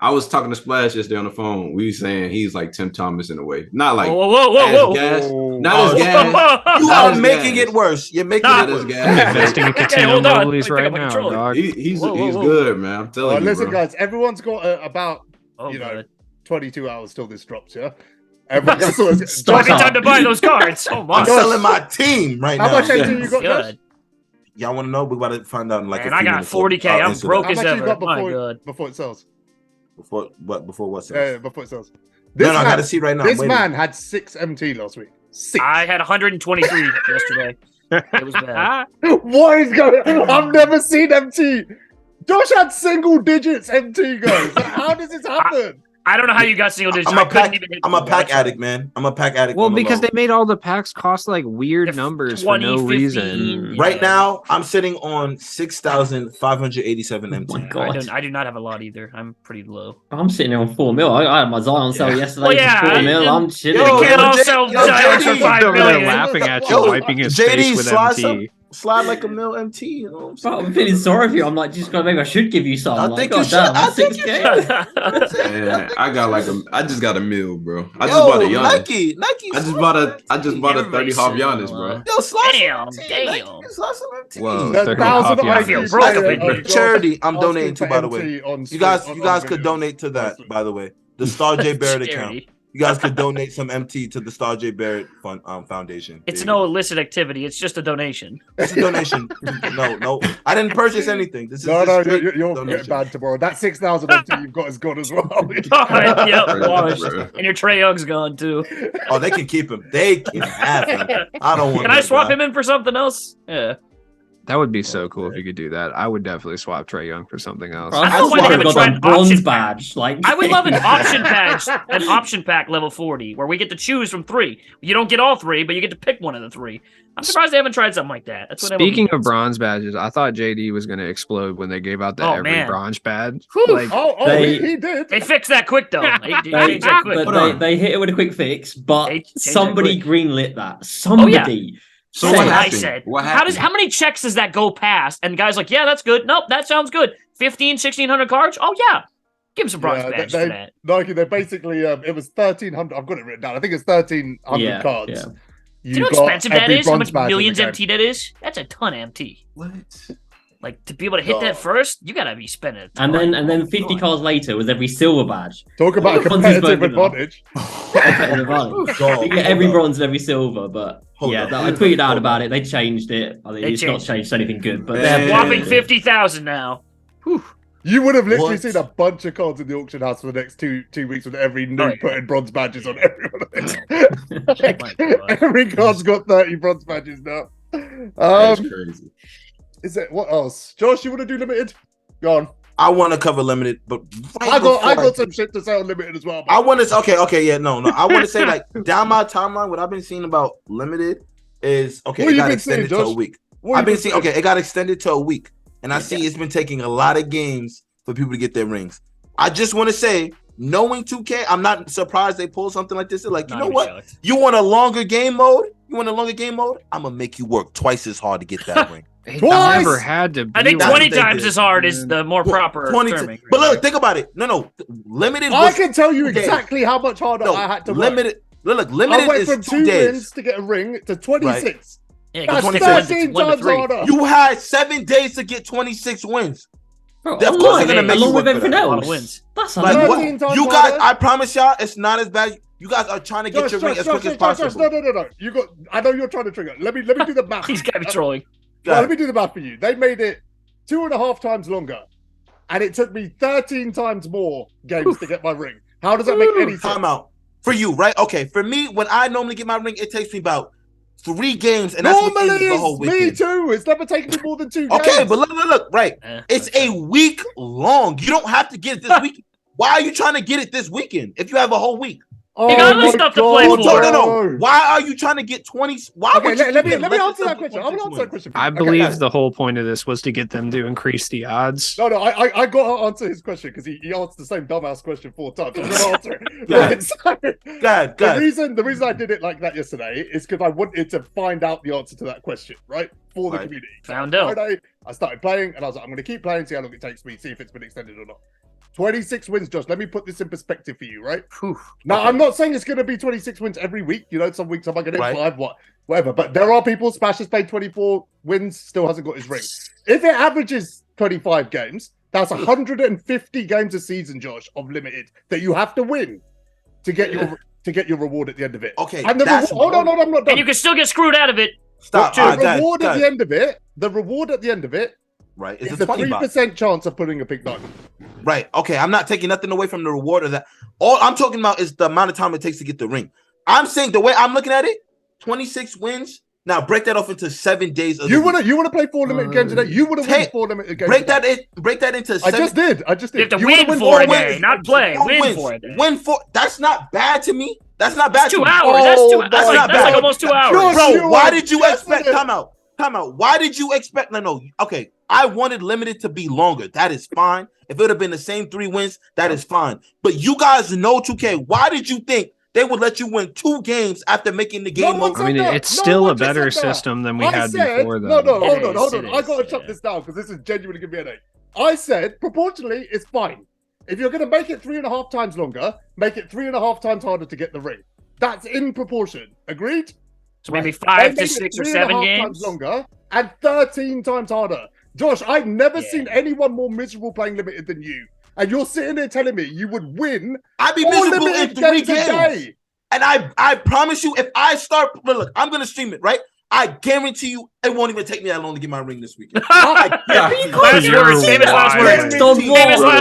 I was talking to Splash yesterday on the phone. We were saying he's like Tim Thomas in a way. Not like Whoa. as gas. Whoa. Not as gas. You Not are as making gas. it worse. You're making Nah. it Not as worse. I'm gas. investing in Okay, Catino hold on. Moblies Let me pick right up my now, controller. dog. He's Whoa. good, man. I'm telling you, Listen, bro. guys, everyone's got about Oh, you know good. 22 hours till this drops. Yeah, everyone's still. Stop. Might be time to buy those cards. Oh my. I'm selling my team right How now. much MT you got, Josh? Good. Y'all want to know? We're about to find out in like Man, a I few got minutes. 40K. I'll I'm answer broke How as much you ever. got My God. before it sells? that. Before what? Yeah, before it sells. This No, I man, gotta see right now. This Wait a man had 6 MT last week. 6. I had 123 yesterday. It was bad. What is going on? I've never seen MT. Josh had single digits MT, guys. How does this happen? I don't know how you got single digits. I'm a I couldn't pack. even hit I'm a the pack website. addict, man. I'm a pack addict. Well, on the because low. they made all the packs cost like weird If numbers for 20, no 15, reason. yeah. Right now, I'm sitting on 6,587 Oh MT. my God. I do not have a lot either. I'm pretty low. I'm sitting there on 4 mil. I had my Zion sell yesterday Well, yeah, for 4 mil. and- I'm chilling. Yo, You can't yo, all J- sell yo, Zions for JD. 5 Over there million. laughing at you, Yo, wiping his JD, face with slide MT. Slide like a mil MT. You know what I'm Bro, saying? I'm feeling sorry for you. I'm like, just maybe I should give you some. I Like, think you God should. damn, I that's think you 6K. should. You know what I'm saying? Man, I got like I just got a meal, bro. I just Yo, bought a Giannis. Nike. I just bought a 30 hop Everybody's Giannis, sitting bro. on- Yo, slide Damn, some MT. damn. Nike, slide some MT. Whoa. The 30 thousand off, yeah. I feel broke up in here. Charity, I'm donating to, asking by for the way. MT on You stream- guys on could videos. donate to that, by the way. The Star J Barrett account. Charity. You guys could donate some MT to the Star J Barrett Foundation. It's There you no go. illicit activity. It's just a donation. It's a donation. No, I didn't purchase anything. This is No, just straight you're getting donation. banned tomorrow. That 6,000 MT you've got is gone as well. God, yep, Bro. washed. And your Trae Young's gone too. Oh, they can keep him. They can have him. I don't want. Can I that swap guy. him in for something else? Yeah. That would be so cool if you could do that. I would definitely swap Trae Young for something else. Bro, I I don't know why they swear haven't got tried that bronze option badge. Like, I would love an option pack level 40 where we get to choose from 3. You don't get all 3, but you get to pick one of the 3. I'm surprised they haven't tried something like that. That's what Speaking MLB of does. bronze badges, I thought JD was going to explode when they gave out the Oh, every man. bronze badge. Whew. Like, He did. They fixed that quick though. They changed that quick. but Hold on. they hit it with a quick fix, but They changed that somebody quick. greenlit that. Somebody. So said- what I happened? said, What how happened? many checks does that go past? And guys like, yeah, that's good. Nope, that sounds good. 1,600 cards. Oh yeah, give him some bronze Yeah, badge they- for that. Nike, they basically, it was 1,300. I've got it written down. I think it's 1,300 Yeah, cards. yeah. Do you know how got expensive that every is? How bronze much badge in the millions game. MT that is? That's a ton of MT. What? Like to be able to hit God. that first, you gotta be spending. a ton. And then 50 cards later was every silver badge. Talk about a What competitive funds is Burnout? advantage. God, You get every bronze and every silver, but Hold yeah, up. I tweeted out Hold about up. it. They changed it. I mean, They it's not changed changed anything good, but Man. they have Whopping 50,000 now. You would have literally What? seen a bunch of cards in the auction house for the next two weeks with every noob Oh, yeah. putting bronze badges on every one of them. Oh my God. Every card's got 30 bronze badges now. That's crazy. Is it what else? Josh, you want to do limited? Go on. I want to cover limited, but I got some shit to say on limited as well. I want to. Okay, yeah, no. I want to say like down my timeline. What I've been seeing about limited is okay. What It you got been extended seeing, to a Josh? week. What I've been you seeing. Okay, it got extended to a week, and I see it's been taking a lot of games for people to get their rings. I just want to say, knowing 2K, I'm not surprised they pulled something like this. They're like, you Not know even what? shocked. You want a longer game mode? I'm gonna make you work twice as hard to get that ring. it Twice! never had to be. I think That's 20 what they times did. as hard is the more proper 20 term. But look, think about it. No, limited. I Was, can tell you Okay. exactly how much harder no, I had to work. limited. Look, I limited went is from 2 2 days. wins to get a ring to 26. Yeah, That's 26. 13 1 to times 3. harder. You had 7 days to get 26 wins. Bro, Of course online, they're gonna make you along work with for everything that. A lot else. of wins. That's Like 13 what? times You guys, harder. I promise y'all, it's not as bad. You guys are trying to get your ring as quick as possible. No. You got. I know you're trying to trigger. Let me do the math. He's got to be trolling. Well, let me do the math for you. They made it 2.5 times longer, and it took me 13 times more games to get my ring. How does that make any sense? Time out for you, right? Okay, for me, when I normally get my ring, it takes me about 3 games, and that's Normally, within the whole it's me weekend. too. It's never taken me more than 2 games. Okay, but look, right? It's okay. a week long. You don't have to get it this week. Why are you trying to get it this weekend if you have a whole week? Oh You got other my stuff to play God, for. No. Why are you trying to get 20? Why Okay, would you let me even answer that let question. them I'm gonna 26 answer that wins? question. I Okay, believe guys. the whole point of this was to get them to increase the odds. No, I got to answer his question because he answered the same dumbass question 4 times. I'm gonna answer it. Go ahead. Right, so, Go ahead. the reason I did it like that yesterday is because I wanted to find out the answer to that question, right? For the community. Found out. Friday, I started playing and I was like, I'm gonna keep playing, see how long it takes me, see if it's been extended or not. 26 wins, Josh. Let me put this in perspective for you, right? Now, I'm not saying it's going to be 26 wins every week. You know, some weeks I might get 5, whatever. But there are people. Smash has played 24 wins, still hasn't got his ring. If it averages 25 games, that's 150 games a season, Josh, of limited that you have to win to get your reward at the end of it. Okay, and the reward. Hold on, I'm not done. And you can still get screwed out of it. Stop. The reward at the end of it. The reward at the end of it. Right, it's a 3% chance of putting a pick nine. Right. Okay. I'm not taking nothing away from the reward of that. All I'm talking about is the amount of time it takes to get the ring. I'm saying the way I'm looking at it, 26 wins. Now break that off into 7 days. You wanna play 4 limited games a day? You wanna win 4 limited games? Break that into. I just did. You have to win 4 a day, not play. Win 4 a day. Win 4. That's not bad to me. That's not bad. 2 hours. That's like almost 2 hours. Bro, why did you expect? Time out. Why did you expect? No. Okay. I wanted limited to be longer. That is fine. If it would have been the same 3 wins, that is fine. But you guys know 2K. Why did you think they would let you win 2 games after making the game over? I mean, it's still a better system than we had before, though. No, hold on. I gotta shut this down because this is genuinely gonna be an 8. I said proportionally, it's fine. If you're gonna make it 3.5 times longer, make it 3.5 times harder to get the ring. That's in proportion. Agreed? So maybe 5 to 6 or 7 games times longer and 13 times harder. Josh, I've never seen anyone more miserable playing limited than you. And you're sitting there telling me you would win. I'd be miserable in 3 games. And I promise you, if I start, look, I'm going to stream it, right? I guarantee you it won't even take me that long to get my ring this weekend. Last words. Famous last words.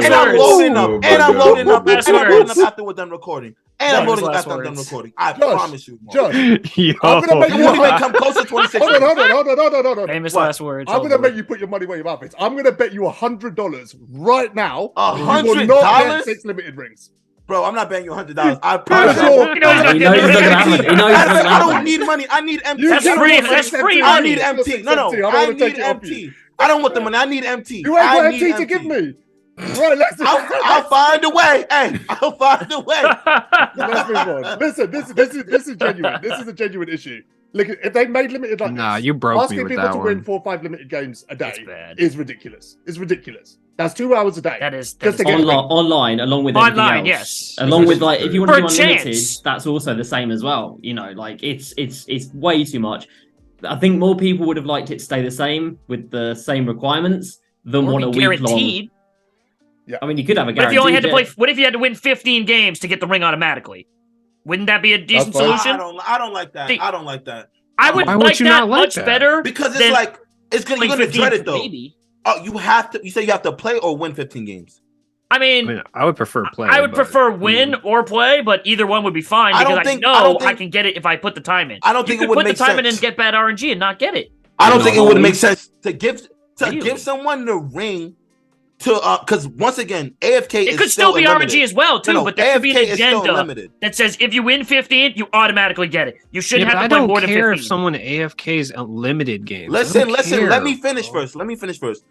And I'm loading up. And I'm loading up after we're done recording. And I'm loading up after I'm done recording. I promise you. Josh, I'm going to make you even come close to 26. Hold on. Famous last words. I'm going to make you put your money where your mouth is. I'm going to bet you $100 right now. $100? You will not get 6 limited rings. Bro, I'm not betting you $100. I promise you. I don't need money. I need MT. That's free. I need MT. No. I need MT. I don't want the money. I need MT. You ain't got MT to give me. Right, I'll find a way. Hey, I'll find a way. Let's move on. Listen, this is genuine. This is a genuine issue. Look, if they made limited like this, you broke asking me with people that to one. win 4 or 5 limited games a day is ridiculous. It's ridiculous. That's 2 hours a day. That is just to get online, along with everything else. Yes. Along with like, if you want to do unlimited, chance. that's also the same as well. You know, like it's way too much. I think more people would have liked it to stay the same with the same requirements than Or want a be week long. guaranteed. Yeah. I mean, you could have a But guarantee. if you only had to play, what if you had to win 15 games to get the ring automatically? Wouldn't that be a decent solution? I don't like that. I don't like that. I would like that much better because it's like you're gonna dread it though. Maybe. Oh, you have to. You say you have to play or win 15 games. I mean, I would prefer play. I would prefer win or play, but either one would be fine because I can get it if I put the time in. I don't think it would make sense. Put the time in and get bad RNG and not get it. I don't think it would make sense to give someone the ring to because once again AFK it could still be RNG as well too, but there should be an agenda that says if you win 15, you automatically get it. You shouldn't have to play more than 15. I don't care if someone AFKs a limited game. Listen. Let me finish first.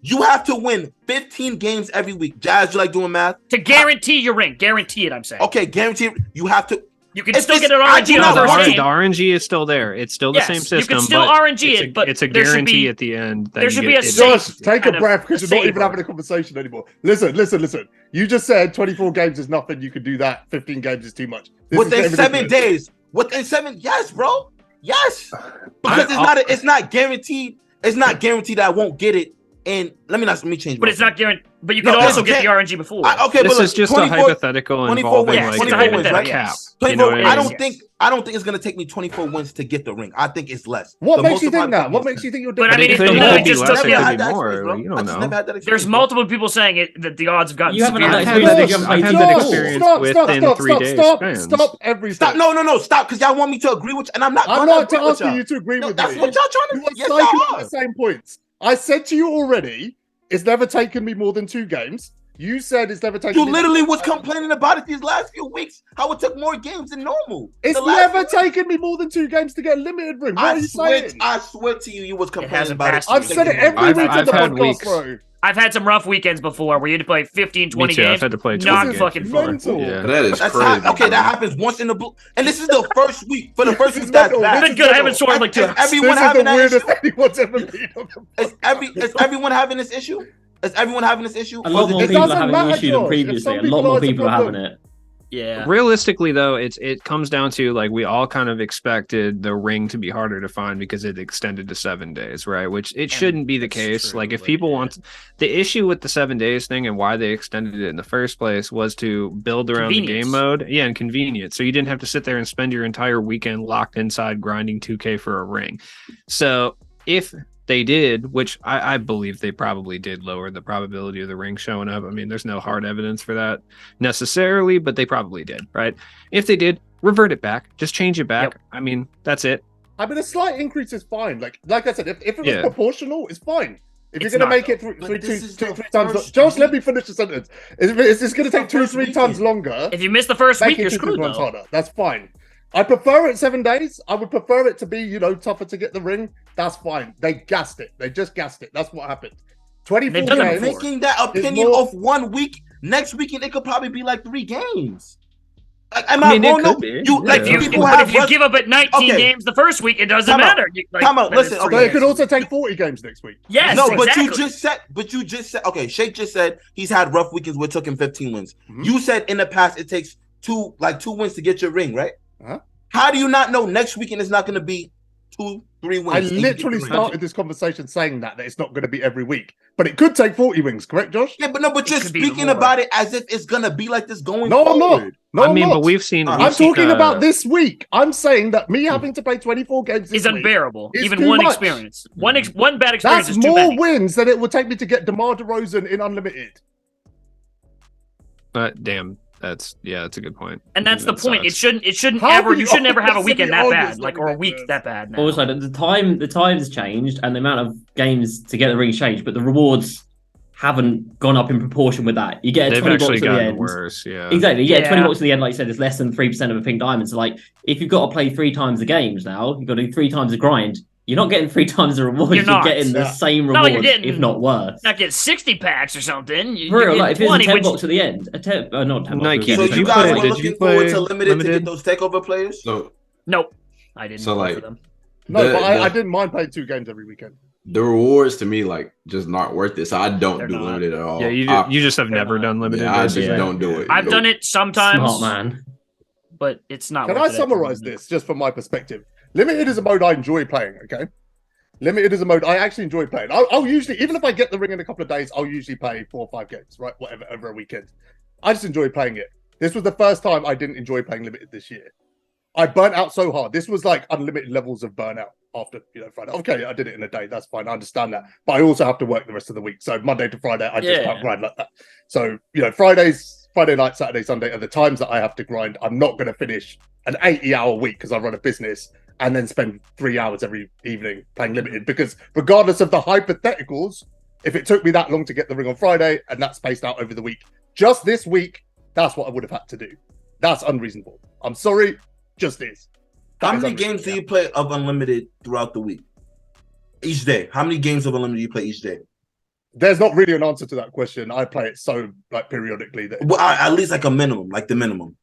You have to win 15 games every week. Jazz, you like doing math? To guarantee your ring. Guarantee it, I'm saying. Okay, guarantee it. You have to. You can still get an RNG on the first game. The RNG is still there. It's still the same system. You can still RNG it, but it's a guarantee at the end. There should be a Josh, take a breath because you're not even having a conversation anymore. Listen. You just said 24 games is nothing. You could do that. 15 games is too much. Within 7 days. Within 7, yes, bro. Yes. Because it's not guaranteed. It's not guaranteed I won't get it. And let me change. But it's not guaranteed. But you can also get the RNG before. Okay, this is just a hypothetical involving a cap. 24, I don't think it's gonna take me 24 wins to get the ring. I think it's less. What makes you think that? What makes you think you're doing? But I mean, it could be less. It could be more. You don't know. There's multiple people saying that the odds have gotten. I've had that experience within 3 days. Stop everything. No, stop, because y'all want me to agree with you, and I'm not. I'm not asking you to agree with me. That's what y'all trying to. Yes, the same points. I said to you already, it's never taken me more than 2 games. You said it's never taken. You literally was complaining about it these last few weeks. How it took more games than normal. It's never taken me more than 2 games to get a limited ring. What are you saying? I swear to you, you was complaining hasn't about it. passed I've said it every week on the had podcast, weeks. bro. I've had some rough weekends before where you had to play 15, 20 Me too. games. I've had to play 20 not games. fucking fun. Mental. Yeah. That is That's crazy. okay, bro. that happens once in the blue. And this is the first week. For the first This week, is that's mental. bad. I've been good. I haven't scored like 2 hours. Everyone This is having the that weirdest issue? anyone's ever been on the Is everyone having this issue? Is everyone having this issue? A lot more It people are doesn't having matter, the issue than Josh. previously. If some A lot people more are, it's a people are having problem. it. Yeah. Realistically, though, it comes down to like we all kind of expected the ring to be harder to find because it extended to 7 days, right? Which it shouldn't be the that's case. true, Like if but people yeah. want the issue with the 7 days thing and why they extended it in the first place was to build around the Convenience. game mode, and convenience. So you didn't have to sit there and spend your entire weekend locked inside grinding 2K for a ring. So if they did, which I believe they probably did lower the probability of the ring showing up. I mean, there's no hard evidence for that necessarily, but they probably did, right? If they did, revert it back. Just change it back. Yep. I mean, that's it. I mean, a slight increase is fine. Like I said, if it was Yeah. proportional, it's fine. If It's you're going to not, make it But three this is the times, first Josh, let week. me finish the sentence. Is this going to take 2 or first 3 times weekend. longer? If you miss the first Make week, it you're 2 screwed times though. harder. That's fine. I prefer it 7 days. I would prefer it to be, tougher to get the ring. That's fine. They gassed it. They just gassed it. That's what happened. 24 They've done that games. before. Making that opinion more- of 1 week, next weekend it could probably be like 3 games. Like, am I I mean, it wong? could No, be. you like Yeah. people But have if you rust- give up at 19 Okay. games the first week, it doesn't Time out. matter. Time out. then it's Listen, three But it okay. could games. also take 40 games next week. Yes, No, exactly. but you just said okay, Shake just said he's had rough weekends where it took him 15 wins. Mhm. You said in the past it takes 2 wins to get your ring, right? Uh-huh. How do you not know next weekend is not going to be 2-3 wins? I and you get literally the ring? started this conversation saying that it's not going to be every week. But it could take 40 wings, correct, Josh? Yeah, but It you're could be even speaking more. about it as if it's going to be like this going No, I'm not. forward. No, I mean, I'm but not. we've seen. I'm talking about this week. I'm saying that me having to play 24 games this It's week, unbearable. It's Even too one much. experience. One bad experience that's is too more many. wins than it would take me to get DeMar DeRozan in Unlimited. But damn, that's a good point. And that's the That point. sucks. It shouldn't How ever. can You you- should never have a oh, weekend oh, that it's bad, not like or a week ridiculous. that bad. Now. Also, the time's changed and the amount of games to get the ring changed, but the rewards haven't gone up in proportion with that. You get a They've 20 actually bucks at the gotten end. worse. Yeah. Exactly. Yeah, 20 Yeah. bucks at the end, like you said, it's less than 3% of a pink diamond. So, like, if you've got to play 3 times the games now, you've got to do 3 times the grind. You're not getting 3 times the rewards. You're not. getting the Yeah. same Not like rewards, you're getting- if not worse. Not get 60 packs or something. You, For real, you're like, if getting it's a 10 which- bucks at the end, not 10 bucks. Nike, you'll So get Did you you 10 guys bucks. were play- did looking you forward play to limited to limited? get those takeover players? So Nope, I didn't. So, vote like, for them. No, The- but I the- didn't mind playing 2 games every weekend. the rewards to me, like, just not worth it. So I don't They're do not. limited at all. Yeah, you just have They're never not. done limited. Yeah, I just basically. don't do it. I've Nope. done it sometimes, Smart man. but it's not. Can worth I it at the summarize moment. this just from my perspective? Limited is a mode I enjoy playing, okay? Limited is a mode I actually enjoy playing. I'll usually, even if I get the ring in a couple of days, I'll usually play 4 or 5 games, right? Whatever, over a weekend. I just enjoy playing it. This was the first time I didn't enjoy playing Limited this year. I burnt out so hard. This was like unlimited levels of burnout after, Friday. Okay, I did it in a day. That's fine. I understand that. But I also have to work the rest of the week. So Monday to Friday, I just Yeah. can't grind like that. So, Friday night, Saturday, Sunday are the times that I have to grind. I'm not going to finish an 80-hour week because I run a business and then spend 3 hours every evening playing Limited. Because regardless of the hypotheticals, if it took me that long to get the ring on Friday and that's spaced out over the week, just this week, that's what I would have had to do. That's unreasonable. I'm sorry, just is. How That is many games do unreasonable. you play of unlimited throughout the week? Each day. How many games of unlimited do you play each day? There's not really an answer to that question. I play it so periodically that Well, at least like a minimum, like the minimum.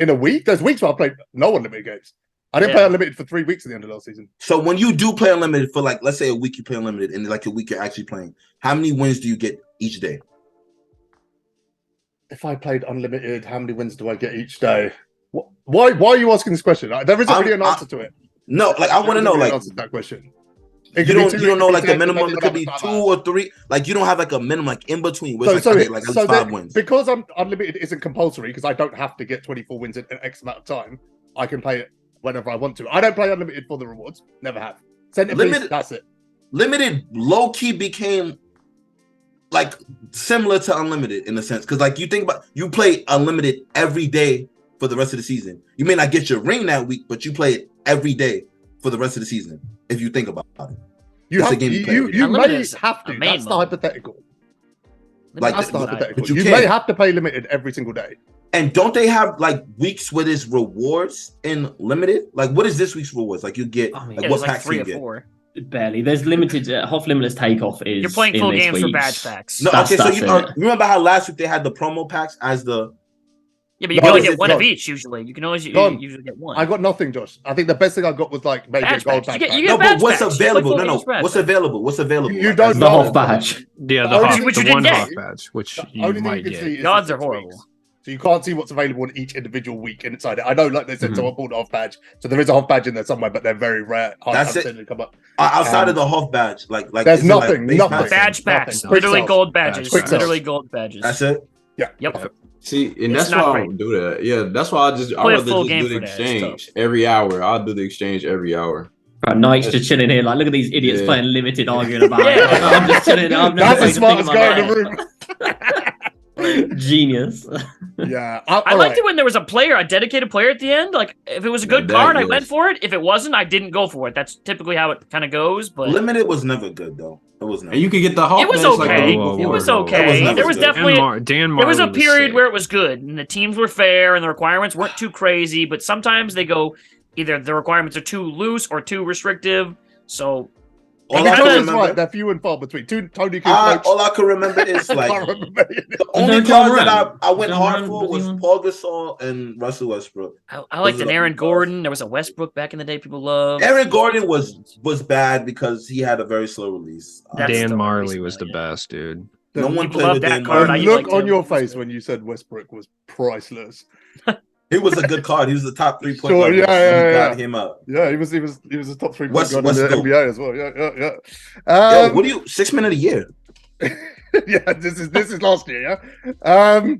in a week, there's weeks where I play no unlimited games. I didn't Yeah. play unlimited for 3 weeks at the end of last season. So when you do play unlimited for like, let's say a week you play unlimited and like a week you're actually playing, how many wins do you get each day? If I played unlimited, how many wins do I get each day? Why are you asking this question? There isn't really an answer to it. No, like I want to There know, isn't really an like answer to that question. you don't know like the minimum. minimum. It could be 2 or 3. Like you don't have like a minimum, like in between. Where it's So like, okay, like at least 5 wins. because I'm unlimited isn't compulsory because I don't have to get 24 wins in an X amount of time. I can play it whenever I want to. I don't play unlimited for the rewards. Never have. Centerpiece, Limited- that's it. Limited low key became like similar to unlimited in a sense because like you think about you play unlimited every day for the rest of the season. You may not get your ring that week, but you play it every day for the rest of the season. If you think about it, You It's a have, game you play you, every you day. Unlimited may is have a to. main That's the mode. hypothetical. Like, That's the Limited. hypothetical. but you You can. may have to pay limited every single day. And don't they have like weeks where there's rewards in limited? Like, what is this week's rewards? Like, you get I mean, like Yeah, what there's like packs 3 you or get? 4. Barely. There's limited. Hoff Limitless Takeoff is. You're playing in full this games for week's. badge packs. No, That's- okay. So that's you it. remember how last week they had the promo packs as the Yeah, but you No, can only is get it one of gone? each usually. You can always Gone. usually get one. I got nothing, Josh. I think the best thing I got was like maybe Badge a gold patch. badge. You no, badge but what's patch. available? Like No, full no. games badge What's patch. available? What's available? You Like, don't as The know. Hoff badge. Yeah, the Only Hoff, thing- which the you didn't one get. Hoff badge, which you Only thing might you can get. see is The odds the are 6 horrible. weeks. So you can't see what's available in each individual week inside it. I know, like they said, Mhm. someone pulled a Hoff badge, so there is a Hoff badge in there somewhere, but they're very rare. That's it. To come up. outside of the Hoff badge, like There's is it like nothing, base nothing. pass? Badge Nothing. packs. Quick Literally sales. gold badges. Quick sales. Literally gold badges. That's it. Yep. See, and It's that's not why I great. don't do that. Yeah, that's why I Play a rather full just game do the for that. It's exchange every hour. I'll do the exchange every hour. Right, Nike's just chilling here. Like, look at these idiots Yeah. playing limited, arguing about Yeah. it. Like, I'm just chilling. I'm That's the just thinking smartest about guy in the that. room. Genius. Yeah, I liked it when there was a player, a dedicated player at the end. Like, if it was a good that, card, I yes. went for it. If it wasn't, I didn't go for it. That's typically how it kind of goes. But Limited was never good though. It was never. And you can get the Hoff it was badge like the okay. week Whoa, whoa, It before. was whoa, whoa. That was okay. never There was good. definitely Dan there was a Marley period sick. where it was good, and the teams were fair, and the requirements weren't too crazy. But sometimes they go either the requirements are too loose or too restrictive. So all I I think can Josh is remember, right. They're few and far between. Tony can all I can remember is I like can't remember any of it. the only No, John cards that Moran. I went John hard Moran, for was was he on? Paul Gasol and Russell Westbrook. I liked Those are an the Aaron only Gordon. There was a Westbrook back in the day people loved. Aaron Gordon was bad because he had a very slow release. That's Dan the Marley reason, was the yeah. best, dude. No one People played love with that Dan card. The I Marley. look liked on him. your face when you said Westbrook was priceless. He was a good card. He was the top 3-point Sure, guard. yeah, He yeah. got him up. Yeah, he was a top 3 point What's guard in the dope? NBA as well. Yeah. Yo, what do you 6 men of the year? Yeah, this is last year. Yeah.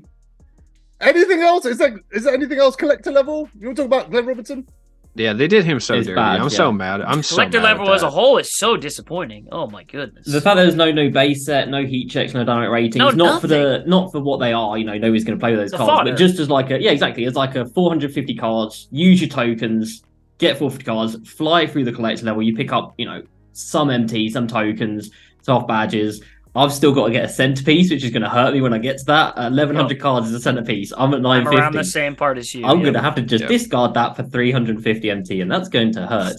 Anything else? Is there anything else collector level? You want to talk about Glenn Robinson? Yeah, they did him so It's dirty. bad, I'm yeah. so mad. I'm so Collector mad level at as a that. whole is so disappointing. Oh my goodness. The fact there's no new base set, no heat checks, no dynamic ratings, No, not for what they are. You know, nobody's going to play with those The cards, fodder. but just as like as like a 450 cards. Use your tokens, get 450 cards, fly through the collector level. You pick up, some MT, some tokens, soft badges. I've still got to get a centerpiece, which is going to hurt me when I get to that. 1100 cards is a centerpiece. I'm at I'm 950. around the same part as you. I'm yeah. going to have to just Yep. discard that for 350 MT, and that's going to hurt.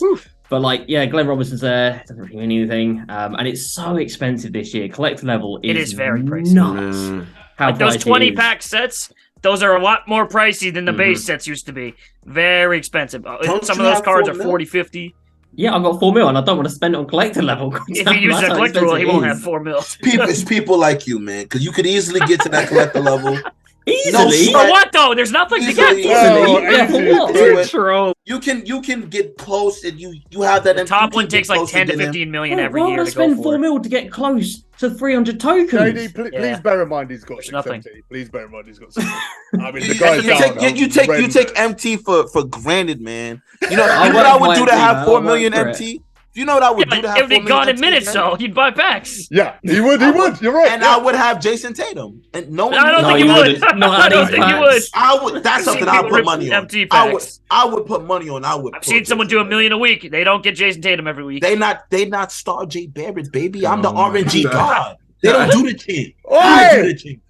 But Glenn Robinson's there. Doesn't really mean anything. And it's so expensive this year. Collector level It is is very pricey. nuts. How Like those pricey it 20 is. pack sets, those are a lot more pricey than the Mhm. base sets used to be. Very expensive. Don't Some you of those have cards 4 are mil? 40, 50. Yeah, I've got 4 mil, and I don't want to spend it on collector level. If he uses That's a how collector, well, he expensive won't it have is. 4 mil. It's people like you, man, because you could easily get to that collector level. Easily. No For what though? There's nothing to get. Easily. Oh, Yeah, for easy. what? Do it. Troll. You can get close, and you have that. The you top can one get takes like close 10 to get in. 15 million Bro, every why year would I to go spend for 4 it. mil to get close to 300 tokens? JD, please Yeah. bear in mind he's got There's nothing. 670. Please bear in mind he's got 670. I mean, the You guy's take down. you take horrendous. MT for granted, man. You know I what work I for would do to MT, have man. 4 I million work for MT? You know what I would do to have If 4 they million gone in MT, minutes, man? though, you'd buy packs. Yeah, he would. You're right. And yeah. I would have Jason Tatum. And no one I don't No, think you you would. wouldn't. Not I at don't these think you packs. would. I would. That's I've something seen I people put rip money on. empty I would. packs. I would put money on. I would. I've put seen someone do Jason $1 million a week. They don't get Jason Tatum every week. They not star J Barrett, baby. I'm the Oh my RNG God. god. They don't do the thing. Oi! I do the thing.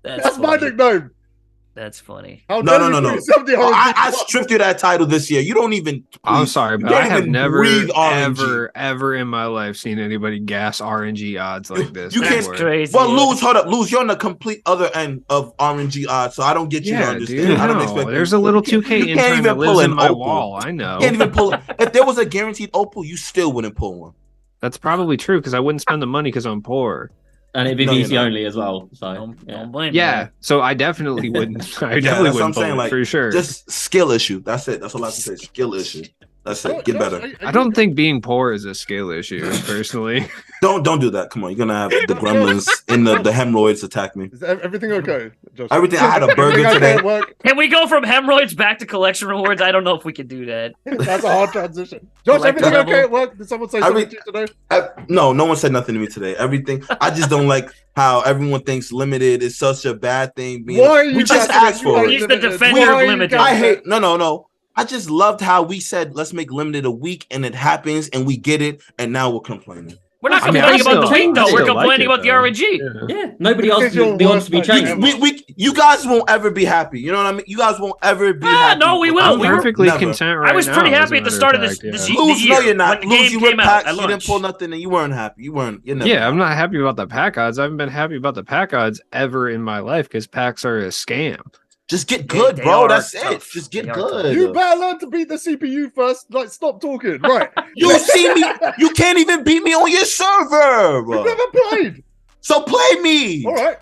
That's my funny. nickname. That's funny. How No, dare no, you no, no. call yourself the I RNG? stripped you that title this year. You don't even. I'm please. sorry, You but don't I have even never, breathe RNG. ever in my life seen anybody gas RNG odds like this. You can't- before. Crazy. Well, Luz, hold up, Luz. You're on the complete other end of RNG odds, so I don't get you to Yeah, understand. dude. I don't No, expect. there's you- a little you can't 2K intern even that pull lives in an my opal. wall. I know. You can't even pull. If there was a guaranteed opal, you still wouldn't pull one. That's probably true because I wouldn't spend the money because I'm poor. And it'd be No, you're VC not. only as well. So Don't yeah. blame me. Yeah, so I definitely wouldn't. I definitely that's what I'm wouldn't pull saying, it like, for sure. Just skill issue. That's it. That's all I have to say. Skill issue. That's it. Get better. I don't think being poor is a skill issue, personally. Don't do that. Come on, you're gonna have the gremlins and the hemorrhoids attack me. Is everything okay, Josh? Everything. I had a burger Everything okay today. at work? Can we go from hemorrhoids back to collection rewards? I don't know if we can do that. That's a hard transition. Josh, Collector everything level. okay at work? Did someone say something to you today? No one said nothing to me today. Everything. I just don't like how everyone thinks limited is such a bad thing. Why are you we just passionate? asked You for are it. He's the limited. defender Why of are you limited. I passionate? hate no. I just loved how we said let's make limited a week and it happens and we get it and now we're complaining. We're not I mean, complaining I about the still- week, though. I We're still like complaining it, about the though. RNG. Yeah, nobody else It's your wants to be worst changed. nightmare. You guys won't ever be happy. You know what I mean? You guys won't ever be happy. no, we with will. the I'm We were- perfectly Never. content right now. I was pretty as a happy at the matter start of fact, this yeah. year. Lose, no, you're not. When the Lose, game you came ripped out packs. at You didn't launch. pull nothing, and you weren't happy. You're never. Yeah, I'm happy. not happy about the pack odds. I haven't been happy about the pack odds ever in my life because packs are a scam. Just get good, They bro. are That's tough. it. Just get They are good. You better learn to beat the CPU first. Like, stop talking. Right. You see me? You can't even beat me on your server. You've never played. So play me. All right.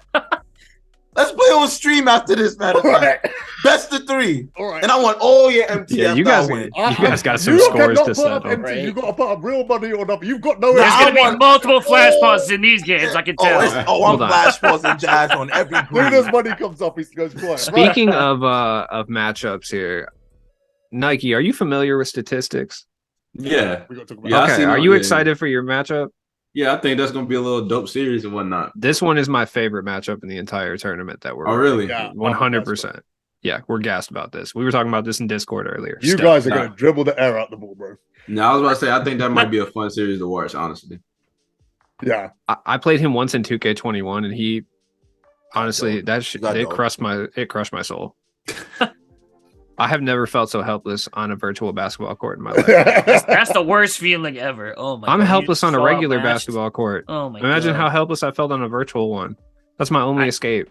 Let's play on stream after this, man. All right. Best of 3. All right. And I want all your MT. Yeah, you guys got some You scores cannot to put up settle. empty. You got to put up real money or nothing. You've got no. There's Nah, going to I be want- multiple flash pauses in these games, I can tell. I'm Hold on. flash pausing Jazz on every As soon as green. money comes up, he goes quiet. Speaking of matchups here, Nike, are you familiar with statistics? Yeah. We got to talk about Yeah, I Okay, seen are it, you yeah. excited for your matchup? Yeah, I think that's gonna be a little dope series and whatnot. This one is my favorite matchup in the entire tournament that we're Oh, really? Yeah. 100%. Yeah, we're gassed about this. We were talking about this in Discord earlier. You Steph. guys are Nah. going to dribble the air out the ball, bro. No, I was about to say I think that might be a fun series to watch, honestly. Yeah. I played him once in 2K21, and he honestly Got it dope. crushed my soul. I have never felt so helpless on a virtual basketball court in my life. That's the worst feeling ever. Oh my I'm god. helpless on a So regular outmatched. basketball court. Oh my Imagine god. how helpless I felt on a virtual one. That's my only escape.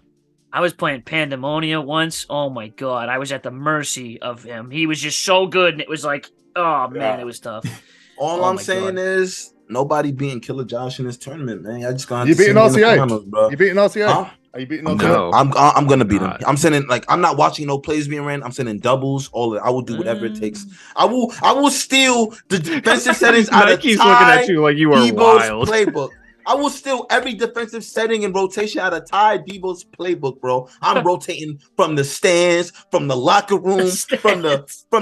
I was playing Pandemonia once. Oh my god. I was at the mercy of him. He was just so good, and it was like, oh man, Yeah. it was tough. All Oh I'm my saying God. is nobody beating KillaJosh in this tournament, man. I just gonna have You to see beating me in the RCA? finals, bro. You beating RCA? Huh? Are you beating I'm RCA? gonna, I'm gonna beat him. Not. I'm sending I'm not watching no plays being ran. I'm sending doubles. All I will do whatever it takes. I will steal the defensive settings out of Nike's looking at Ty you like you are Debo's wild. playbook. I will steal every defensive setting and rotation out of Ty Debo's playbook, bro. I'm rotating from the stands, from the locker room, from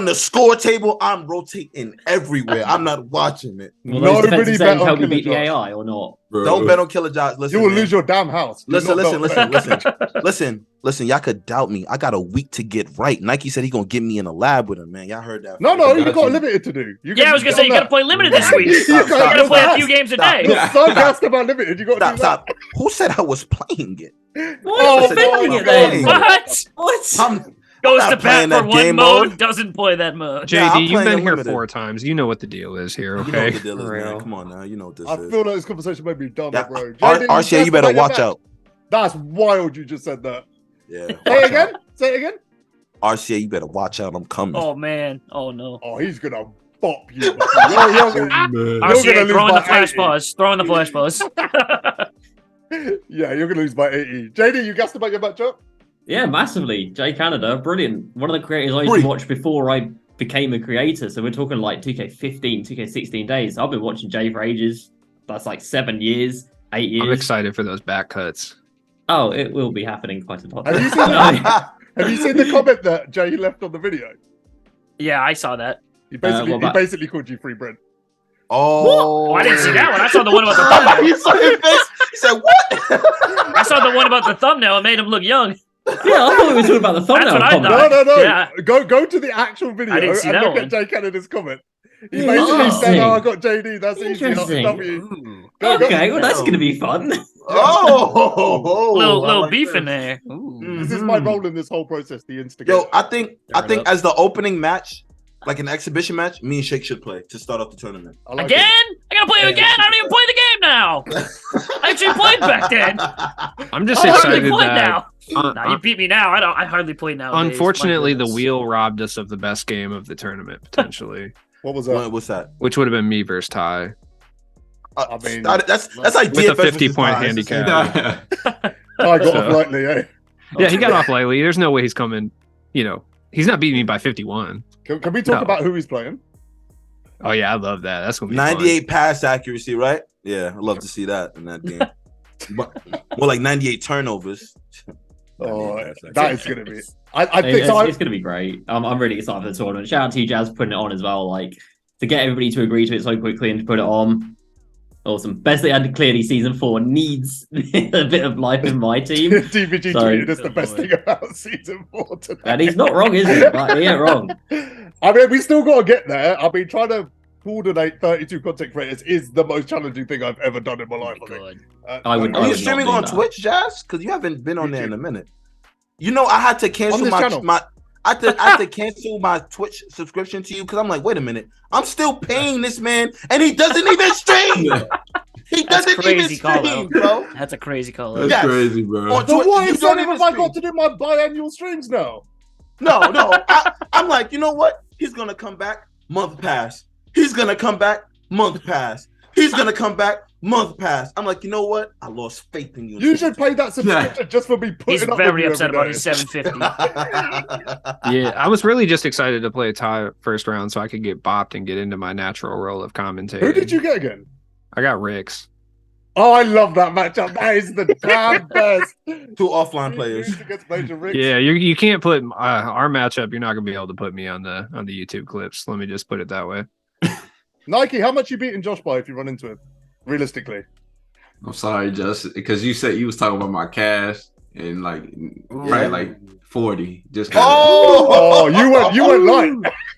the score table. I'm rotating everywhere. I'm not watching it. Will Nobody those defensive bet settings on help you beat the KillaJosh. AI or not? Bro. Don't bet on KillaJosh. Listen, You will man. lose your damn house. Do Listen, not listen, bet. listen. Y'all could doubt me. I got a week to get right. Nike said he gonna get me in the lab with him, man. Y'all heard that? No, I you got got you. limited to do. Yeah, I was gonna say you gotta play limited this week. You You gotta gotta play a stop. few games a Stop. day. You're so gassed about limited. You got to do Stop, that. stop. Who said I was playing it? Why Oh, are you defending my it then? God. What? What? I'm Goes not to bat playing for that one game mode, mode. doesn't play that mode. Yeah, I'm JD, you've playing been here unlimited. 4 times. You know what the deal is here, You know okay? what the deal is, For man. real. Come on now. You know what this I is. feel like this conversation may be done, Yeah. bro. RCA, you better watch out. That's wild. You just said that. Yeah. Say watch it again. out. Say it again. RCA, you better watch out. I'm coming. Oh man. Oh no. Oh, he's gonna bop you. You're gonna RCA lose throwing by the flash 80. pause. Throwing the flash pause. Yeah, you're gonna lose by 80. JD, you gassed about your matchup? Yeah, massively. Jay Canada, brilliant. One of the creators I used Brilliant. to watch before I became a creator. So we're talking like 2K15, 2K16 days. I've been watching Jay for ages. That's like 7 years, 8 years. I'm excited for those back cuts. Oh, it will be happening quite a lot. Have you seen Have you seen the comment that Jay left on the video? Yeah, I saw that. He basically, what about- he basically called you free bread. Oh, Oh, I didn't see that one. I saw the one about the thumbnail. You saw his face. He said, "What?" I saw the one about the thumbnail. It made him look young. Yeah, I thought we were talking about the thumbnail. what I comment. thought. No. Yeah. Go to the actual video I didn't see and that look one. at Jay Canada's comment. He Yeah, basically said, interesting. "Oh, I got JD. That's easy. Interesting. W." Go. Okay, well that's gonna be fun. Oh, Little I like beef this. in there. Ooh. This is my role in this whole process. The instigator. Yo, I think Fair enough. as the opening match, like an exhibition match, me and Shake should play to start off the tournament. I like Again? it. I gotta play it again? I don't even play the game now. I actually played back then. I'm just I hardly excited played that. now. Nah, you beat me now. I hardly play now. Unfortunately, the wheel robbed us of the best game of the tournament potentially, What was that? What's that? which would have been me versus Ty. I mean, that's like With a DFS versus 50-point Ty. It's the same handicap. thing. I got So- off lightly, eh? Yeah, he got off lightly. There's no way he's coming. You know, he's not beating me by 51. Can we talk No. about who he's playing? Oh yeah, I love that. That's gonna be 98. 98 pass accuracy, right? Yeah, I'd love to see that in that game. But more like 98 turnovers. Oh, 98 pass that accuracy. is gonna be. I think so. It's gonna be great. I'm really excited for the tournament. Shout out to Jazz for putting it on as well. Like to get everybody to agree to it so quickly and to put it on. Awesome. Best thing, and clearly season 4 needs a bit of life in my team. DVG So- tweeted that's the best thing about season 4 today. And he's not wrong, is he? Like, he ain't wrong. I mean, we still got to get there. I've been trying to coordinate 32 content creators is the most challenging thing I've ever done in my life. I think. I would. Are you not streaming do on that. Twitch, Jazz? Because you haven't been on there in a minute. You know, I had to cancel I had to cancel my Twitch subscription to you because I'm like, wait a minute, I'm still paying this man, and he doesn't even stream. He doesn't even stream, bro. That's a crazy call. That's crazy, bro. So what incentive have I got to do my biannual streams now? No. I'm like, you know what? He's gonna come back. Month pass. He's gonna come back. Month pass. He's gonna come back. Month pass. I'm like, you know what? I lost faith in you. You should pay that subscription just for me putting He's up very with upset you about every his day. 750. Yeah, I was really just excited to play a tie first round so I could get bopped and get into my natural role of commentating. Who did you get again? I got Ricks. Oh, I love that matchup. That is the damn best. 2 offline players. Against Major Ricks. Yeah, you can't put our matchup. You're not gonna be able to put me on the YouTube clips. Let me just put it that way. Nike, how much you beating Josh by if you run into him? Realistically. I'm sorry, just because you said you was talking about my cash and like probably like 40. Just Oh, you went light.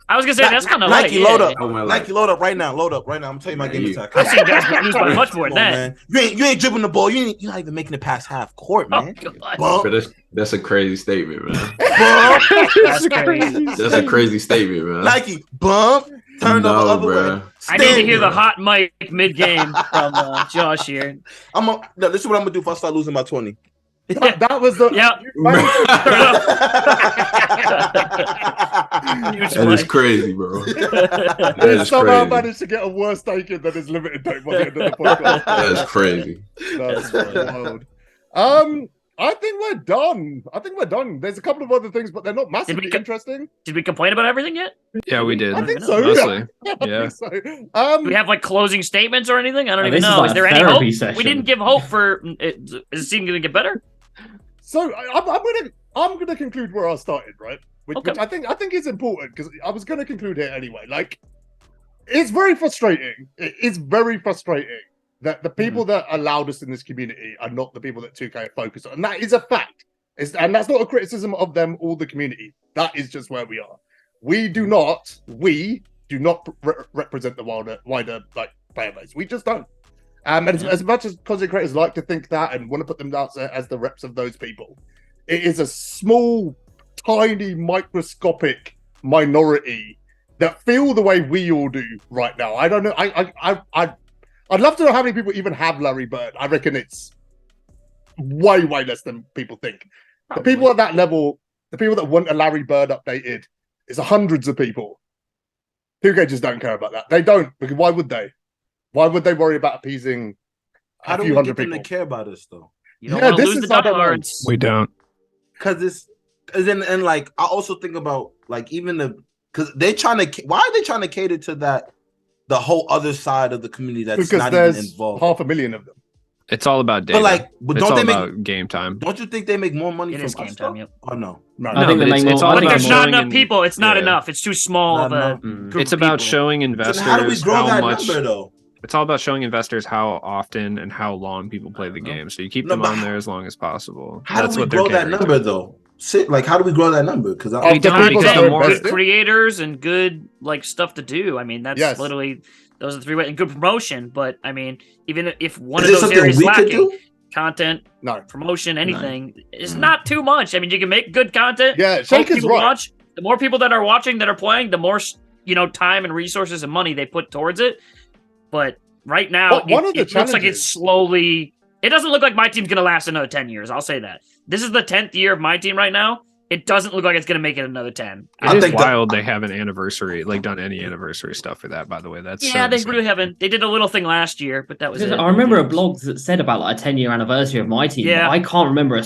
I was gonna say that's kind of Nike, light. load Yeah. up. I went Nike, like, load up right now. Load up right now. I'm telling you my game attack. I've seen guys lose by much more Come than on, that. man. You ain't dribbling the ball. You're not even making it past half court, Oh, man. God. Bump, but that's a crazy statement, man. bump. That's crazy. That's a crazy statement, man. Nike, bump. Turn over other way. I need to hear the Stand hot mic mid game from Josh here. No, this is what I'm gonna do if I start losing by 20. That was the Yeah. That is crazy, bro. That He is somehow crazy. managed to get a worse taken than his limited take by the end of the podcast. That is crazy. That's wild. I think we're done. There's a couple of other things, but they're not massively interesting. Did we complain about everything yet? Yeah, we did. I think so. Mostly. I Yeah. think so. Do we have like closing statements or anything? I don't Oh, even this is know. like Is a there any therapy hope? session. We didn't give hope for. Is the scene going to get better? So I'm gonna conclude where I started, right? Which I think is important because I was gonna conclude here anyway. Like, it's very frustrating. It is very frustrating that the people that allowed us in this community are not the people that 2K focus on, and that is a fact. And that's not a criticism of them or the community. That is just where we are. We do not represent the wider like player base. We just don't. And as much as content creators like to think that and want to put them out there as the reps of those people, it is a small, tiny, microscopic minority that feel the way we all do right now. I don't know. I'd love to know how many people even have Larry Bird. I reckon it's way less than people think. The people at that level, the people that want a Larry Bird updated, is hundreds of people. 2K just don't care about that. They don't, because why would they? Why would they worry about appeasing How a do few we hundred get them people? to care about us though? You don't Yeah, want to this lose is the I don't know. diehards. We don't. Because and like I also think about like even because why are they trying to cater to the whole other side of the community that's Because not there's even involved? 500,000 of them. It's all about data. But like, it's don't all they about make? game time. Don't you think they make more money It from is game us, time, though? yep. Or no? I think but they make it's more- all But about there's not showing enough people. It's not yeah. enough. It's too small of a Not group It's of about people. showing So investors how do we grow how that much. number though? It's all about showing investors how often and how long people play the game. So you keep No, them but on there as long as possible. How That's do we what they're grow that catering number to. though? Like, how do we grow that number? Because Oh, Good the people that content, are good invested? creators, and good like stuff to do. I mean, that's Yes. literally those are the 3 ways. And good promotion. But I mean, even if one is of this those something areas we could lacking, do? content, No. promotion, anything, is not too much. I mean, you can make good content. Yeah, hope Shake is people right. watch. The more people that are watching, that are playing, the more time and resources and money they put towards it. But right now, But one of the it looks like challenges- it's slowly. It doesn't look like my team's going to last another 10 years. I'll say that. This is the 10th year of my team right now. It doesn't look like it's going to make it another 10. It I is think wild they haven't done any anniversary stuff for that, by the way. That's Yeah, so they insane. really haven't. They did a little thing last year, but that was it. I remember a blog that said about like a 10-year anniversary of my team. Yeah. But I can't remember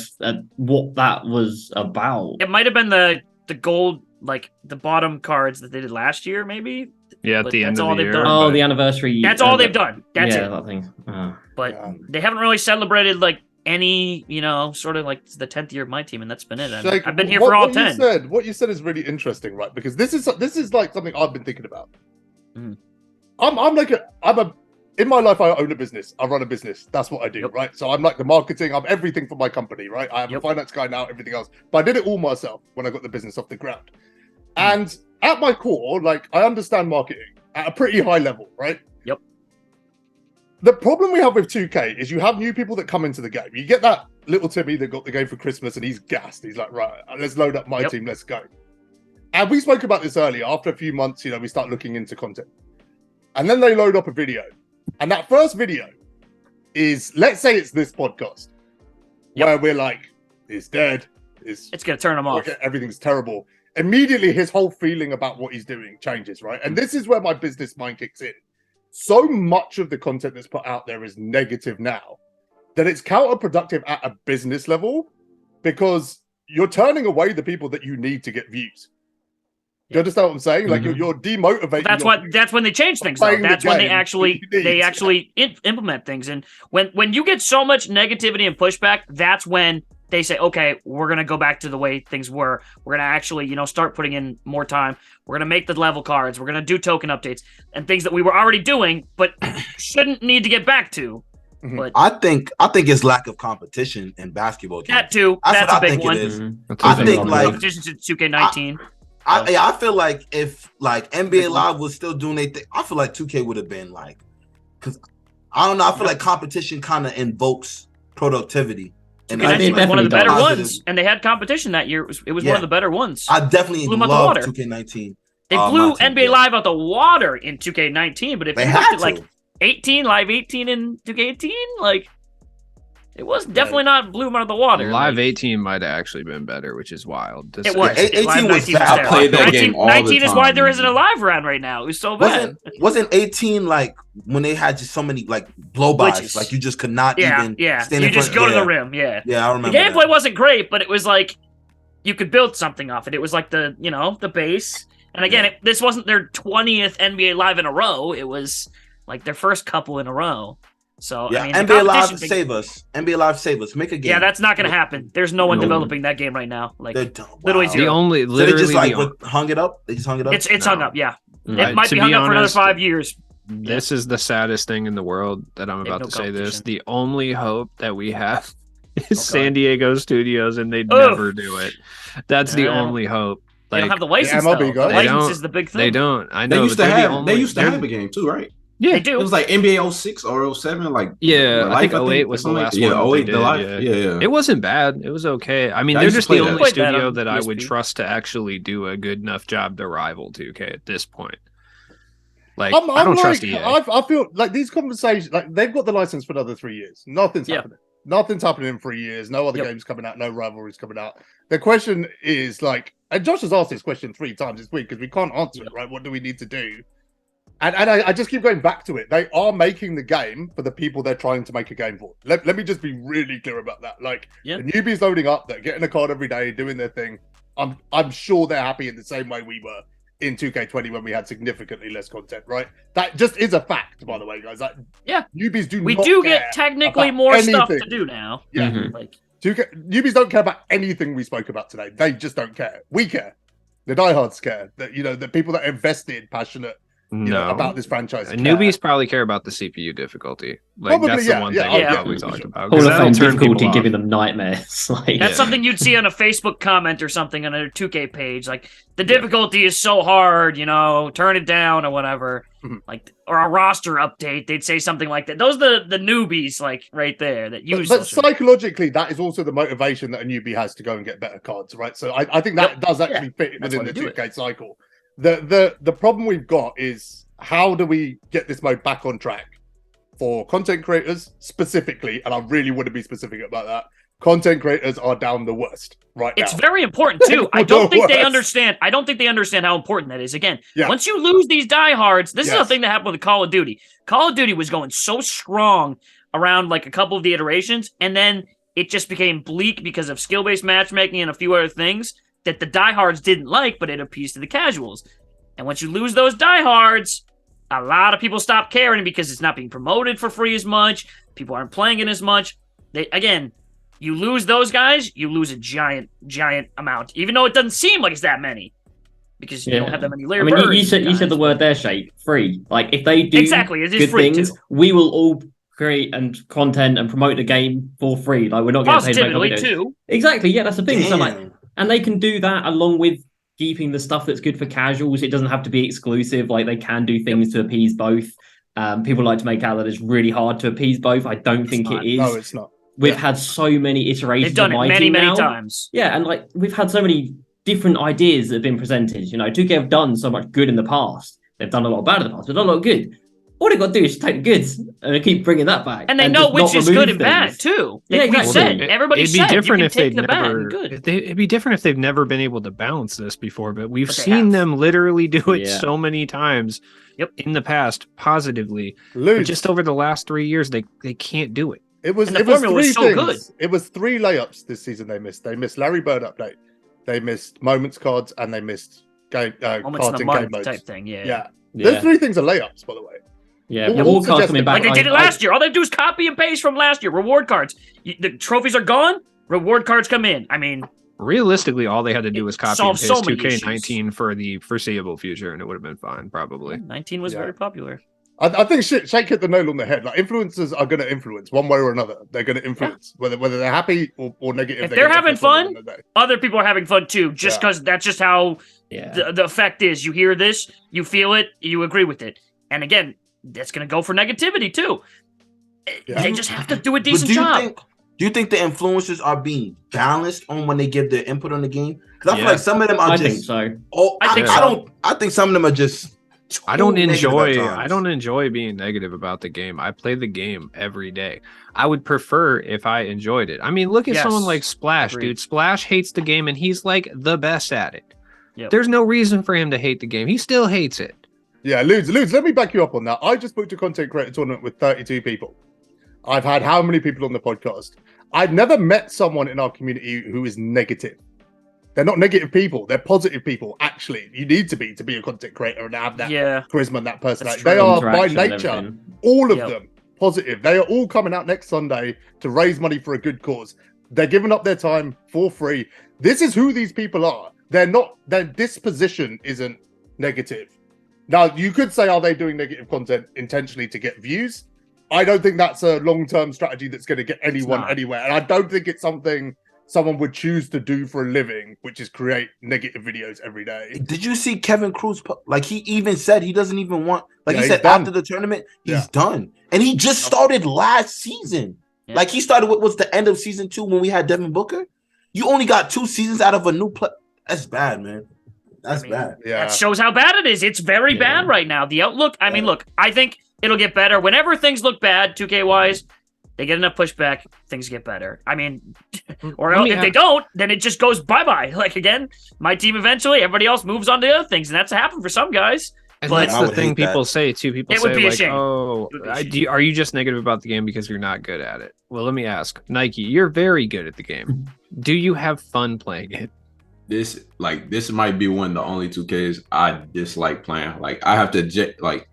what that was about. It might have been the gold, like the bottom cards that they did last year, maybe. Yeah, at But the end that's of all the they've year. done. Oh, but the anniversary. That's all they've done. That's yeah, it. that thing. But Yeah. they haven't really celebrated like any, sort of like the 10th year of my team, and that's been it. And Shake, I've been here for all 10. What you said is really interesting, right? Because this is like something I've been thinking about. Mm. In my life, I own a business. I run a business. That's what I do, Yep. right? So I'm like the marketing. I'm everything for my company, right? I am a finance guy now, everything else. But I did it all myself when I got the business off the ground. And at my core, like I understand marketing. at a pretty high level, right? Yep. The problem we have with 2K is you have new people that come into the game. You get that little Timmy that got the game for Christmas and he's gassed. He's like, right, let's load up my team, let's go. And we spoke about this earlier. After a few months, we start looking into content. And then they load up a video. And that first video is, let's say it's this podcast, where we're like, it's dead. It's going to turn him off. Everything's terrible. Immediately, his whole feeling about what he's doing changes, right? And this is where my business mind kicks in. So much of the content that's put out there is negative now that it's counterproductive at a business level because you're turning away the people that you need to get views. Do you understand what I'm saying? Like you're demotivating. That's when they change things. Though. That's when they actually implement things. And when you get so much negativity and pushback, that's when they say, okay, we're gonna go back to the way things were. We're gonna actually, start putting in more time. We're gonna make the level cards. We're gonna do token updates and things that we were already doing, but shouldn't need to get back to. But I think it's lack of competition in basketball games. That too. That's a big one. I think like competition to 2K19. I feel like if like NBA Live was still doing their thing, I feel like 2K would have been like, because I don't know. I feel like competition kind of invokes productivity. And I think one of the better ones, and they had competition that year. It was one of the better ones. I definitely love 2K19. They blew NBA Live out the water in 2K19, but if you looked at like 18, Live 18 in 2K18, like it was definitely not blew them out of the water. Live 18 might have actually been better, which is wild. It was. 18 was bad. I played that game all 19 the time. is why there isn't a live round right now. It was so bad. Wasn't 18 like when they had just so many like blow-bys, like you just could not even stand you just go to the rim. Yeah, I remember. The gameplay wasn't great, but it was like you could build something off it. It was like the the base. And again, this wasn't their 20th NBA Live in a row. It was like their first couple in a row. So I mean, NBA Live save us. NBA Live save us. Make a game. Yeah, that's not going to happen. There's no one developing that game right now. Like literally zero. They just hung it up. They just hung it up. It's hung up. Yeah, it might be hung up for another 5 years. This is the saddest thing in the world that I'm about to say this. The only hope that we have is San Diego Studios, and they never do it. That's the only hope. They don't have the license. The license is the big thing. They don't. I know. They used to have a game too, right? Yeah, they do. It was like NBA 06 or 07, like I think 08 was the last one. 08, the life. Yeah. It wasn't bad. It was okay. I mean, they're just the only studio that I would trust to actually do a good enough job to rival 2K at this point. Like, I don't trust EA. I feel like these conversations, like they've got the license for another 3 years. Nothing's happening. Nothing's happening in 3 years. No other games coming out. No rivalries coming out. The question is like, and Josh has asked this question 3 times this week because we can't answer it, right? What do we need to do? And I just keep going back to it. They are making the game for the people they're trying to make a game for. Let me just be really clear about that. Like the newbies loading up, they're getting a card every day, doing their thing. I'm sure they're happy in the same way we were in 2K20 when we had significantly less content, right? That just is a fact, by the way, guys. Like, newbies do. We do get technically more stuff to do now. Yeah, like 2K newbies don't care about anything we spoke about today. They just don't care. We care. The diehards care. That the people that are invested, passionate. About this franchise. Newbies probably care about the CPU difficulty. Like that's the one thing we always talk about. All the difficulty giving them nightmares. That's something you'd see on a Facebook comment or something on a 2K page. Like the difficulty is so hard, turn it down or whatever. Like or a roster update, they'd say something like that. Those are the newbies, like right there that use. But psychologically, that is also the motivation that a newbie has to go and get better cards, right? So I think that does actually fit within the 2K cycle. The problem we've got is how do we get this mode back on track for content creators specifically, and I really want to be specific about that. Content creators are down the worst right now. It's very important too. I don't think they understand how important that is. Again, once you lose these diehards, this is the thing that happened with Call of Duty. Call of Duty was going so strong around like a couple of the iterations, and then it just became bleak because of skill-based matchmaking and a few other things that the diehards didn't like, but it appeased to the casuals. And once you lose those diehards, a lot of people stop caring because it's not being promoted for free as much. People aren't playing it as much. You lose those guys, you lose a giant amount, even though it doesn't seem like it's that many because you don't have that many layer birds. You said the word there, Shake, free. Like if they do it is good free things, we will all create and content and promote the game for free. Like we're not getting paid to make videos. Too. Exactly, yeah, that's the thing. So like. And they can do that along with keeping the stuff that's good for casuals. It doesn't have to be exclusive. Like they can do things to appease both. People like to make out that it's really hard to appease both. I don't think it is. No, it's not. We've had so many iterations. They've done of it many MyTeam now. times. Yeah, and like we've had so many different ideas that have been presented. 2K have done so much good in the past. They've done a lot bad in the past. They've done a lot of good. All they got to do is take the goods and keep bringing that back. And they know just which not is remove good and bad things. too. Yeah, We exactly. said everybody It'd be said different you if can take they'd the bad never. and good. It'd be different if they've never been able to balance this before, but we've But they seen have. them literally do it Yeah. so many times in the past positively. But Ludes, just over the last 3 years, they can't do it. it was And the it was formula three was so things. good. It was 3 layups this season they missed. They missed Larry Bird update. They missed moments cards and they missed game Moments in cards the in game month modes. type thing. Yeah. Yeah. Those Yeah, 3 things are layups, by the way. yeah. All Reward cards suggested. coming back. Like they did it last year. All they do is copy and paste from last year. Reward cards. The trophies are gone. Reward cards come in. I mean, Realistically, all they had to do It was copy and solves paste so many 2K19 for the foreseeable future, and it would have been fine, probably. 19 was Yeah. very popular. I think Shake hit the nail on the head. Like influencers are going to influence one way or another. They're going to influence whether they're happy or negative. If they're having fun, fun, other people are having fun too. Just because that's just how Yeah. the effect is. You hear this, you feel it, you agree with it. And again, that's going to go for negativity too. Yeah. They just have to do a But decent job. do you think the influencers are being balanced on when they give their input on the game? Because I feel Yeah. like some of them are I just. think so. Oh, I think I so. don't. I think some of them are just. I don't too negative at enjoy. times. I don't enjoy being negative about the game. I play the game every day. I would prefer if I enjoyed it. I mean, look at Yes. someone like Splash, Agreed. dude. Splash hates the game, and he's like the best at it. Yep. There's no reason for him to hate the game. He still hates it. Yeah, Ludes, let me back you up on that. I just booked a content creator tournament with 32 people. I've had how many people on the podcast? I've never met someone in our community who is negative. They're not negative people. They're positive people. Actually, you need to be a content creator and have that charisma and that personality. That's They true. are by Interaction and nature, everything. all of Yep. them, positive. They are all coming out next Sunday to raise money for a good cause. They're giving up their time for free. This is who these people are. They're not. Their disposition isn't negative. Now, you could say, are they doing negative content intentionally to get views? I don't think that's a long-term strategy that's going to get anyone not. anywhere. And I don't think it's something someone would choose to do for a living, which is create negative videos every day. Did you see Kevin Cruz? Like he even said he doesn't even want. Like Yeah, he he's said done. after the tournament, he's Yeah. done, and he just started last season. Yeah. Like he started with was the end of season 2 when we had Devin Booker. You only got 2 seasons out of a new play. That's bad, man. That's bad. Yeah. That shows how bad it is. It's very bad right now. The outlook, I mean, look, I think it'll get better. Whenever things look bad, 2K wise, they get enough pushback, things get better. I mean, or Let me if they don't, then it just goes bye-bye. Like, again, my team eventually, everybody else moves on to other things, and that's happened for some guys. And But- that's I the would thing hate that. people say too. People It would say be a like, shame. "Oh, It would be a shame. are you just negative about the game because you're not good at it?" Well, let me ask, Nike. You're very good at the game. Do you have fun playing it? This might be one of the only 2Ks I dislike playing. Like I have to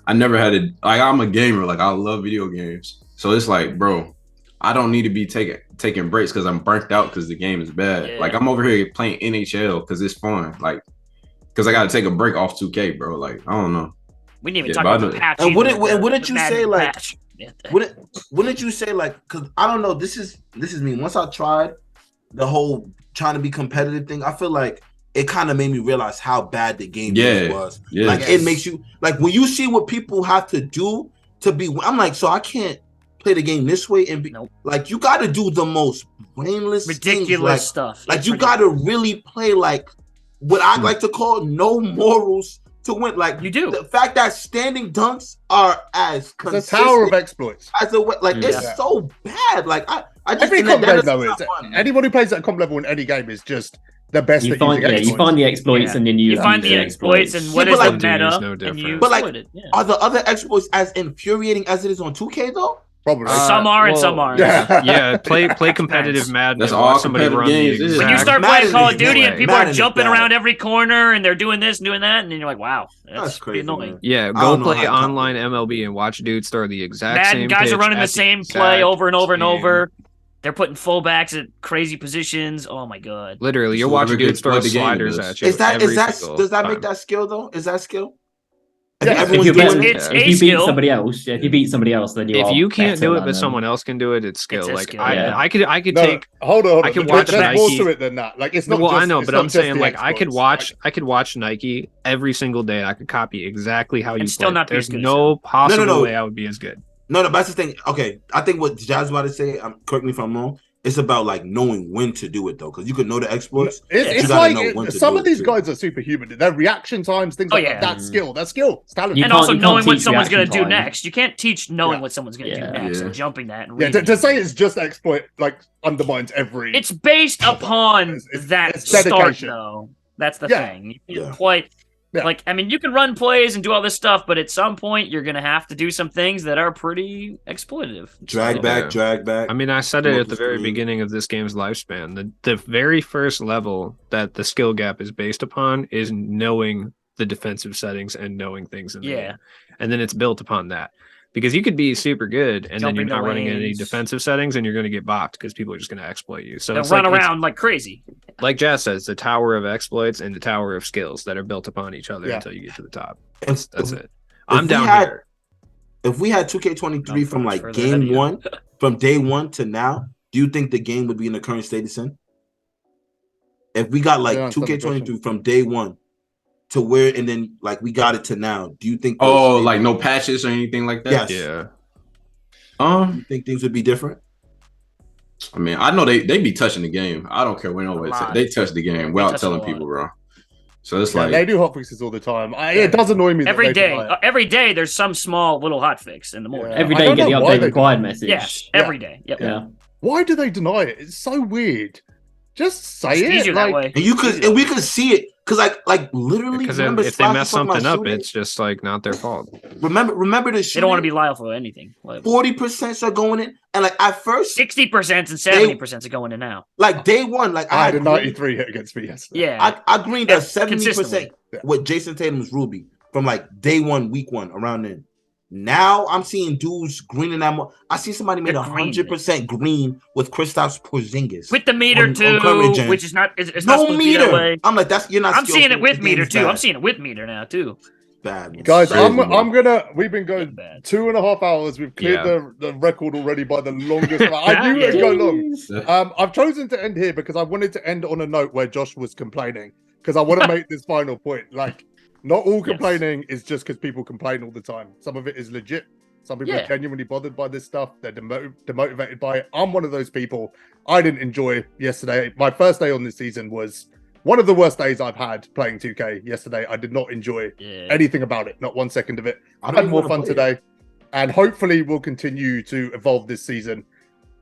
I never had a I'm a gamer. Like I love video games. So it's like, bro, I don't need to be taking breaks because I'm burnt out because the game is bad. Yeah. Like I'm over here playing NHL because it's fun. Like because I got to take a break off 2K, bro. Like I don't know. We didn't even Yeah, talk but about I the know- patch. And either, wouldn't the you Madden say, like- patch. Yeah. Wouldn't you say like? Because I don't know. This is me. Once I tried the whole trying to be competitive thing, I feel like it kind of made me realize how bad the game really was. Yeah. Like Yes. it makes you like when you see what people have to do to be. I'm like, so I can't play the game this way and be Nope. like, you got to do the most brainless, Ridiculous things, stuff. Like It's you got ridiculous. to really play like what I like to call no morals to win. Like You do. the fact that standing dunks are as It's a consistent tower of exploits. as a like Yeah. it's so bad. Like I just Every think comp game, that though, is is not fun. anyone who plays at comp level in any game is just the best You at find, using you exploits. find the exploits Yeah. and then you find use the exploits and what Yeah, is but the like- meta, It's no and you different. But like, exploit it. Yeah. Are the other exploits as infuriating as it is on 2K though? Probably. Some are and some well, aren't. Yeah. Yeah, play competitive Madden. That's and all watch somebody competitive run games. the This is- When you exact start Madden playing Call of is Duty bad. and people Madden are is jumping bad. around every corner and they're doing this and doing that, and then you're like, wow, that's crazy, pretty annoying. man. Yeah, I go don't know play how to online MLB and watch dudes throw the exact Madden same guys are pitch running the at same play exact over and over and same- over. They're putting fullbacks at crazy positions. Oh my god. Literally, you're So whoever watching can dudes throw exploit the game sliders is- at you. Is that every single does that make time. that skill though? Is that skill? And Yeah, everyone's If doing it. it's if a you beat skill. somebody else, then you If are you can't better do it, than but them. someone else can do it, it's skill. It's a Like skill, I could No, take. hold on. I can There's watch more Nike. to it than that. Like, it's not Well, just, I know, it's but not I'm just saying the like I could exploits. watch Nike every single day. I could copy exactly how you And still play. not be There's as good as no him. possible No. way I would be as good. No, that's the thing. Okay, I think what Jazz about to say, correct me if I'm wrong, it's about like knowing when to do it though, because you could know the exploits. but It's you gotta like know when to some do of it, these too. guys are superhuman. Their reaction times, things like that. That's skill. That's skill. It's talent. You And can't- also you can't knowing what teach someone's going to reaction do time. next. You can't teach knowing Yeah. what someone's going to Yeah. do next Yeah. and jumping that. And Yeah, reading to it. say it's just exploit like undermines every. It's based upon It's that start, dedication. though. That's the Yeah. thing. You can't Yeah. quite Yeah. like. I mean, you can run plays and do all this stuff, but at some point, you're gonna have to do some things that are pretty exploitative. Drag So- back. I mean, I said Come it up at the with very screen. beginning of this game's lifespan. The very first level that the skill gap is based upon is knowing the defensive settings and knowing things in the Yeah. game. And then it's built upon that. Because you could be super good and then Jumping you're not the running any lanes. defensive settings and you're going to get bopped because people are just going to exploit you. So They'll it's run like, around like crazy. like Jazz says, the tower of exploits and the tower of skills that are built upon each other Yeah. until you get to the top. If- That's if- it. I'm we down had- here. If we had 2K23 Not from much like further ahead of game you. one, from day one to now, do you think the game would be in the current state it's in? If we got like Yeah, 2K23 from day one to where, and then like we got it to now, do you think? Oh, those- like no patches or anything like that? Yes. Yeah. You think things would be different? I mean, I know they be touching the game. I don't care when nobody lot. they touch the game without touch it telling a people, lot. bro. So it's Yeah, like they do hotfixes all the time. It does annoy me that Every they day, deny it. every day, there's some small little hotfix in the morning. Yeah. Every I day you don't get the know why update they required do message. Yes, Yeah. every day. Yep. Yeah. Why do they deny it? It's so weird. Just say It's it. easier like, that way. And we could see it because like literally, Because remember if they Splash mess was talking about something up, shooting? it's just like not their fault. remember the They don't want to be shooting? liable for anything. 40% are going in, and like at first, 60% and 70% are going in now. like day one, like I had a green- 93 hit against me yesterday. Yeah. I greened Yeah, a 70% consistently. with Jason Tatum's Ruby from like day one, week one, around then. Now I'm seeing dudes greening that more. I see somebody made They're greening 100% green with Kristaps Porzingis. With the meter on current too, gen. which is not it's not no supposed to be that meter. way. I'm like, you're not. I'm seeing it skillful. with The meter game's too. I'm bad. seeing it with meter now too. Bad, man. Guys, Crazy, I'm gonna. We've been going Bad. 2.5 hours. We've cleared Yeah. the record already by the longest. I knew it'd go long. I've chosen to end here because I wanted to end on a note where Josh was complaining because I want to make this final point. Like, not all complaining is just because people complain all the time. Some of it is legit. Some people are genuinely bothered by this stuff. They're demotivated by it. I'm one of those people. I didn't enjoy yesterday. My first day on this season was one of the worst days I've had playing 2K yesterday. I did not enjoy anything about it. Not 1 second of it. I I've don't had more even fun wanna play today. And hopefully we'll continue to evolve this season.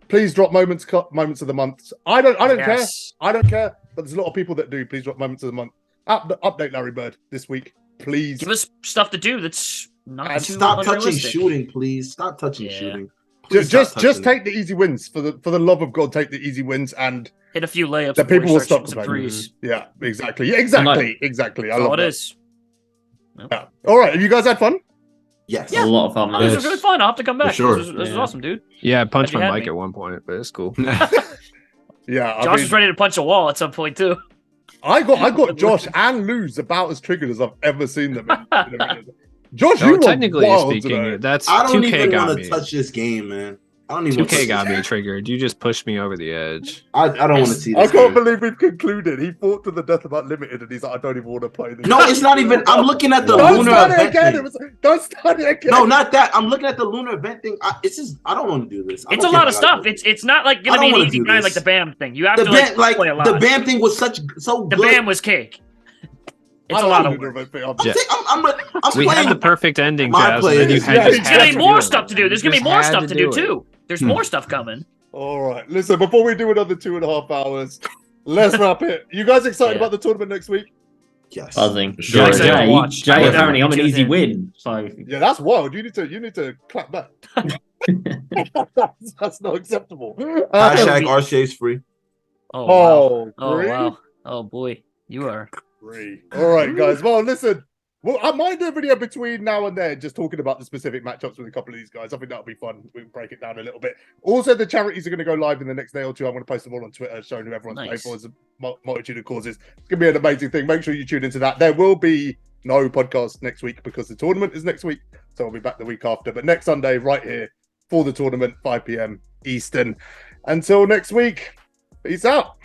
Please drop moments of the month. I don't care. I don't care. But there's a lot of people that do. Please drop moments of the month. Update Larry Bird this week. Please. Give us stuff to do that's not And too stop touching unrealistic. shooting, please. Stop touching Yeah. shooting. Please Just stop touching take the easy wins. For the love of God, take the easy wins and Hit a few layups. the before people you will start stop shooting some complaining. threes. Yeah, exactly. Yeah, exactly. Exactly. I That's all love it that. is. Yeah. All right. Have you guys had fun? Yes. A lot of fun, man. This was really fun. I'll have to come back. sure. This was Yeah. awesome, dude. Yeah, I punched Glad you my had mic me. at one point, but it's cool. Yeah. I Josh mean, was ready to punch a wall at some point too. I got Josh and Luz about as triggered as I've ever seen them. In a video. Josh, No, you were technically wild speaking, today. that's I don't 2K even got want me. to touch this game, man. I don't even. 2K got me triggered. You just pushed me over the edge. I don't want to see I this. can't game. believe we've concluded. He fought to the death about limited, and he's like, I don't even want to play this. No, it's not even. I'm looking at the Don't lunar start it event again. thing. Don't start it again. No, not that. I'm looking at the lunar event thing. It's just. I don't want to do this. I It's don't a care lot if of I gotta stuff. do it. It's not like I gonna don't be an wanna easy do grind this. like the BAM thing. You have The to band, like play a lot. the band thing was so The good. BAM was cake. It's I a lot like of the work. event thing. I'm Yeah. I'm We playing. had the perfect ending, My Jazz. And then you players. had Yeah, just it's There's had gonna to be more do it. stuff to do. There's You gonna be just more had stuff to do it. too. There's more stuff coming. All right. Listen, before we do another 2.5 hours, let's wrap it. You guys excited Yeah. about the tournament next week? Yes. Buzzing. Sure. Jay, Yeah. Watch. Jay Yeah. apparently I'm an Tune easy in. win. So Yeah, that's wild. You need to clap back. that's not acceptable. Hashtag RCA's free. Oh wow. Oh, Oh free? wow. Oh boy. You are. Free. All right, guys. Well, listen. Well, I might do a video between now and then, just talking about the specific matchups with a couple of these guys. I think that'll be fun. We can break it down a little bit. Also, the charities are going to go live in the next day or two. I'm going to post them all on Twitter, showing who everyone's paid Nice. for. It's a multitude of causes. It's going to be an amazing thing. Make sure you tune into that. There will be No podcast next week because the tournament is next week. So I'll be back the week after. But next Sunday, right here for the tournament, 5 p.m. Eastern. Until next week, peace out.